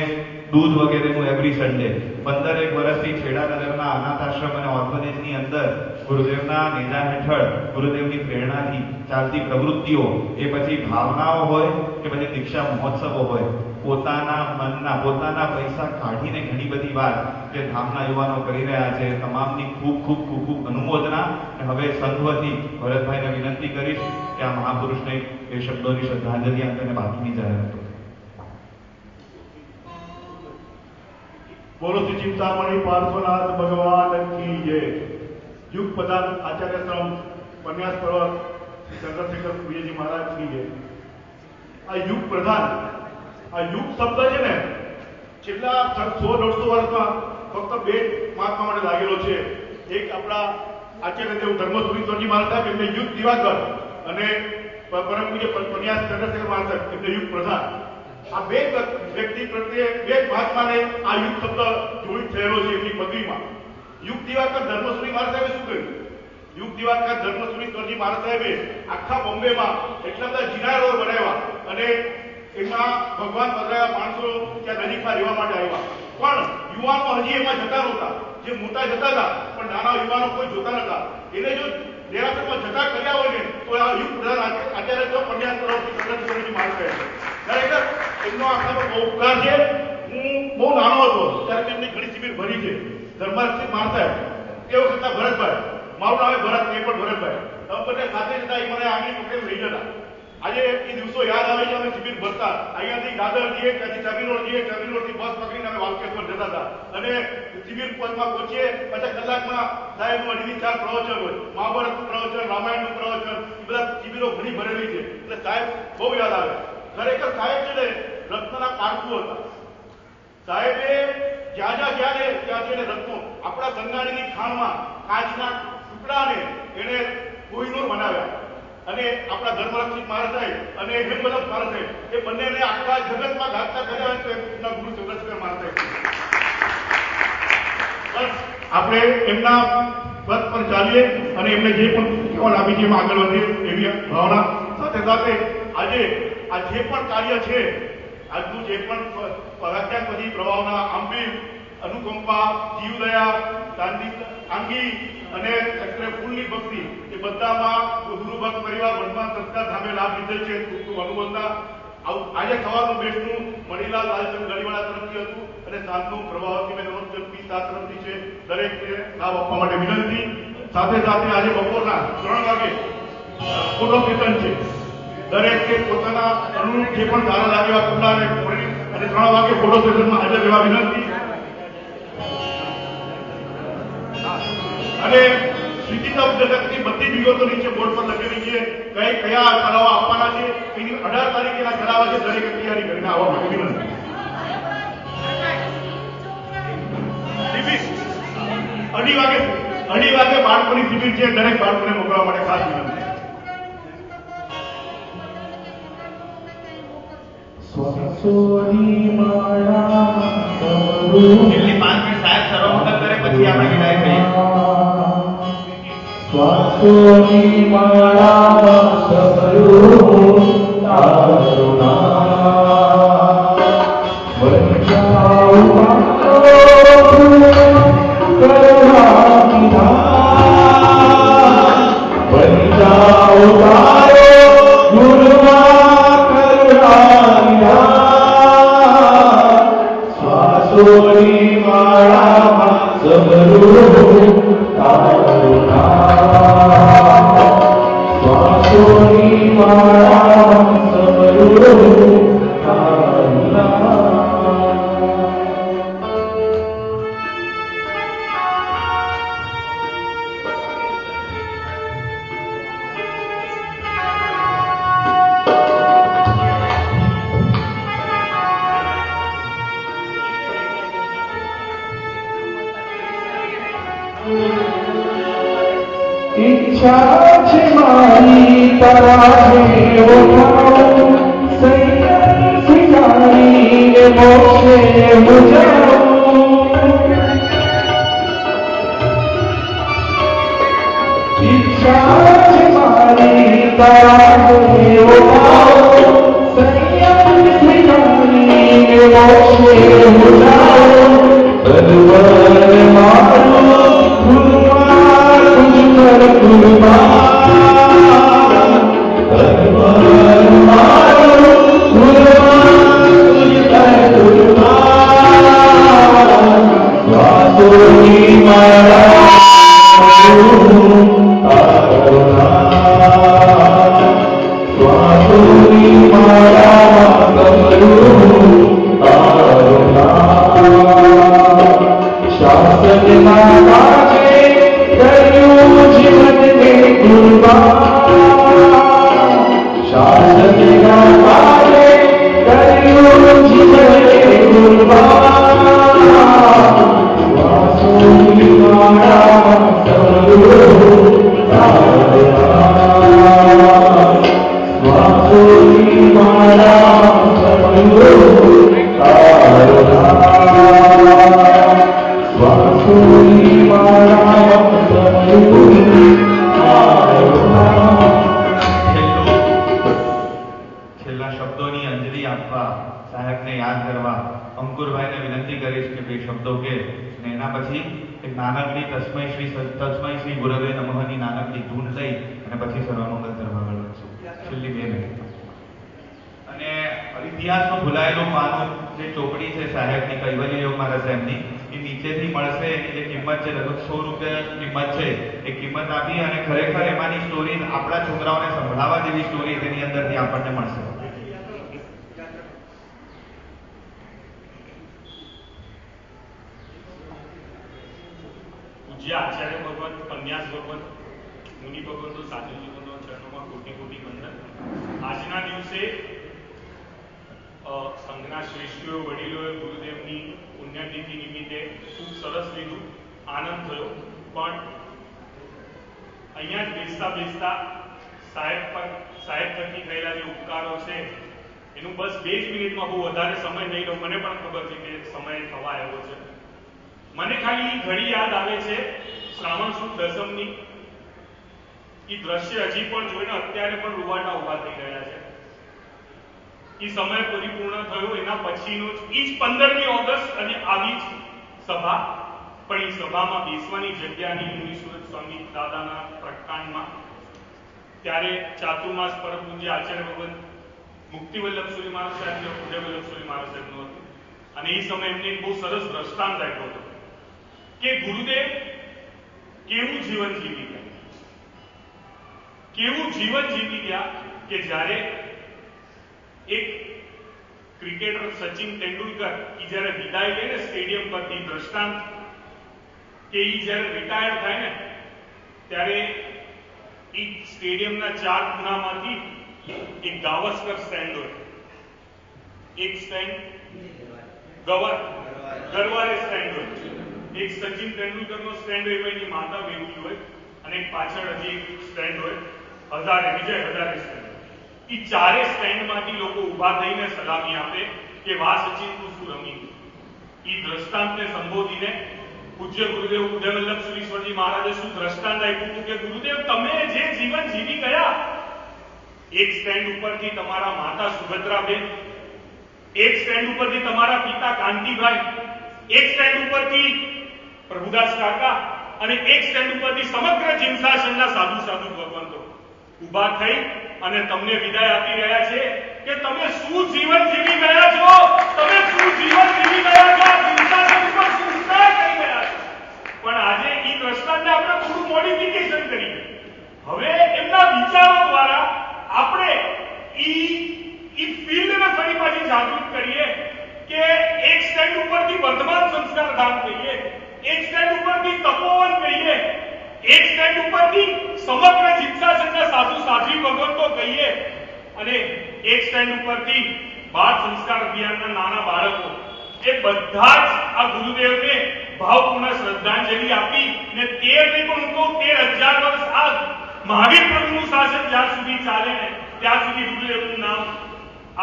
દૂધ વગેરેનું એવરી સન્ડે, 15 વર્ષથી છેડાનગરના અનાથાશ્રમ અને ઓર્ફનેજની અંદર ગુરુદેવના નેજા હેઠળ ગુરુદેવની પ્રેરણાથી ચાલતી પ્રવૃત્તિઓ, એ પછી ભાવનાઓ હોય કે પછી દીક્ષા મહોત્સવો હોય, પોતાના મનના પોતાના પૈસા કાઢીને ઘણી બધી વાત જે ધામના યુવાનો કરી રહ્યા છે તમામની ખૂબ ખૂબ ખૂબ ખૂબ અનુમોદના. અને હવે સંઘવતી ભરતભાઈને વિનંતી કરીશ કે આ મહાપુરુષને એ શબ્દોની શ્રદ્ધાંજલિ આપીને બાકીની જાહેરાતો. બોલો શ્રી ચિંતામણી પાર્શ્વનાથ ભગવાન કી જય. યુગ પ્રધાન આચાર્ય શ્રમ પન્યાસ પર્વત ચંદ્રશેખર પ્રિયજી મહારાજ કી જય. આ યુગ પ્રધાન, આ યુગ શબ્દ છે ને છેલ્લા 100-150 વર્ષમાં ફક્ત બે મહાત્મા માટે લાગેલો છે. એક આપણા આચાર્ય દેવ ધર્મસુરીજી મહારાજ સાહેબ એમને યુગ દિવાકર અને પરમ પૂજ્ય પન્યાસ ચંદ્રશેખર મહારાજ સાહેબ એમને યુગ પ્રધાન. આ બે વ્યક્તિ પ્રત્યે બે મહાત્માને આ યુગ શબ્દ જોડિત થયેલો છે એમની પદવીમાં. યુગ દિવાકર ધર્મસુરી મહારાજ સાહેબે શું કર્યું? યુગ દિવાકર ધર્મસુરી મહારાજ સાહેબે આખા બોમ્બેમાં એટલા બધા જીનારો બનાવ્યા અને એમાં ભગવાન પધરાયા માણસો ત્યાં નજીકમાં રહેવા માટે આવ્યા. પણ યુવાનો હજી એમાં જતા નહોતા. જે મોટા જતા હતા પણ નાના યુવાનો કોઈ જોતા નતા. એને જો દેરાસરમાં જતા કર્યા હોય ને તો આ યુગ પ્રધાન આચાર્ય તો પન્યાસ પર્વતથી ચંદ્રશેખરજી મહારાજ સાહેબ ખરેખર એમનો આપણા પર બહુ ઉપકાર છે. હું બહુ નાનો હતો ત્યારે એમની ઘણી શિબિર ભરી છે. ધર્મસિંહ મહારાજ સાહેબ એ વખતના ભરતભાઈ, મારું નામ ભરત, એ પણ ભરતભાઈ, બંને સાથે જતા એ મને આંગળી પકડી લઈ જતા. આજે એ દિવસો યાદ આવે છે. અમે શિબિર ભરતા અહીંયાથી દાદર જઈએ, ત્યાંથી ચરણી રોડ બસ પકડીને અમે વાલકેશ્વર જતા હતા અને શિબિર પદમાં પહોંચીએ 50 કલાકમાં સાહેબનું 2.5-4 પ્રવચન હોય, મહાભારતનું પ્રવચન, રામાયણનું પ્રવચન, એ બધા શિબિરો ઘણી ભરેલી છે. એટલે સાહેબ બહુ યાદ આવે. ખરેખર સાહેબ છે ને રત્નના પારખું હતા. સાહેબે જ્યાં જ્યાં ગયા ને ત્યાં છે રત્નો આપણા સંગાણીની ખાણમાં કાચના ટુકડાને એને કોહિનૂર બનાવ્યા અને આપણા ધર્મરક્ષિત મહારાજ સાહેબ અને હેમવલ્લભ મહારાજ સાહેબ એ બંનેને આખા જગતમાં ગાતા કર્યા તો એમના ગુરુ ચંદ્રશેખર મહારાજ સાહેબ. બસ આપણે એમના પદ પર ચાલીએ અને એમને જે પણ કેવલ આપી છે એમાં આગળ વધીએ એવી ભાવના સાથે સાથે આજે આ જે પણ કાર્ય છે, આજનું જે પણ વ્યાખ્યાન પછી પ્રવાહના આંબી, અનુકંપા, જીવદયા, આંગી અને ફૂલની ભક્તિ એ બધામાં ગુરુભક્ત પરિવાર વર્તમાન સંસ્કાર સામે લાભ લીધેલ છે. ખૂબ ખૂબ અનુમોદના. આજે સવારનું બેસનું મણીલાલ લાલચંદ ગઢીવાળા તરફથી હતું અને સાંજનું પ્રવાહથી મેં પી તરફથી છે. દરેકને લાભ આપવા માટે વિનંતી. સાથે સાથે આજે બપોરના 3 વાગે ફોટો સેશન છે. દરેકે પોતાના અનુરૂપ જે પણ સારા લાગેવા ખુલ્લાને અને 3 વાગે ફોટો સેશનમાં હાજર રહેવા વિનંતી. અને સિટી ઓફ દશકની બધી વિગતો નીચે બોર્ડ પર લખેલી છે, કયા ઠરાવો આપવાના છે, એની 18 તારીખેના ઠરાવ છે, દરેક તૈયારી કરીને આવવા માટે વિનંતી. અઢી વાગે બાળકોની શિબિર છે, દરેક બાળકોને મોકલવા માટે ખાસ વિનંતી. છેલ્લી 5 મિનિટ સાહેબ સર્વમંગલ કરે, પછી આપણે વિદાય થઈએ. સ્વાસોની માળા સબરું તારુણા વંચાઉ ઈચ્છા છે મારી તારે ઓઠાઉં સંયમ સ્વીકારીને મોક્ષે મુજાઉં. ઈચ્છા છે મારી તારે ઓઠાઉં સંયમ સ્વીકારીને મોક્ષે મુજાઉં. તદ્વર મારું ઇતિહાસમાં ભૂલાયેલું પાનું જે ચોપડી છે સાહેબની કૈવલ્ય યોગ મહારાજ સાહેબની, એ નીચેથી મળશે. એની જે કિંમત છે લગભગ 100 રૂપિયા કિંમત છે. એ કિંમત આપી અને ખરેખર એમાંની સ્ટોરી આપણા છોકરાઓને સંભળાવવા જેવી સ્ટોરી તેની અંદરથી આપણને મળશે. પૂજ્ય આચાર્ય ભગવત, કન્યાસ ભગવત, મુનિ ભગવતો, સાધુ જીવનો ચરણોમાં કોટી કોટી વંદન. આજના દિવસે સંઘના શ્રેષ્ઠીઓ, વડીલોએ ગુરુદેવની પુણ્યતિથિ નિમિત્તે ખૂબ સરસ લીધું, આનંદ થયો. પણ અહીંયા જ બેસતા બેસતા સાહેબ થકી થયેલા જે ઉપકારો છે એનું બસ 2 જ મિનિટમાં બહુ વધારે સમય નહીં લો. મને પણ ખબર છે કે સમય થવા આવ્યો છે. મને ખાલી ઘડી યાદ આવે છે શ્રાવણ સુદ દસમની. એ દ્રશ્ય હજી પણ જોઈને અત્યારે પણ રૂવાટા ઉભા થઈ ગયા છે. એ સમય પરિપૂર્ણ થયો એના પછીનો જ 15મી ઓગસ્ટ અને આવી જ સભા. પણ એ સભામાં બેસવાની જગ્યાની મુનિસુરત સ્વામી દાદાના પ્રગટાણમાં ત્યારે ચાતુર્માસ પરમ પૂજ્ય આચાર્ય ભગવત મુક્તિવલ્લભ સુરી મહારાજ સાહેબ ઉદયવલ્લભ સુરી મહારાજ સાહેબનું હતું. અને એ સમય એમને બહુ સરસ દ્રષ્ટાંત આપ્યો હતો કે ગુરુદેવ કેવું જીવન જીવી ગયા કે જ્યારે એક ક્રિકેટર સચિન તેંડુલકર જ્યારે વિદાય લે ને સ્ટેડિયમ પરથી, દ્રષ્ટાંત કે એ જ્યારે રિટાયર થાય ને ત્યારે એક સ્ટેડિયમના 4 ખૂણામાંથી એક ગાવસ્કર સ્ટેન્ડ હોય, એક સ્ટેન્ડ ગરવારે સ્ટેન્ડ હોય, એક સચિન તેંડુલકરનો સ્ટેન્ડ હોય, એની માતા બેઠી હોય, અને એક પાછળ હજી એક સ્ટેન્ડ હોય, વિજય હજારે સ્ટેન્ડ. એ ચારે સ્ટેન્ડમાંથી લોકો ઊભા થઈને સલામી આપે કે વાહ સચિન તું શું રમી. એ દ્રષ્ટાંતને સંબોધીને પૂજ્ય ગુરુદેવ ઉદયવલ્લભ સુરીશ્વરજી મહારાજે શું દ્રષ્ટાંત આપ્યું હતું કે ગુરુદેવ તમે જે જીવન જીવી ગયા, એક સ્ટેન્ડ ઉપરથી તમારા માતા સુભદ્રાબેન, એક સ્ટેન્ડ ઉપરથી તમારા પિતા કાંતિભાઈ, એક સ્ટેન્ડ ઉપરથી પ્રભુદાસ કાકા, અને એક સ્ટેન્ડ ઉપરથી સમગ્ર જીમસાસનના સાધુ ભગવંતો ઊભા થઈ અને તમને વિદાય આપી રહ્યા છે કે તમે શું જીવન જીવી ગયા છો, તમે શું જીવન જીવી ગયા છો, જીમસાસન ઉપર શું કરી ગયા છો. પણ આજે એ દ્રષ્ટાંતને આપણે થોડું મોડિફિકેશન કરીએ. હવે એમના વિચારો દ્વારા આપણે ઈ ફિલ્ડને ફરી પાછી જાગૃત કરીએ કે એક સ્ટેન્ડ ઉપરથી વર્ધમાન સંસ્કાર ધામ કહીએ, એક સ્ટેન્ડ ઉપરથી તપોવન કહીએ, એક સ્ટેન્ડ ઉપરથી સમગ્ર જીમસાસનના સાધુ ભગવંતો કહીએ, અને એક સ્ટેન્ડ ઉપરથી બાળ સંસ્કાર અભિયાનના નાના બાળકો, એ બધા જ આ ગુરુદેવને ભાવપૂર્ણ શ્રદ્ધાંજલિ આપી ને 13 નહીં પણ 13,000 વર્ષ આ મહાવીર પ્રભુનું શાસન જ્યાં સુધી ચાલે ને ત્યાં સુધી ગુરુદેવનું નામ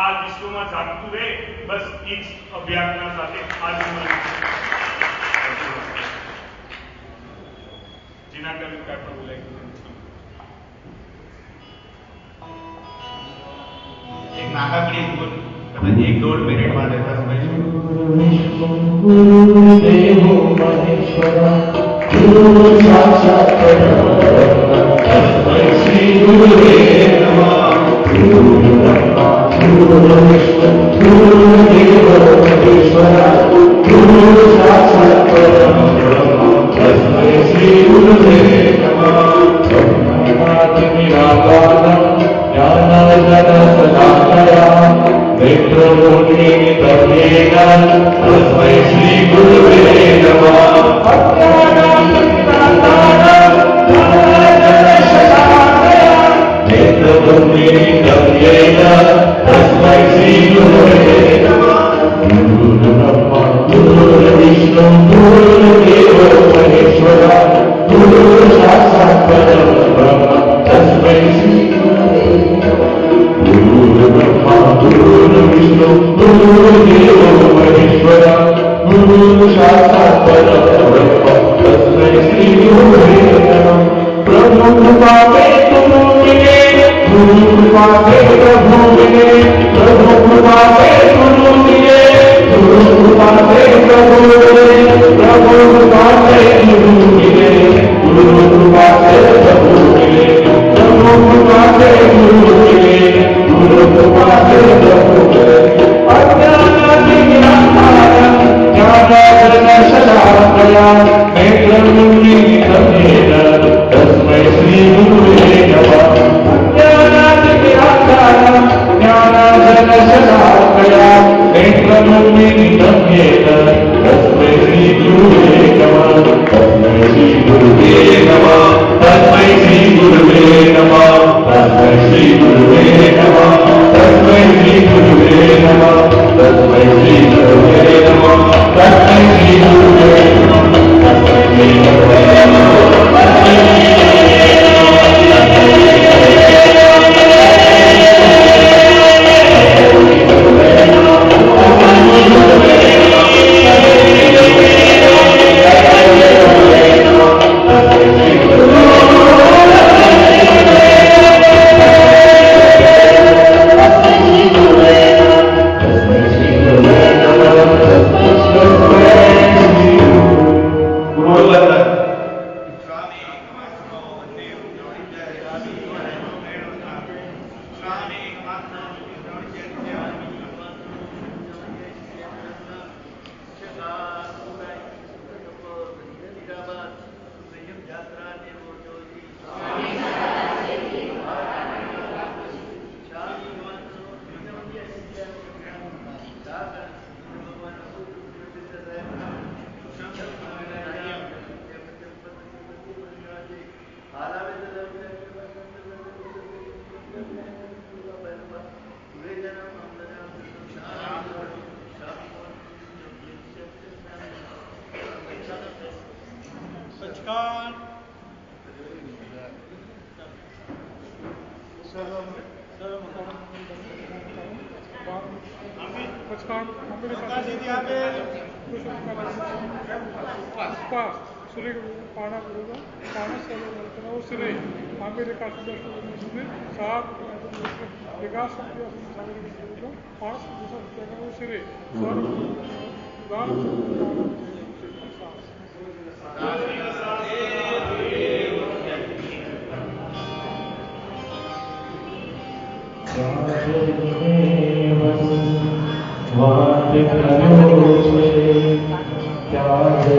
આ વિશ્વમાં જાગતું રહે. બસ એ જ અભ્યાસના સાથે આજનું જીના કર્યું કાંઈ પણ બોલાય એક નાનકડી ધૂન તમે 1-1.5 મિનિટમાં લેતા સમજશો. ગુરુદેવો મહેશ્વરા ગુરુ સાક્ષાત તસ્મૈ શ્રી ગુરુવે નમઃ. ગુરુ બ્રહ્મા ગુરુ વિષ્ણુ ગુરુદેવો મહેશ્વરા ગુરુ સાક્ષાત પરબ્રહ્મ તસ્મૈ શ્રી ગુરુવે નમઃ. બ્રહ્માદિ નિરાકારં જ્ઞાનાનંદ સદાકરા નેત્રમૂર્તિ તમેન તસ્મૈ શ્રી ગુરુવે નમઃ. નેત્રમૂર્તિ તમેન તસ્મૈ શ્રી ગુરુવે નમઃ. ગુરુ બ્રહ્મા ગુરુ વિષ્ણુ ગુરુદેવો મહેશ્વરા ગુરુ સાક્ષાત પરબ્રહ્મ તસ્મૈ શ્રી ગુરુ બ્રહ્મા ગુરુ વિષ્ણુ ગુરુદેવો મહેશ્વરા ગુરુ સાક્ષાત પરબ્રહ્મ તસ્મૈ શ્રી ગુરુવે નમઃ. પ્રભુ કૃપા હે તુમ મિલે, ગુરુ કૃપા હે પ્રભુ મિલે, પ્રભુ કૃપા હે તુમ મિલે, ગુરુ કૃપા હે પ્રભુ મિલે, પ્રભુ કૃપા હે તુમ મિલે, ગુરુ કૃપા હે પ્રભુ મિલે, પ્રભુ કૃપા હે ગુરુ મિલે, ગુરુ કૃપા હે પ્રભુ મિલે. અજ્ઞાનાદિ નિરાકારં જ્ઞાનાનંદ સદાકરા નેત્રમૂર્તિ તમેન તસ્મૈ શ્રી ગુરુવે નમઃ. અજ્ઞાનાદિ નિરાકારં જ્ઞાનાનંદ સદાકરા નેત્રમૂર્તિ તમેન તસ્મૈ પ્રકાશિથી આપે उपवास सूर्य पाना बरोबर पाना सर्व उसिरे आंबेले काशी दर्शन सात विकास पाच दिवसात उसिरे Jai